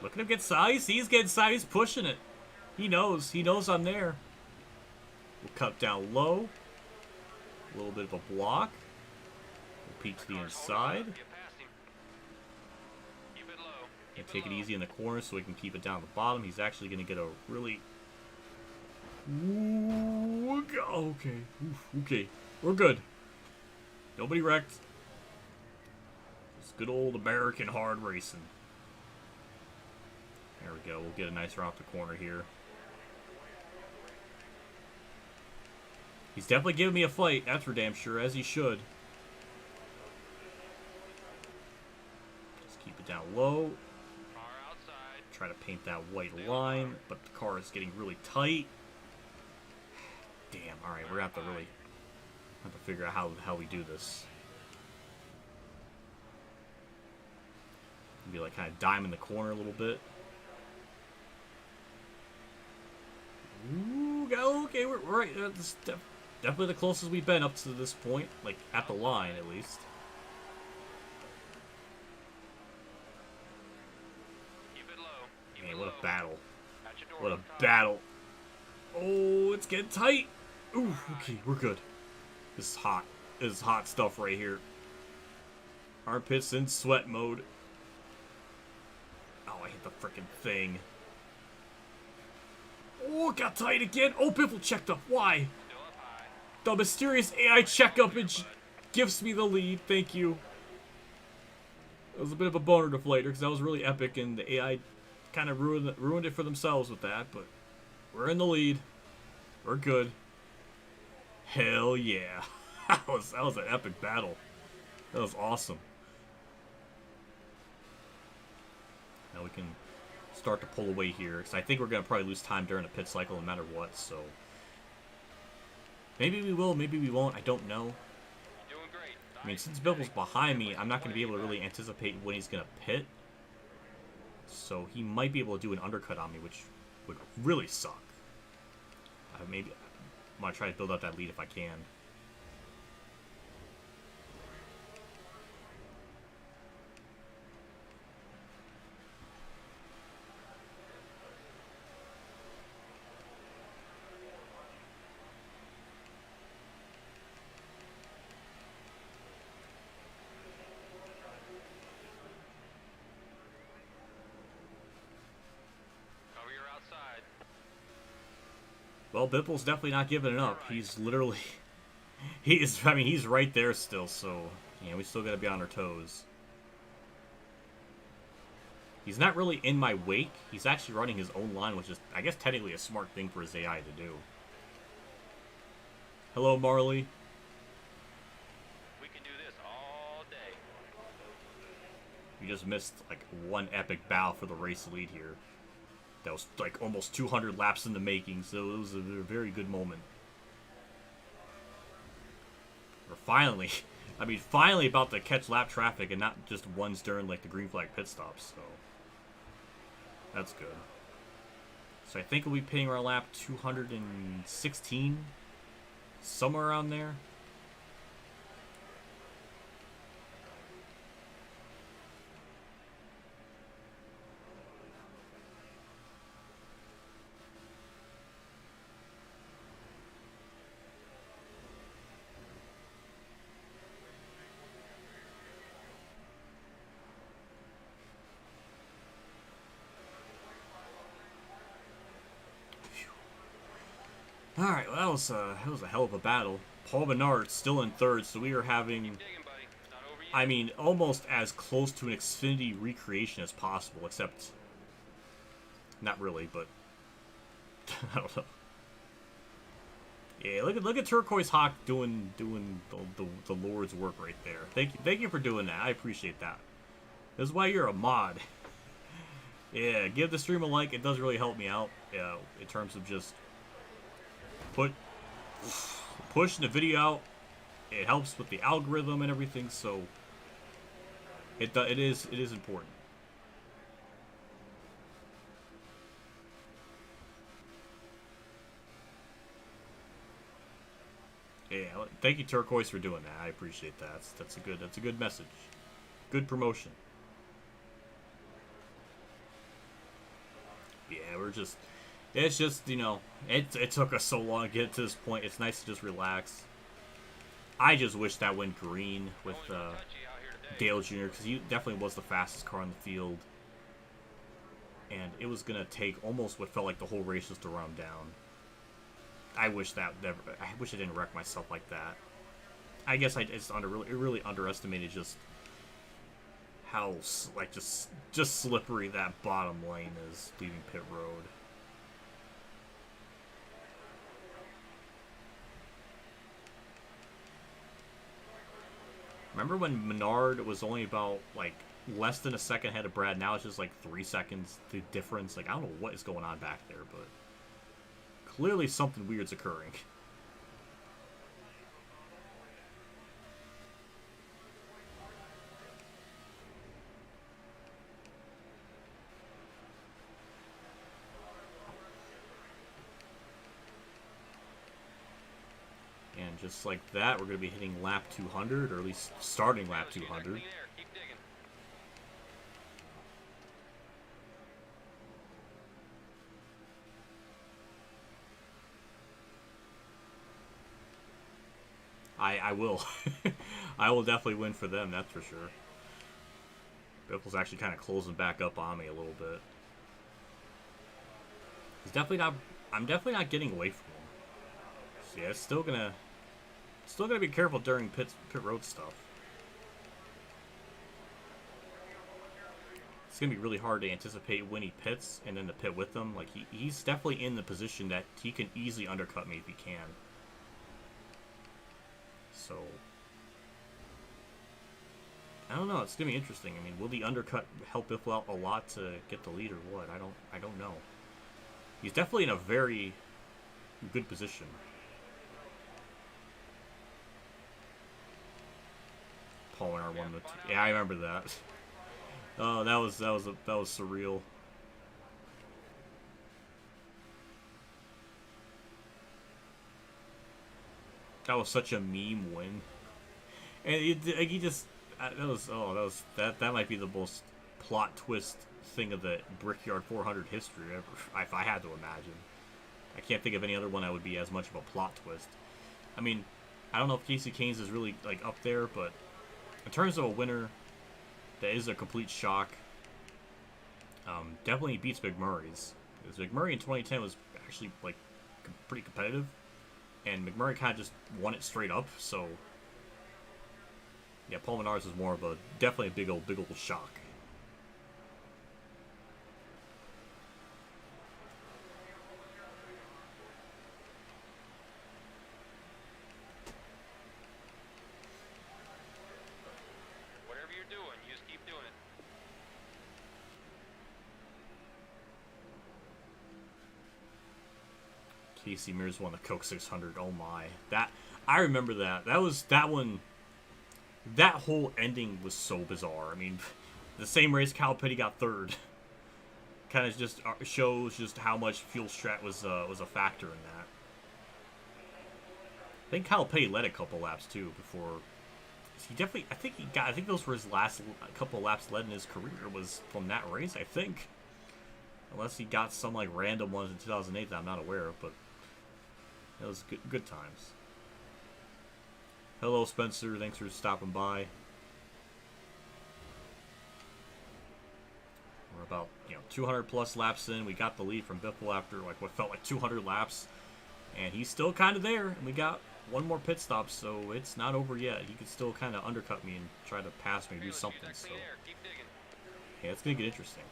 Speaker 1: Look at him get size. He's getting size. He's pushing it. He knows. He knows I'm there. We'll cut down low. A little bit of a block. We'll peek to the inside.
Speaker 3: Get past him. Keep it low.
Speaker 1: And take it easy in the corner so we can keep it down the bottom. He's actually going to get a really... Ooh, okay. Oof, okay. We're good. Nobody wrecked. It's good old American hard racing. There we go. We'll get a nice round the corner here. He's definitely giving me a fight. That's for damn sure, as he should. Just keep it down low.
Speaker 3: Car outside.
Speaker 1: Try to paint that white line, but the car is getting really tight. Damn. All right, we're gonna have to really figure out how we do this. Be like kind of dime in the corner a little bit. Ooh, okay, we're right. That's definitely the closest we've been up to this point, like at the line at least.
Speaker 3: Keep it low. Keep
Speaker 1: Man,
Speaker 3: it
Speaker 1: what
Speaker 3: low.
Speaker 1: a battle!
Speaker 3: At your door,
Speaker 1: What a
Speaker 3: car.
Speaker 1: battle! Oh, it's getting tight. Ooh, okay, we're good. This is hot. This is hot stuff right here. Armpits in sweat mode. Oh, I hit the freaking thing. Oh, it got tight again. Oh, Biffle checked up. Why?
Speaker 3: Still up high.
Speaker 1: The mysterious AI checkup and gives me the lead. Thank you. It was a bit of a boner deflator because that was really epic, and the AI kind of ruined it for themselves with that. But we're in the lead. We're good. Hell yeah! that was an epic battle. That was awesome. Now we can start to pull away here, because I think we're going to probably lose time during the pit cycle no matter what, so... Maybe we will, maybe we won't, I don't know.
Speaker 3: You're doing great.
Speaker 1: I mean, since Biffle's behind me, I'm not going to be able to really anticipate when he's going to pit. So he might be able to do an undercut on me, which would really suck. Maybe I'm going to try to build up that lead if I can.
Speaker 3: Cover your outside.
Speaker 1: Well, Biffle's definitely not giving it up. He's literally... he's right there still, so... Yeah, we still gotta be on our toes. He's not really in my wake. He's actually running his own line, which is, I guess, technically a smart thing for his AI to do. Hello, Marley.
Speaker 3: We can do this all day.
Speaker 1: We just missed, like, one epic bow for the race lead here. That was, like, almost 200 laps in the making, so it was a very good moment. We're finally, finally about to catch lap traffic and not just ones during, like, the green flag pit stops, so... That's good. So I think we'll be pitting our lap 216? Somewhere around there. Alright, well, that was a hell of a battle. Paul Menard's still in third, so we are having,
Speaker 3: Digging, buddy. It's not over yet.
Speaker 1: I mean, almost as close to an Xfinity recreation as possible, except, not really, but, I don't know. Yeah, look at Turquoise Hawk doing the Lord's work right there. Thank you for doing that. I appreciate that. This is why you're a mod. Yeah, give the stream a like. It does really help me out, in terms of just pushing the video out. It helps with the algorithm and everything, so it is important. Yeah, thank you, Turquoise, for doing that. I appreciate that. That's a good message. Good promotion. Yeah, we're just It's just, you know, it took us so long to get to this point. It's nice to just relax. I just wish that went green with Dale Jr. because he definitely was the fastest car on the field. And it was going to take almost what felt like the whole race just to run him down. I wish that never. I wish I didn't wreck myself like that. I guess I just really underestimated just how like just slippery that bottom lane is leaving pit road. Remember when Menard was only about like less than a second ahead of Brad? Now it's just like 3 seconds the difference. Like I don't know what is going on back there, but clearly something weird's occurring. And just like that, we're going to be hitting lap 200, or at least starting lap 200. I will. I will definitely win for them, that's for sure. Biffle's actually kind of closing back up on me a little bit. He's definitely not. I'm definitely not getting away from him. So yeah, it's still gonna be careful during pit road stuff. It's gonna be really hard to anticipate when he pits and then to pit with them. Like he's definitely in the position that he can easily undercut me if he can. So I don't know. It's gonna be interesting. I mean, will the undercut help Biffle out a lot to get the lead or what? I don't know. He's definitely in a very good position. Paul and R1. Yeah, I remember that. Oh, that was surreal. That was such a meme win, and he just that might be the most plot twist thing of the Brickyard 400 history ever, if I had to imagine. I can't think of any other one that would be as much of a plot twist. I mean, I don't know if Casey Keynes is really like up there, but in terms of a winner that is a complete shock, definitely beats McMurray's. Because McMurray in 2010 was actually like pretty competitive, and McMurray kind of just won it straight up. So yeah, Paul Menard's is more of a definitely a big old shock. Casey Mears won the Coke 600. Oh my, that I remember that. That one. That whole ending was so bizarre. I mean, the same race Cal Petty got third. Kind of just shows just how much fuel strat was a factor in that. I think Cal Petty led a couple laps too before. He definitely. I think those were his last couple laps led in his career was from that race. I think, unless he got some like random ones in 2008 that I'm not aware of, but. That was good times. Hello, Spencer. Thanks for stopping by. We're about 200 plus laps in. We got the lead from Biffle after like what felt like 200 laps, and he's still kind of there. And we got one more pit stop, so it's not over yet. He could still kind of undercut me and try to pass me, do something. So yeah, it's gonna get interesting.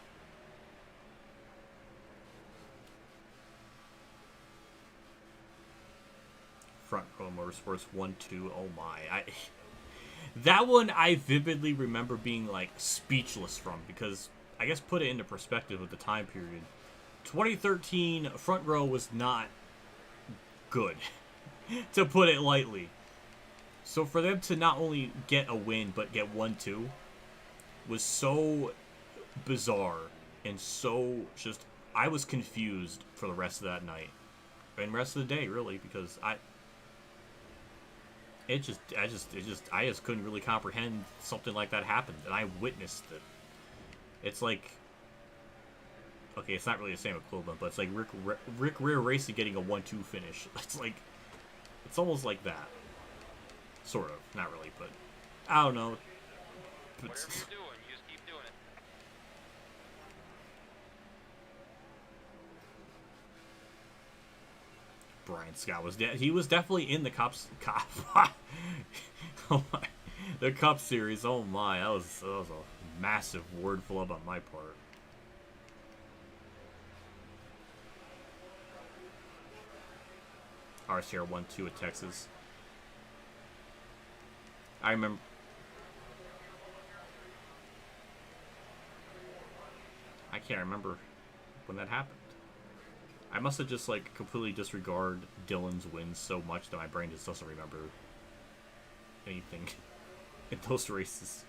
Speaker 1: Front Row Motorsports 1-2. Oh my. That one I vividly remember being like speechless from, because I guess put it into perspective of the time period. 2013 Front Row was not good, to put it lightly. So for them to not only get a win but get 1-2 was so bizarre and so just I was confused for the rest of that night and rest of the day really, because I just couldn't really comprehend something like that happened, and I witnessed it. It's like okay, it's not really the same equivalent, but it's like Rick Rare Racing getting a 1-2 finish. It's like, it's almost like that. Sort of, not really, but I don't know.
Speaker 3: Whatever you're doing, you just keep doing it.
Speaker 1: Brian Scott was he was definitely in the oh my, the Cup Series. Oh my, that was a massive word flub on my part. RCR 1-2 at Texas. I remember. I can't remember when that happened. I must have just like completely disregarded Dylan's wins so much that my brain just doesn't remember anything in those races.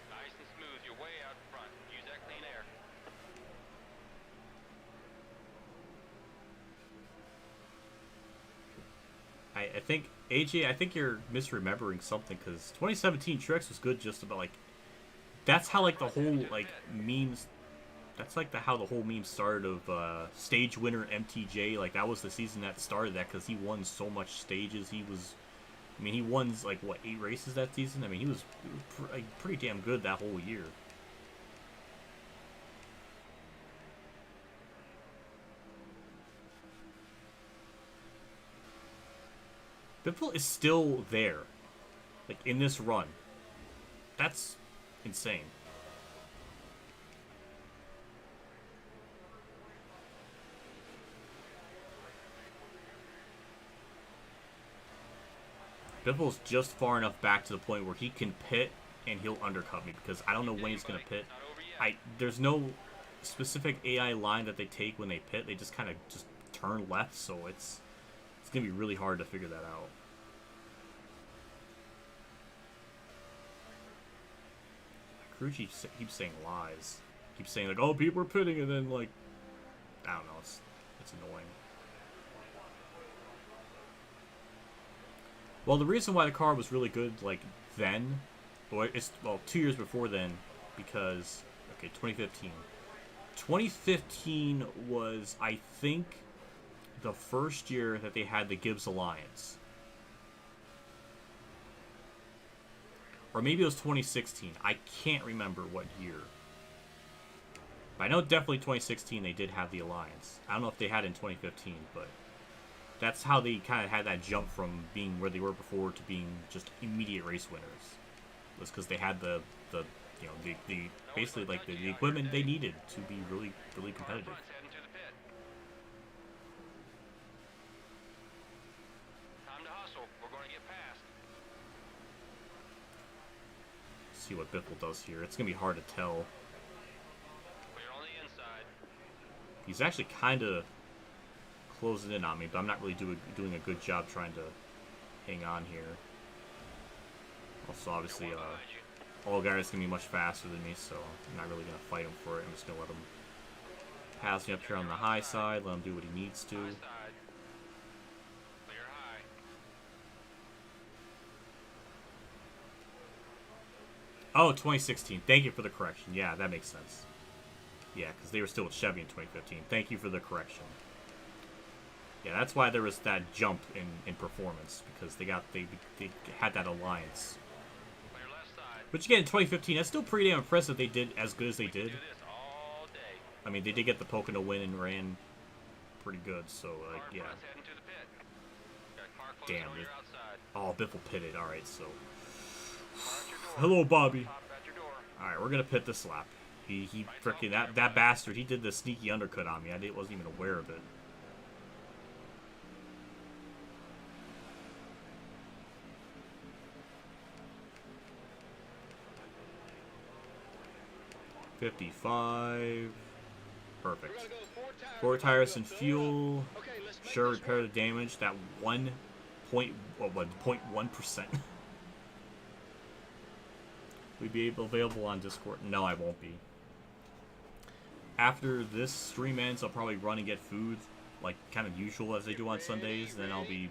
Speaker 3: Nice and smooth. You're way out in front. Use that clean air.
Speaker 1: I think AJ, I think you're misremembering something because 2017 Truex was good just about like that's how like the whole like memes that's like how the whole meme started of stage winner MTJ. Like that was the season that started that because he won so much stages. I mean he won like what 8 races that season. I mean he was pretty damn good that whole year. Biffle is still there, like in this run. That's insane. Biffle's just far enough back to the point where he can pit and he'll undercut me because I don't know when he's gonna pit. There's no specific AI line that they take when they pit. They just kind of just turn left, so it's gonna be really hard to figure that out. Crew keeps saying lies. Keeps saying like, "Oh, people are pitting," and then like, I don't know. It's annoying. Well, the reason why the car was really good like then, well, 2 years before then, because okay, 2015. 2015 was, I think, the first year that they had the Gibbs Alliance. Or maybe it was 2016. I can't remember what year. But I know definitely 2016 they did have the Alliance. I don't know if they had it in 2015, but that's how they kind of had that jump from being where they were before to being just immediate race winners. Was because they had the basically like the equipment they needed to be really competitive.
Speaker 3: Time to hustle. We're going to get past.
Speaker 1: See what Biffle does here. It's gonna be hard to tell.
Speaker 3: Clear on the inside.
Speaker 1: He's actually kind of closing in on me, but I'm not really doing a good job trying to hang on here. Also, obviously, Allgaier's gonna be much faster than me, so I'm not really gonna fight him for it. I'm just gonna let him pass me up here on the high side, let him do what he needs to.
Speaker 3: High side. Clear high.
Speaker 1: Oh, 2016. Thank you for the correction. Yeah, that makes sense. Yeah, because they were still with Chevy in 2015. Thank you for the correction. Yeah, that's why there was that jump in performance, because they had that alliance.
Speaker 3: Clear left side.
Speaker 1: Which again, in 2015, that's still pretty damn impressive they did as good as they did.
Speaker 3: Do this all day.
Speaker 1: I mean, they did get the Pocono win and ran pretty good, so like, yeah.
Speaker 3: Car heading to the pit. Got car closing
Speaker 1: Damn
Speaker 3: on
Speaker 1: it.
Speaker 3: your outside.
Speaker 1: Oh, Biffle pitted. Alright, so.
Speaker 3: Car at your door.
Speaker 1: Hello, Bobby.
Speaker 3: Pop at your door.
Speaker 1: Alright, we're gonna pit this lap. He freaking, that bastard, he did the sneaky undercut on me. I wasn't even aware of it. $55. Perfect.
Speaker 4: We're gonna go
Speaker 1: 4 tires and fuel.
Speaker 4: Okay, let's make
Speaker 1: Sure,
Speaker 4: this
Speaker 1: repair
Speaker 4: work.
Speaker 1: the damage. That 0.1%. Will be available on Discord? No, I won't be. after this stream ends, I'll probably run and get food, like kind of usual as they do on Sundays. Then I'll be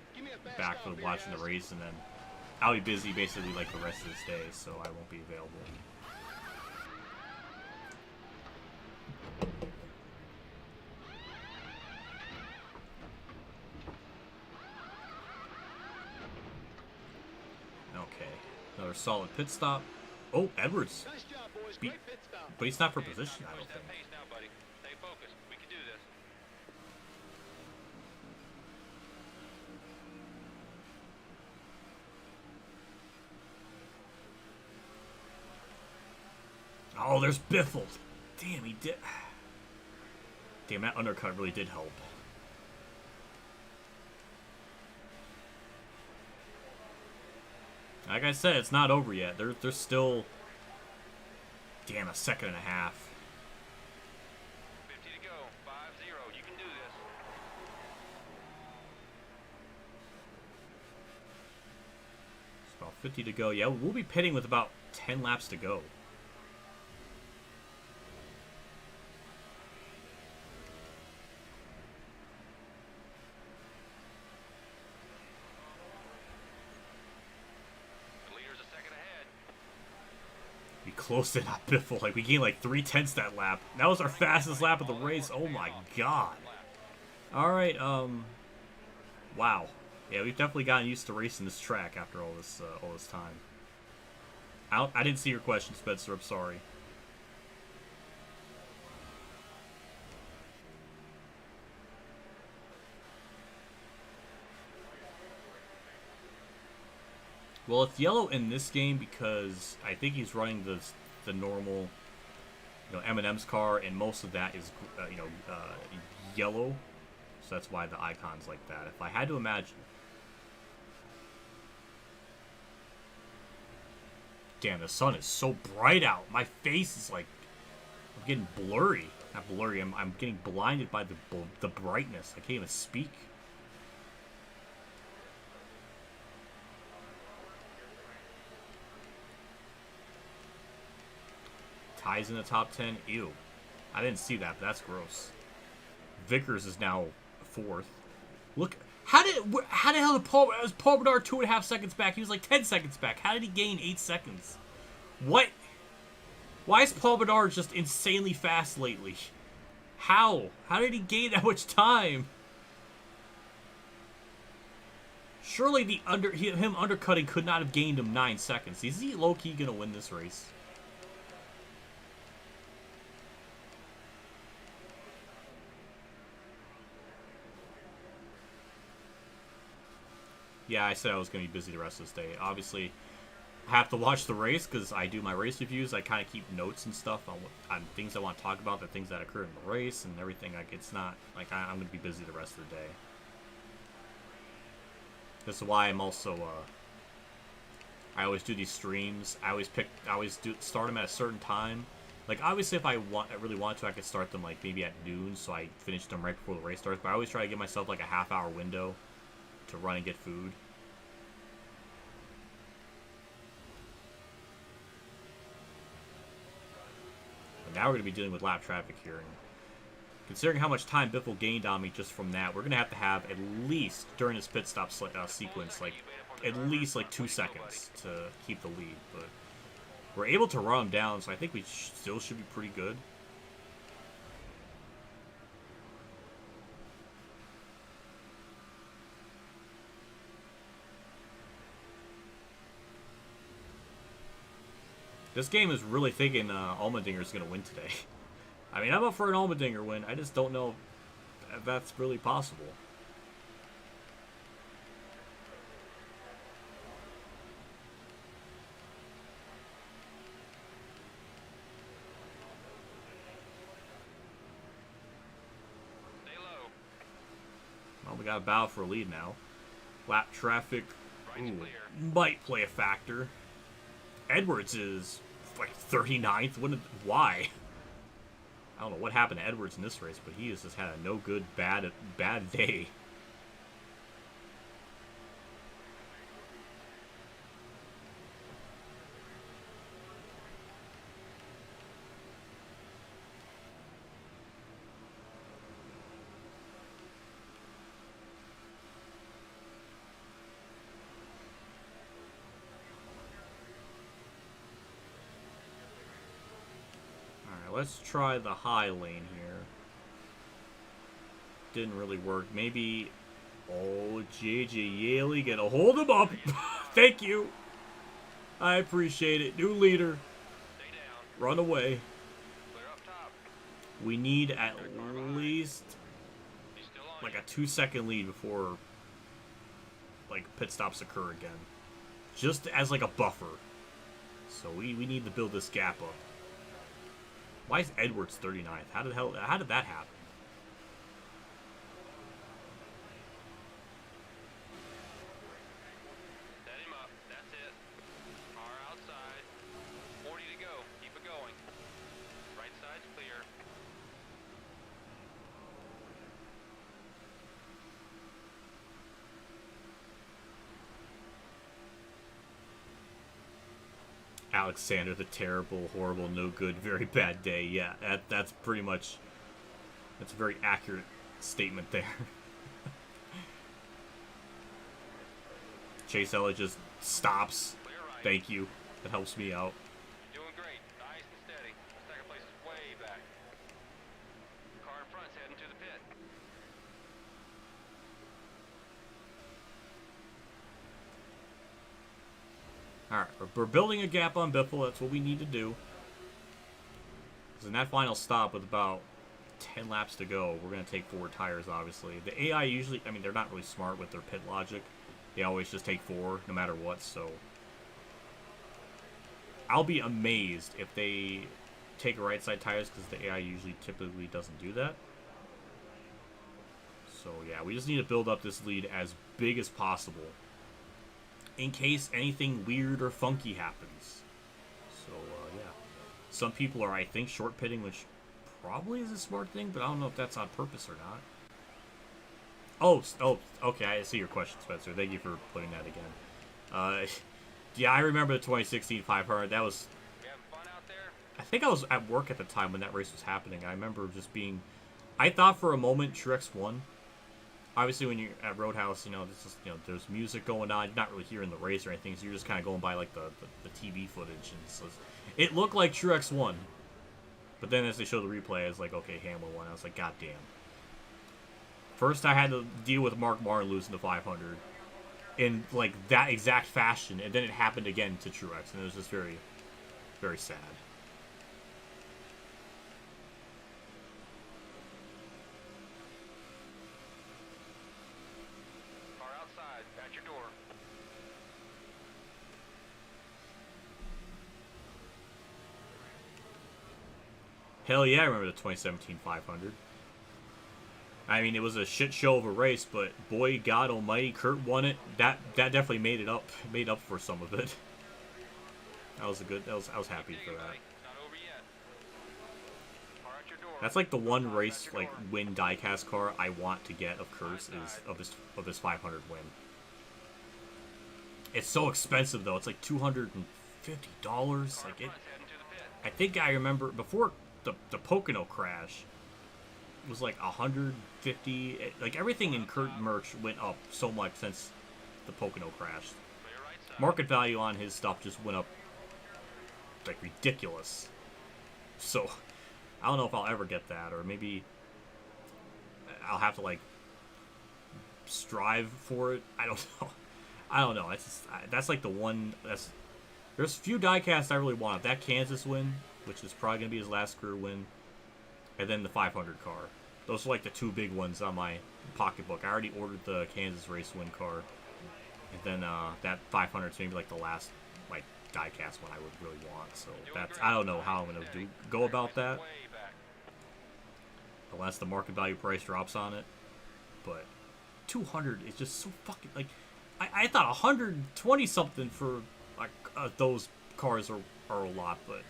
Speaker 1: back for watching the race, and then I'll be busy basically like the rest of this day, so I won't be available. Okay, another solid pit stop. Oh, Edwards.
Speaker 4: Nice job, boys. Great pit stop.
Speaker 1: But he's not for position, I don't
Speaker 3: Push that
Speaker 1: think.
Speaker 3: pace now, buddy. Stay focused. We can do this.
Speaker 1: Oh, there's Biffle. Damn, he did. Damn, that undercut really did help. Like I said, it's not over yet. There's still... Damn, a second and a half.
Speaker 3: 50 to go. 5-0. You can do this.
Speaker 1: It's about 50 to go. Yeah, we'll be pitting with about 10 laps to go.
Speaker 3: The leader's a second ahead.
Speaker 1: We closed it on Biffle. Like, we gained like 3/10 that lap. That was our fastest lap of the race. Oh my god. Alright, wow. Yeah, we've definitely gotten used to racing this track after all this time. I didn't see your question, Spencer. I'm sorry. Well, it's yellow in this game because I think he's running the normal, M&M's car, and most of that is, yellow. So that's why the icon's like that. If I had to imagine. Damn, the sun is so bright out. My face is like, I'm getting blurry. Not blurry. I'm getting blinded by the brightness. I can't even speak. Ties in the top 10. Ew. I didn't see that, but that's gross. Vickers is now 4th. Look, how the hell did Paul Bernard 2.5 seconds back? He was like 10 seconds back. How did he gain 8 seconds? What? Why is Paul Bernard just insanely fast lately? How? How did he gain that much time? Surely him undercutting could not have gained him 9 seconds. Is he low-key gonna win this race? Yeah, I said I was going to be busy the rest of this day. Obviously, I have to watch the race because I do my race reviews. I kind of keep notes and stuff on things I want to talk about, the things that occurred in the race and everything. Like, it's not like I'm going to be busy the rest of the day. This is why I'm also I always do these streams. I always start them at a certain time. Like, obviously, if I really want to, I could start them like maybe at noon, so I finish them right before the race starts. But I always try to give myself like a half-hour window to run and get food. But now we're going to be dealing with lap traffic here. And considering how much time Biffle gained on me just from that, we're going to have at least, during this pit stop sequence, like, at least like 2 seconds to keep the lead. But we're able to run him down, so I think we still should be pretty good. This game is really thinking Allmendinger's going to win today. I mean, I'm up for an Allmendinger win. I just don't know if that's really possible.
Speaker 3: Stay low.
Speaker 1: Well, we got a battle for a lead now. Lap traffic
Speaker 3: Right's clear.
Speaker 1: might play a factor. Edwards is like 39th. Why? I don't know what happened to Edwards in this race, but he has just had a no good, bad day. let's try the high lane here. Didn't really work. Maybe... Oh, JJ Yaley, gonna hold him up. Thank you. I appreciate it. New leader.
Speaker 3: Stay down.
Speaker 1: Run away.
Speaker 3: Clear up top.
Speaker 1: We need at least
Speaker 3: He's still on
Speaker 1: like
Speaker 3: you.
Speaker 1: a 2-second lead before like pit stops occur again. Just as like a buffer. So we need to build this gap up. Why is Edwards 39th? How did that happen?
Speaker 3: Set him up. That's it. Car outside. 40 to go. Keep it going. Right side's clear.
Speaker 1: Alexander the terrible, horrible, no good, very bad day. Yeah, that's pretty much, that's a very accurate statement there. Chase Elliott just stops.
Speaker 3: Clear right.
Speaker 1: Thank you. That helps me out.
Speaker 3: You're doing great. Nice and steady. Second place is way back. Car in front's heading to the pit.
Speaker 1: Alright, we're building a gap on Biffle. That's what we need to do. Because in that final stop with about 10 laps to go, we're going to take 4 tires, obviously. The AI usually, I mean, they're not really smart with their pit logic. They always just take 4, no matter what, so... I'll be amazed if they take right side tires, because the AI usually typically doesn't do that. So, yeah, we just need to build up this lead as big as possible, in case anything weird or funky happens. So, yeah. Some people are, I think, short pitting, which probably is a smart thing, but I don't know if that's on purpose or not. Oh, okay, I see your question, Spencer. Thank you for putting that again. Yeah, I remember the 2016 500. That was...
Speaker 3: You having fun out there?
Speaker 1: I think I was at work at the time when that race was happening. I remember just being... I thought for a moment Truex won. Obviously, when you're at Roadhouse, you know, this is, you know, there's music going on. You're not really hearing the race or anything, so you're just kind of going by, like, the TV footage. And so it looked like Truex won. But then as they showed the replay, I was like, okay, Hamlin won. I was like, God damn. First, I had to deal with Mark Martin losing the 500 in, like, that exact fashion. And then it happened again to Truex. And it was just very, very sad.
Speaker 3: Car outside. At your door.
Speaker 1: Hell yeah, I remember the 2017 500. I mean, it was a shit show of a race, but boy, God Almighty, Kurt won it. That definitely made up for some of it. That was a good. I was happy for that.
Speaker 3: It's not over yet. Car at your door.
Speaker 1: That's like the one race like win diecast car I want to get of Kurt's is of this 500 win. It's so expensive though. It's like $250. Like it.
Speaker 3: Front's heading to the pit.
Speaker 1: I think I remember before the Pocono crash. It was like 150. Like everything in Kurt merch went up so much since the Pocono crash.
Speaker 3: Clear right side.
Speaker 1: Market value on his stuff just went up like ridiculous. So I don't know if I'll ever get that, or maybe I'll have to like strive for it. I don't know. I don't know. It's just, that's like the one. There's few diecasts I really want. That Kansas win, which is probably gonna be his last career win. And then the 500 car. Those are like the 2 big ones on my pocketbook. I already ordered the Kansas race win car. And then that 500 is maybe like the last like diecast one I would really want. So that's, I don't know how I'm gonna go about that.
Speaker 3: Way back.
Speaker 1: Unless the market value price drops on it. But 200 is just so fucking like I thought 120 something for like those cars are a lot, but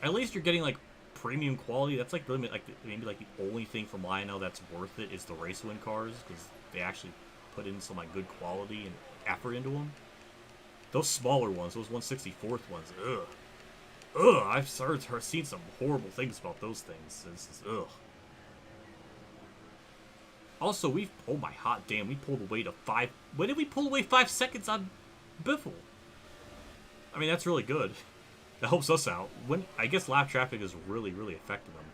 Speaker 1: at least you're getting like premium quality. That's like really like maybe like the only thing from Lionel that's worth it is the race win cars, because they actually put in some like good quality and effort into them. Those smaller ones, those 164th ones, I've seen some horrible things about those things. It's just, Also, oh my hot damn, we pulled away to 5. When did we pull away 5 seconds on Biffle? I mean, that's really good. That helps us out. When I guess lap traffic is really, really affecting them.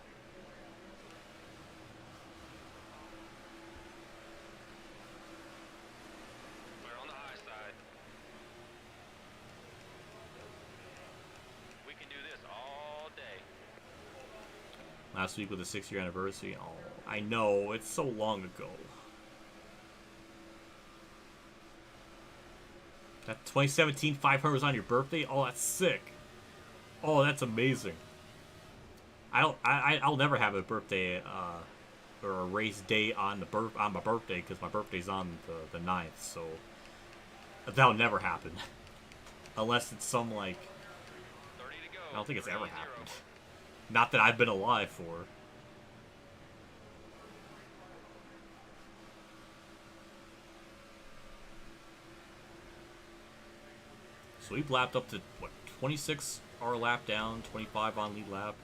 Speaker 3: We're on the high side. We can do this all day.
Speaker 1: Last week with the 6-year anniversary. Oh, I know. It's so long ago. That 2017 500 was on your birthday? Oh, that's sick. Oh, that's amazing. I'll never have a birthday or a race day on my birthday because my birthday's on the 9th, so that'll never happen. Unless it's some like
Speaker 3: 30 to go.
Speaker 1: I don't think it's ever
Speaker 3: 3-0.
Speaker 1: happened. Not that I've been alive for. So we've lapped up to, what, 26 our lap down, 25 on lead lap.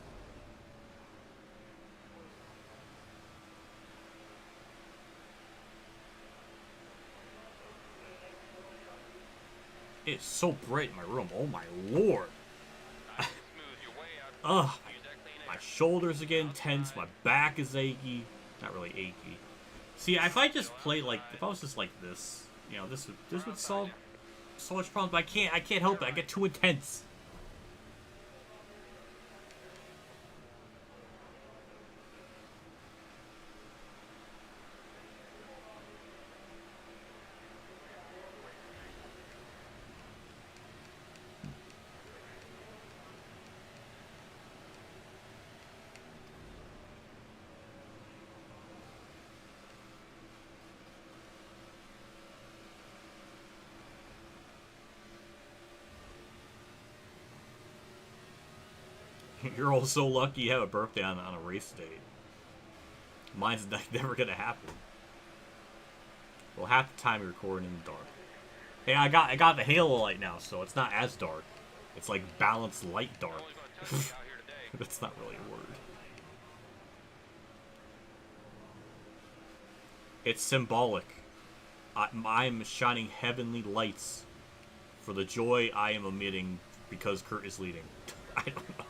Speaker 1: It's so bright in my room. Oh my lord.
Speaker 3: Nice and smooth. Your way out.
Speaker 1: Ugh.
Speaker 3: Use that clean
Speaker 1: My
Speaker 3: air.
Speaker 1: shoulders are getting tense. My back is achy. Not really achy. See, if I just play like, if I was just like this, you know, this would solve so much problems. But I can't help it. I get too intense. You're all so lucky you have a birthday on a race day. Mine's never gonna happen. Well, half the time you're recording in the dark. Hey, I got the halo light now, so it's not as dark. It's like balanced light dark.
Speaker 3: Always gonna touch you out here today.
Speaker 1: That's not really a word. It's symbolic. I'm shining heavenly lights for the joy I am emitting because Kurt is leading. I don't know.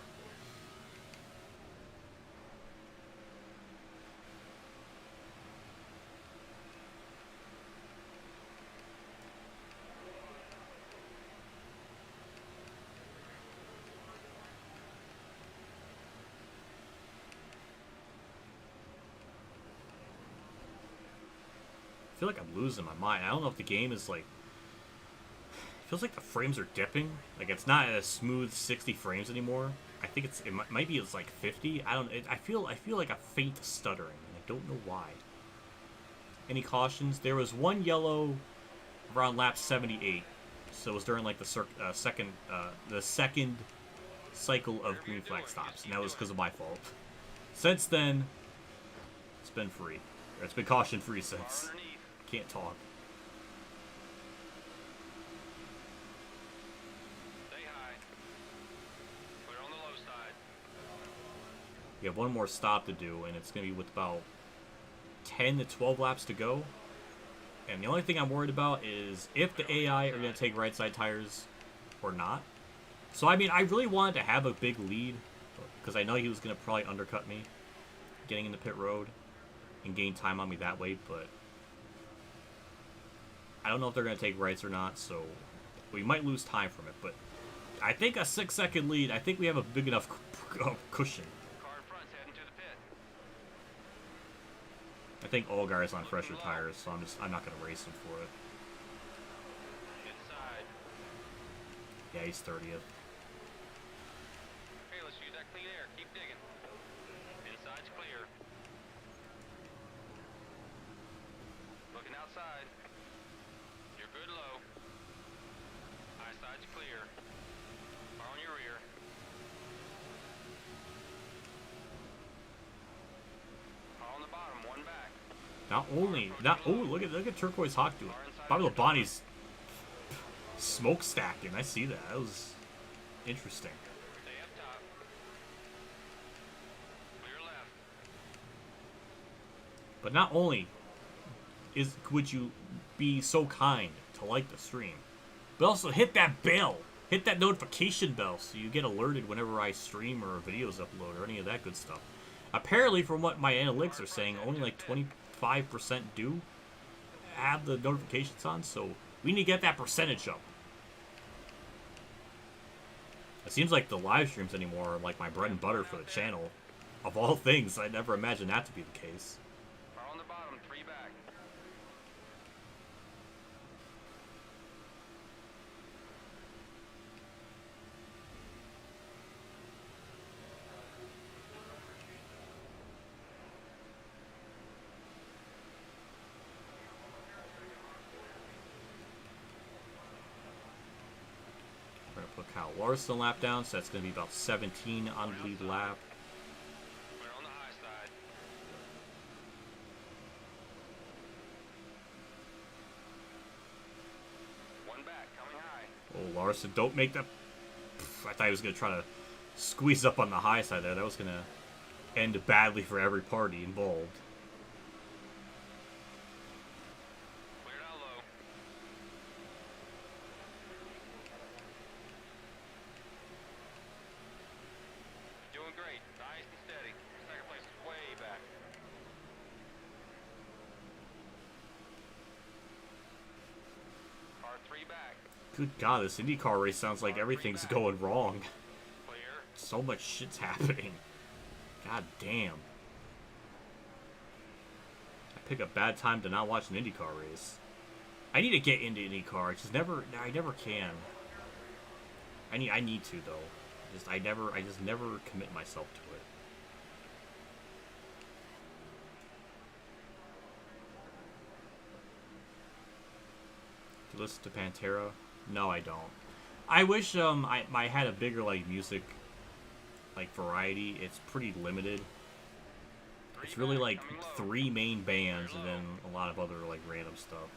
Speaker 1: I feel like I'm losing my mind. I don't know if the game is like... It feels like the frames are dipping. Like it's not at a smooth 60 frames anymore. I think might be it's like 50. I don't. I feel like a faint stuttering, and I don't know why. Any cautions? There was one yellow around lap 78, so it was during like the second cycle of green flag stops, and that was because of my fault. Since then, it's been free. Or it's been caution free since.
Speaker 3: Underneath.
Speaker 1: Can't talk.
Speaker 3: Stay high. We're on the low side.
Speaker 1: We have one more stop to do, and it's going to be with about 10 to 12 laps to go. And the only thing I'm worried about is if the AI are going to take right side tires or not. So, I mean, I really wanted to have a big lead because I know he was going to probably undercut me getting into pit road and gain time on me that way, but I don't know if they're going to take rights or not, so we might lose time from it. But I think a 6-second lead, I think we have a big enough cushion.
Speaker 3: Car in front's heading to the pit.
Speaker 1: I think Allgaier's on fresher tires, so I'm not going to race him for it.
Speaker 3: Inside.
Speaker 1: Yeah, he's 30th.
Speaker 3: Okay, let's use that clean air. Keep digging. Inside's clear. Looking outside. You're good low. High side's clear. Car on your rear. Car on the bottom, one back.
Speaker 1: Look at Turquoise Hawk do it. Bobby Labonte's smokestacking. I see that. That was interesting.
Speaker 3: Stay up top. Clear left.
Speaker 1: But not only would you be so kind to like the stream, but also hit that bell Hit that notification bell so you get alerted whenever I stream or videos upload or any of that good stuff. Apparently, from what my analytics are saying, only like 25% do have the notifications on, so we need to get that percentage up. It seems like the live streams anymore are like my bread and butter for the channel. Of all things, I never imagined that to be the case.
Speaker 3: On the bottom, 3 back.
Speaker 1: We're going to put Kyle Larson lap down, so that's going to be about 17 on the lead lap.
Speaker 3: We're on the high side. One back, coming high.
Speaker 1: Oh, Larson, don't make that... I thought he was going to try to squeeze up on the high side there. That was going to end badly for every party involved.
Speaker 3: Cleared out low. Doing great. Nice and steady. Second place is way back. Car 3 back.
Speaker 1: Good God, this IndyCar race sounds like everything's going wrong.
Speaker 3: Clear.
Speaker 1: So much shit's happening. God damn. I pick a bad time to not watch an IndyCar race. I need to get into IndyCar. I never can. I need to though. I just never commit myself to it. Do you listen to Pantera? No, I don't. I wish I had a bigger like music like variety. It's pretty limited. It's really like 3 main bands and then a lot of other like random stuff.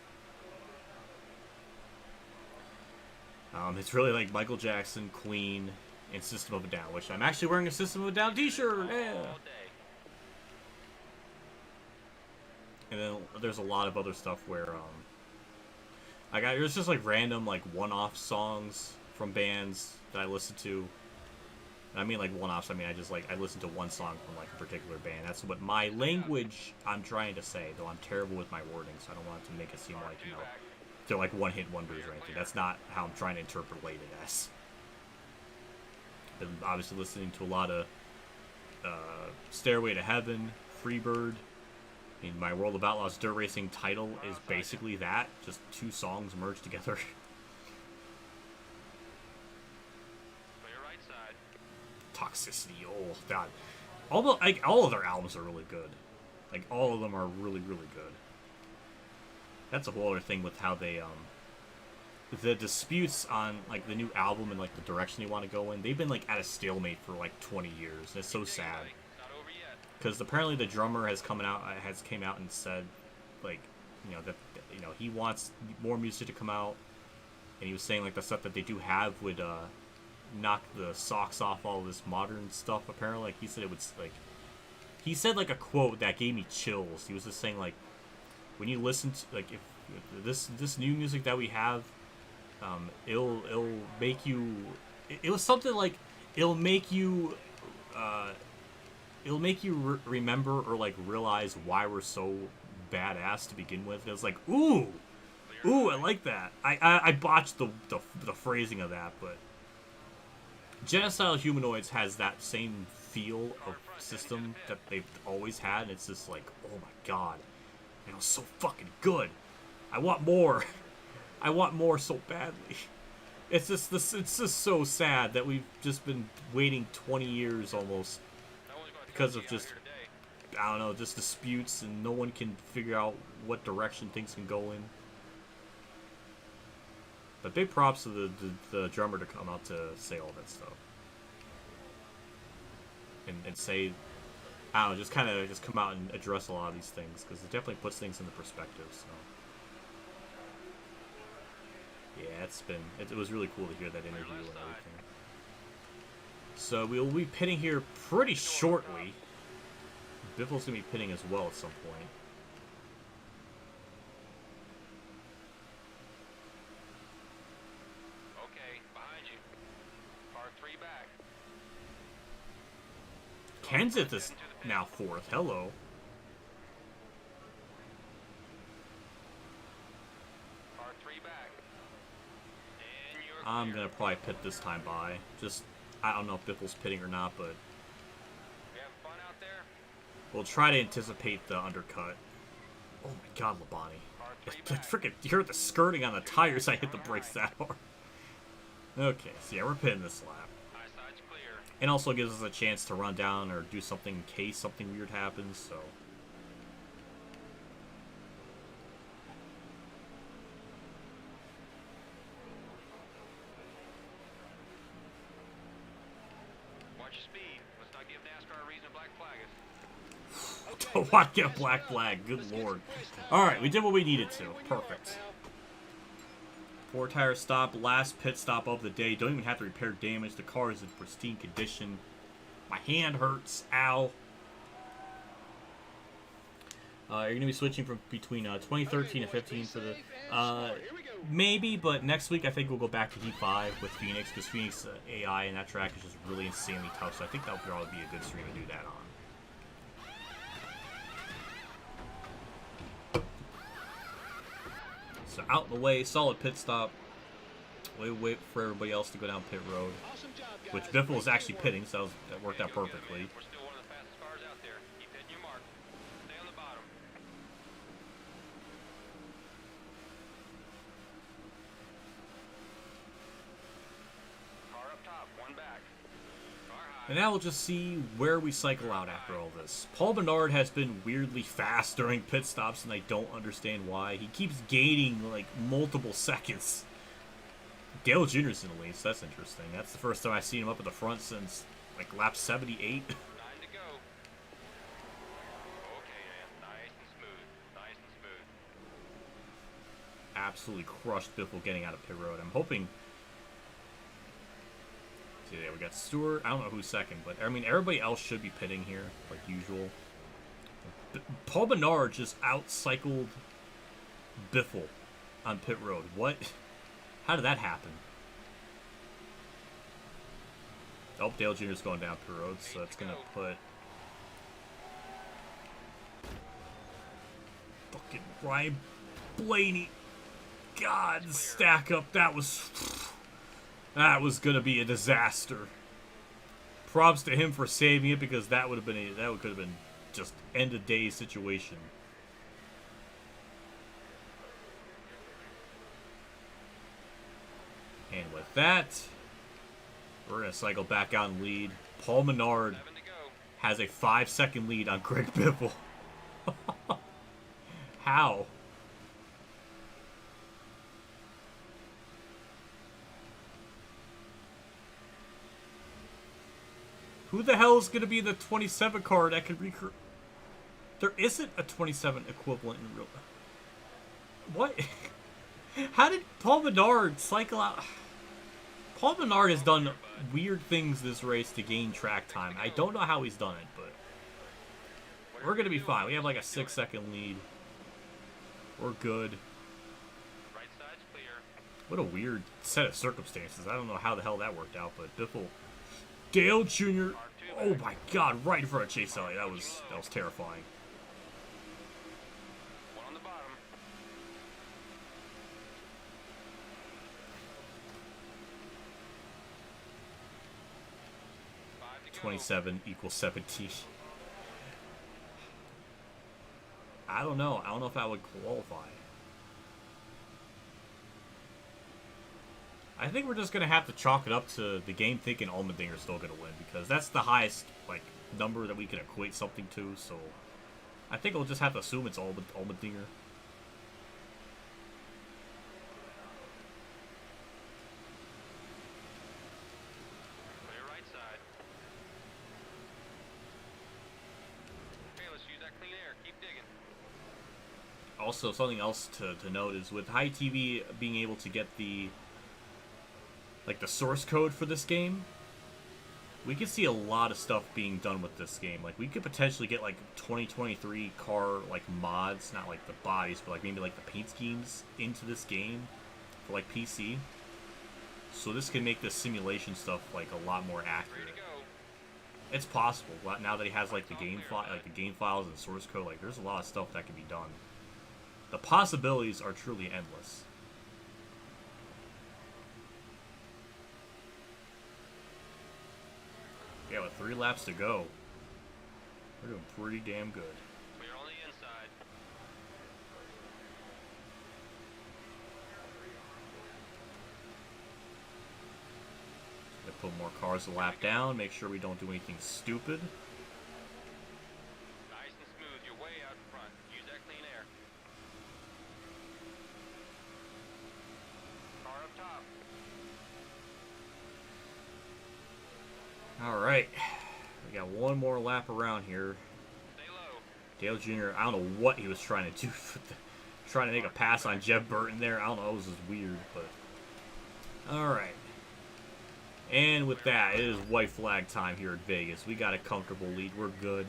Speaker 1: It's really like Michael Jackson, Queen, and System of a Down, which I'm actually wearing a System of a Down t-shirt. Yeah. And then there's a lot of other stuff where there's just like random like one-off songs from bands that I listen to. And I mean like one-offs. I mean I listen to one song from like a particular band. That's what my language I'm trying to say. Though I'm terrible with my wording, so I don't want it to make it seem like they're like one-hit wonders or anything. That's not how I'm trying to interpolate it as. Been obviously listening to a lot of Stairway to Heaven, Freebird. I mean, my World of Outlaws Dirt Racing title is basically that, just 2 songs merged together.
Speaker 3: Clear right side.
Speaker 1: Toxicity, oh god. All of their albums are really good. Like, all of them are really, really good. That's a whole other thing with how they, the disputes on, like, the new album and, like, the direction they want to go in, they've been, like, at a stalemate for, like, 20 years. And it's so sad.
Speaker 3: Not over yet.
Speaker 1: Because apparently the drummer came out and said, like, you know, that, you know, he wants more music to come out. And he was saying, like, the stuff that they do have would, knock the socks off all this modern stuff, apparently. Like, he said it would, like, he said, like, a quote that gave me chills. He was just saying, like, when you listen to, like, if this new music that we have, it'll make you, it was something like, it'll make you remember or, like, realize why we're so badass to begin with. And it was like, ooh, I like that. I botched the phrasing of that, but Genocidal Humanoids has that same feel of system that they've always had, and it's just like, oh my god, it was so fucking good. I want more. I want more so badly. It's just so sad that we've just been waiting 20 years almost because of just, I don't know, just disputes, and no one can figure out what direction things can go in. But big props to the drummer to come out to say all that stuff. And say, I don't know, just come out and address a lot of these things, because it definitely puts things into perspective, so. Yeah, it was really cool to hear that interview and everything. So we'll be pitting here pretty shortly. Biffle's gonna be pitting as well at some point.
Speaker 3: Okay, behind you. 3 back.
Speaker 1: Kenseth is now 4th. Hello.
Speaker 3: Car 3 back. And you're
Speaker 1: I'm
Speaker 3: clear.
Speaker 1: gonna probably pit this time by. Just, I don't know if Biffle's pitting or not, but
Speaker 3: We having fun out there?
Speaker 1: we'll try to anticipate the undercut. Oh my god, Labonte. Freaking, you heard the skirting on the tires. I hit the brakes that hard. Okay, so yeah, we're pitting this lap.
Speaker 3: High side's clear.
Speaker 1: And also gives us a chance to run down or do something in case something weird happens, so.
Speaker 3: Watch your speed. Let's not give NASCAR a reason to black flag us.
Speaker 1: Don't want to get a black flag, good lord. Alright, we did what we needed to. Perfect. 4-tire stop, last pit stop of the day. Don't even have to repair damage. The car is in pristine condition. My hand hurts. Ow. You're going to be switching from between 2013 and 15 for the... maybe, but next week I think we'll go back to Heat 5 with Phoenix, because Phoenix AI and that track is just really insanely tough, so I think that'll probably be a good stream to do that on. So out in the way, solid pit stop. We wait for everybody else to go down pit road, which Biffle is actually pitting, so that worked out perfectly.
Speaker 3: We're still one of the fastest cars out there. Keep hitting your mark. Stay on the bottom. Car up top, 1 back. Car high.
Speaker 1: And now we'll just see where we cycle out after all this. Paul Bernard has been weirdly fast during pit stops, and I don't understand why. He keeps gaining, like, multiple seconds. Dale Jr.'s in the lead, so that's interesting. That's the first time I've seen him up at the front since, like, lap 78.
Speaker 3: 9 to go. Okay, man. Nice and smooth. Nice and smooth.
Speaker 1: Absolutely crushed Biffle getting out of pit road. I'm hoping... See, there we got Stewart. I don't know who's second, but, I mean, everybody else should be pitting here, like usual. Paul Bernard just out-cycled Biffle on pit road. What? How did that happen? Oh, Dale Jr.'s going down pit road, so that's going to put... Fucking Ryan Blaney. God, stack up. That was going to be a disaster. Props to him for saving it, because that would have been could have been just end of day situation. And with that, we're going to cycle back out and lead. Paul Menard
Speaker 3: 7 to go.
Speaker 1: has a 5-second lead on Greg Biffle. How? Who the hell is going to be the 27 car that could recruit? There isn't a 27 equivalent in real... What? How did Paul Menard cycle out? Paul Menard has done weird things this race to gain track time. I don't know how he's done it, but we're going to be fine. We have like a 6-second lead. We're good.
Speaker 3: Right side's clear.
Speaker 1: What a weird set of circumstances. I don't know how the hell that worked out, but Biffle... Dale Jr. Oh my god, right in front of Chase Elliott. That was terrifying.
Speaker 3: 1 on the bottom. 5 to go.
Speaker 1: 27 equals 17. I don't know. I don't know if I would qualify. I think we're just going to have to chalk it up to the game thinking Allmendinger's still going to win, because that's the highest like number that we can equate something to, so I think we'll just have to assume it's Allmendinger.
Speaker 3: Clear right side. Okay, let's use that clean air. Keep digging.
Speaker 1: Also, something else to note is with High TV being able to get the source code for this game, we could see a lot of stuff being done with this game. Like, we could potentially get, like, 2023 car, like, mods, not, like, the bodies, but, like, maybe, like, the paint schemes into this game for, like, PC. So this can make the simulation stuff like a lot more
Speaker 3: Ready
Speaker 1: accurate.
Speaker 3: to go.
Speaker 1: It's possible. Now that he has like the game files and source code, like there's a lot of stuff that can be done. The possibilities are truly endless. Yeah, with 3 laps to go, we're doing pretty damn good.
Speaker 3: We're on the inside.
Speaker 1: Gonna put more cars a lap down, make sure we don't do anything stupid.
Speaker 3: Nice and smooth. You're way out in front. Use that clean air. Car up top.
Speaker 1: Alright, we got one more lap around here.
Speaker 3: Stay low.
Speaker 1: Dale Jr., I don't know what he was trying to do. Trying to make a pass on Jeff Burton there. I don't know, it was just weird, but... Alright. And with that, it is white flag time here at Vegas. We got a comfortable lead. We're good.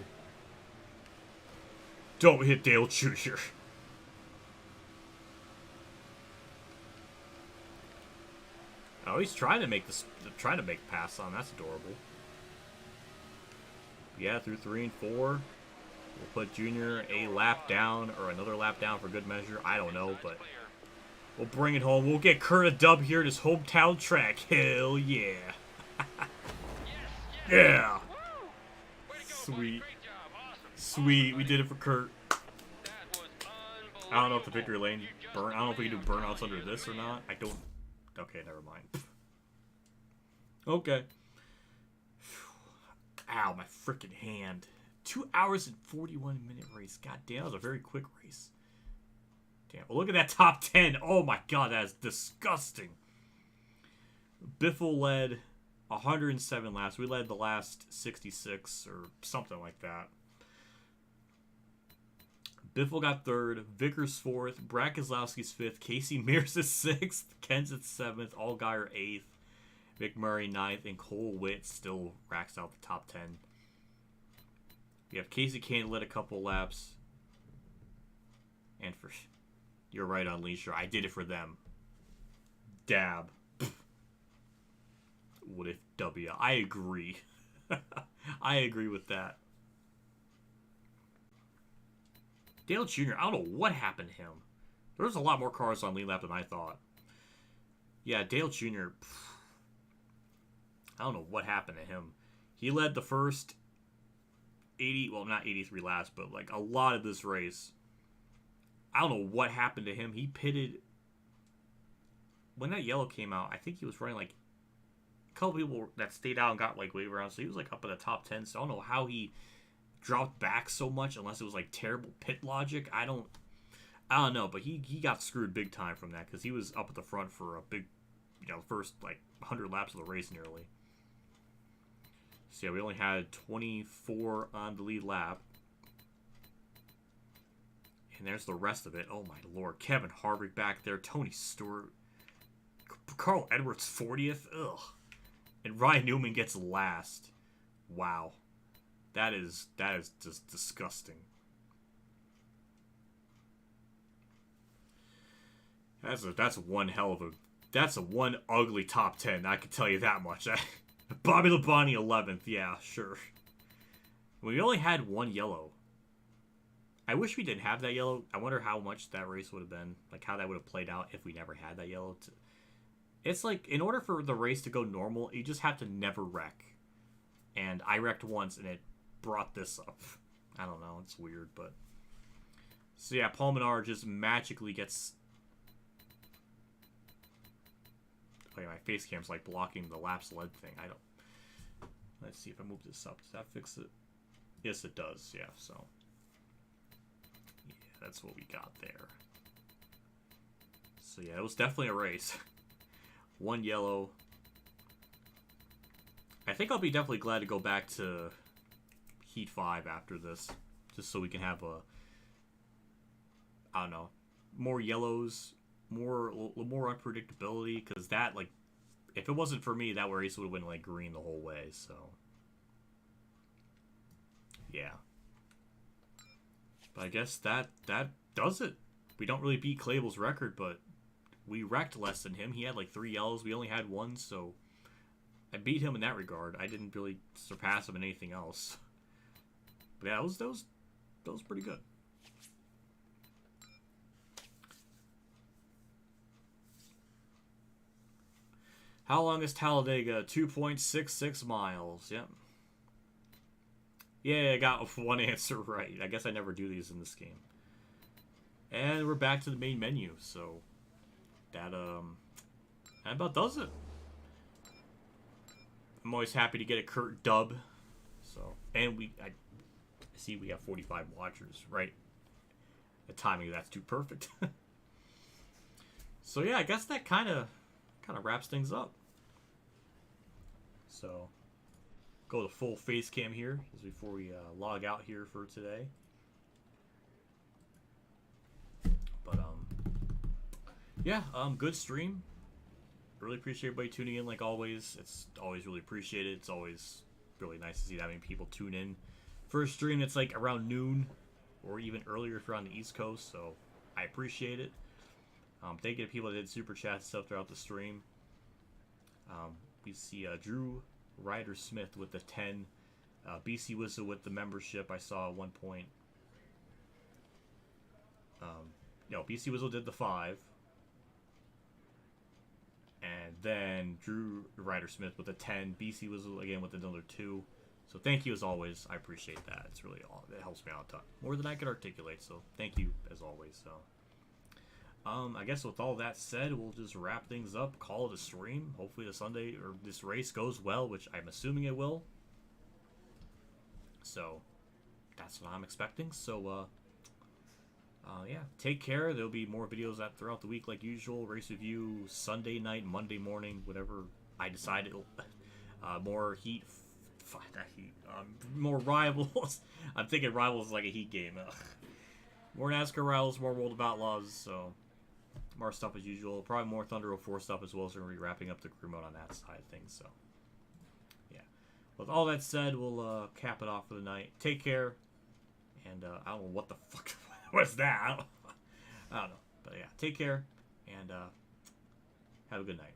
Speaker 1: Don't hit Dale Jr. Oh, he's trying to make a pass on. That's adorable. Yeah, through 3 and 4. We'll put Junior a lap down, or another lap down for good measure. I don't know, but we'll bring it home. We'll get Kurt a dub here at his hometown track. Hell yeah. Yeah. Sweet. Sweet. We did it for Kurt. I don't know if the victory lane burn. I don't know if we can do burnouts under this or not. I don't. Okay, never mind. Okay. Ow, my freaking hand. 2 hours and 41-minute race. God damn, that was a very quick race. Damn. Well, look at that top 10. Oh my god, that is disgusting. Biffle led 107 laps. We led the last 66 or something like that. Biffle got 3rd, Vickers 4th, Brad Keselowski's 5th, Casey Mears is 6th, Kenseth 7th, Allgaier 8th, McMurray 9th, and Cole Witt still racks out the top 10. We have Casey Kane led a couple laps. And for... You're right, Unleasher. I did it for them. Dab. What if W? I agree. I agree with that. Dale Jr., I don't know what happened to him. There was a lot more cars on lead lap than I thought. Yeah, Dale Jr., I don't know what happened to him. He led the first 80, well, not 83 laps, but like a lot of this race. I don't know what happened to him. He pitted. When that yellow came out, I think he was running like a couple people that stayed out and got like wave around. So he was like up in the top 10. So I don't know how he dropped back so much unless it was like terrible pit logic. I don't know, but he got screwed big time from that because he was up at the front for a big, first like 100 laps of the race nearly. So yeah, we only had 24 on the lead lap. And there's the rest of it. Oh my lord. Kevin Harvick back there. Tony Stewart. Carl Edwards 40th. Ugh. And Ryan Newman gets last. Wow. That is just disgusting. That's one hell of a... That's a one ugly top 10. I can tell you that much. Bobby Labonte 11th. Yeah, sure. We only had one yellow. I wish we didn't have that yellow. I wonder how much that race would have been. Like, how that would have played out if we never had that yellow. It's like, in order for the race to go normal, you just have to never wreck. And I wrecked once, and it brought this up. I don't know. It's weird, but... So, yeah, Paul Menard just magically gets... Oh, yeah, my face cam's, like, blocking the laps led thing. I don't... Let's see if I move this up. Does that fix it? Yes, it does. Yeah, so... That's what we got there. So yeah, it was definitely a race. One yellow. I think I'll be definitely glad to go back to Heat 5 after this. Just so we can have a... I don't know. More yellows. More unpredictability. Because that, like... If it wasn't for me, that race would have been, like, green the whole way. So... Yeah. But I guess that does it. We don't really beat Clavel's record, but we wrecked less than him. He had like 3 yellows. We only had 1, so I beat him in that regard. I didn't really surpass him in anything else. But yeah, that was pretty good. How long is Talladega? 2.66 miles. Yep. Yeah, I got one answer right. I guess I never do these in this game. And we're back to the main menu, so that about does it. I'm always happy to get a Kurt dub. So, and I see we have 45 watchers, right? The timing of that's too perfect. So yeah, I guess that kind of wraps things up. So go to full face cam here as before we log out here for today. But yeah, good stream. Really appreciate everybody tuning in like always. It's always really appreciated. It's always really nice to see that many people tune in for a stream that's like around noon or even earlier if you're on the East Coast. So I appreciate it. Thank you to people that did super chat stuff throughout the stream. We see Drew Ryder Smith with the 10, BC Whistle with the membership. I saw at one point. BC Whistle did the 5, and then Drew Ryder Smith with the 10, BC Whistle again with another 2. So thank you as always. I appreciate that. It's really it helps me out a ton, more than I could articulate. So thank you as always. So. I guess with all that said, we'll just wrap things up, call it a stream. Hopefully the Sunday, or this race goes well, which I'm assuming it will. So, that's what I'm expecting. So, yeah, take care. There'll be more videos throughout the week like usual. Race review, Sunday night, Monday morning, whatever I decide. More heat. Fuck that heat. More rivals. I'm thinking rivals is like a heat game. More NASCAR rivals, more World of Outlaws, so... more stuff as usual. Probably more Thunder 04 stuff as well, so we're going to be wrapping up the crew mode on that side of things. So, yeah. With all that said, we'll cap it off for the night. Take care. And I don't know what the fuck was that. I don't know. But yeah, take care. And have a good night.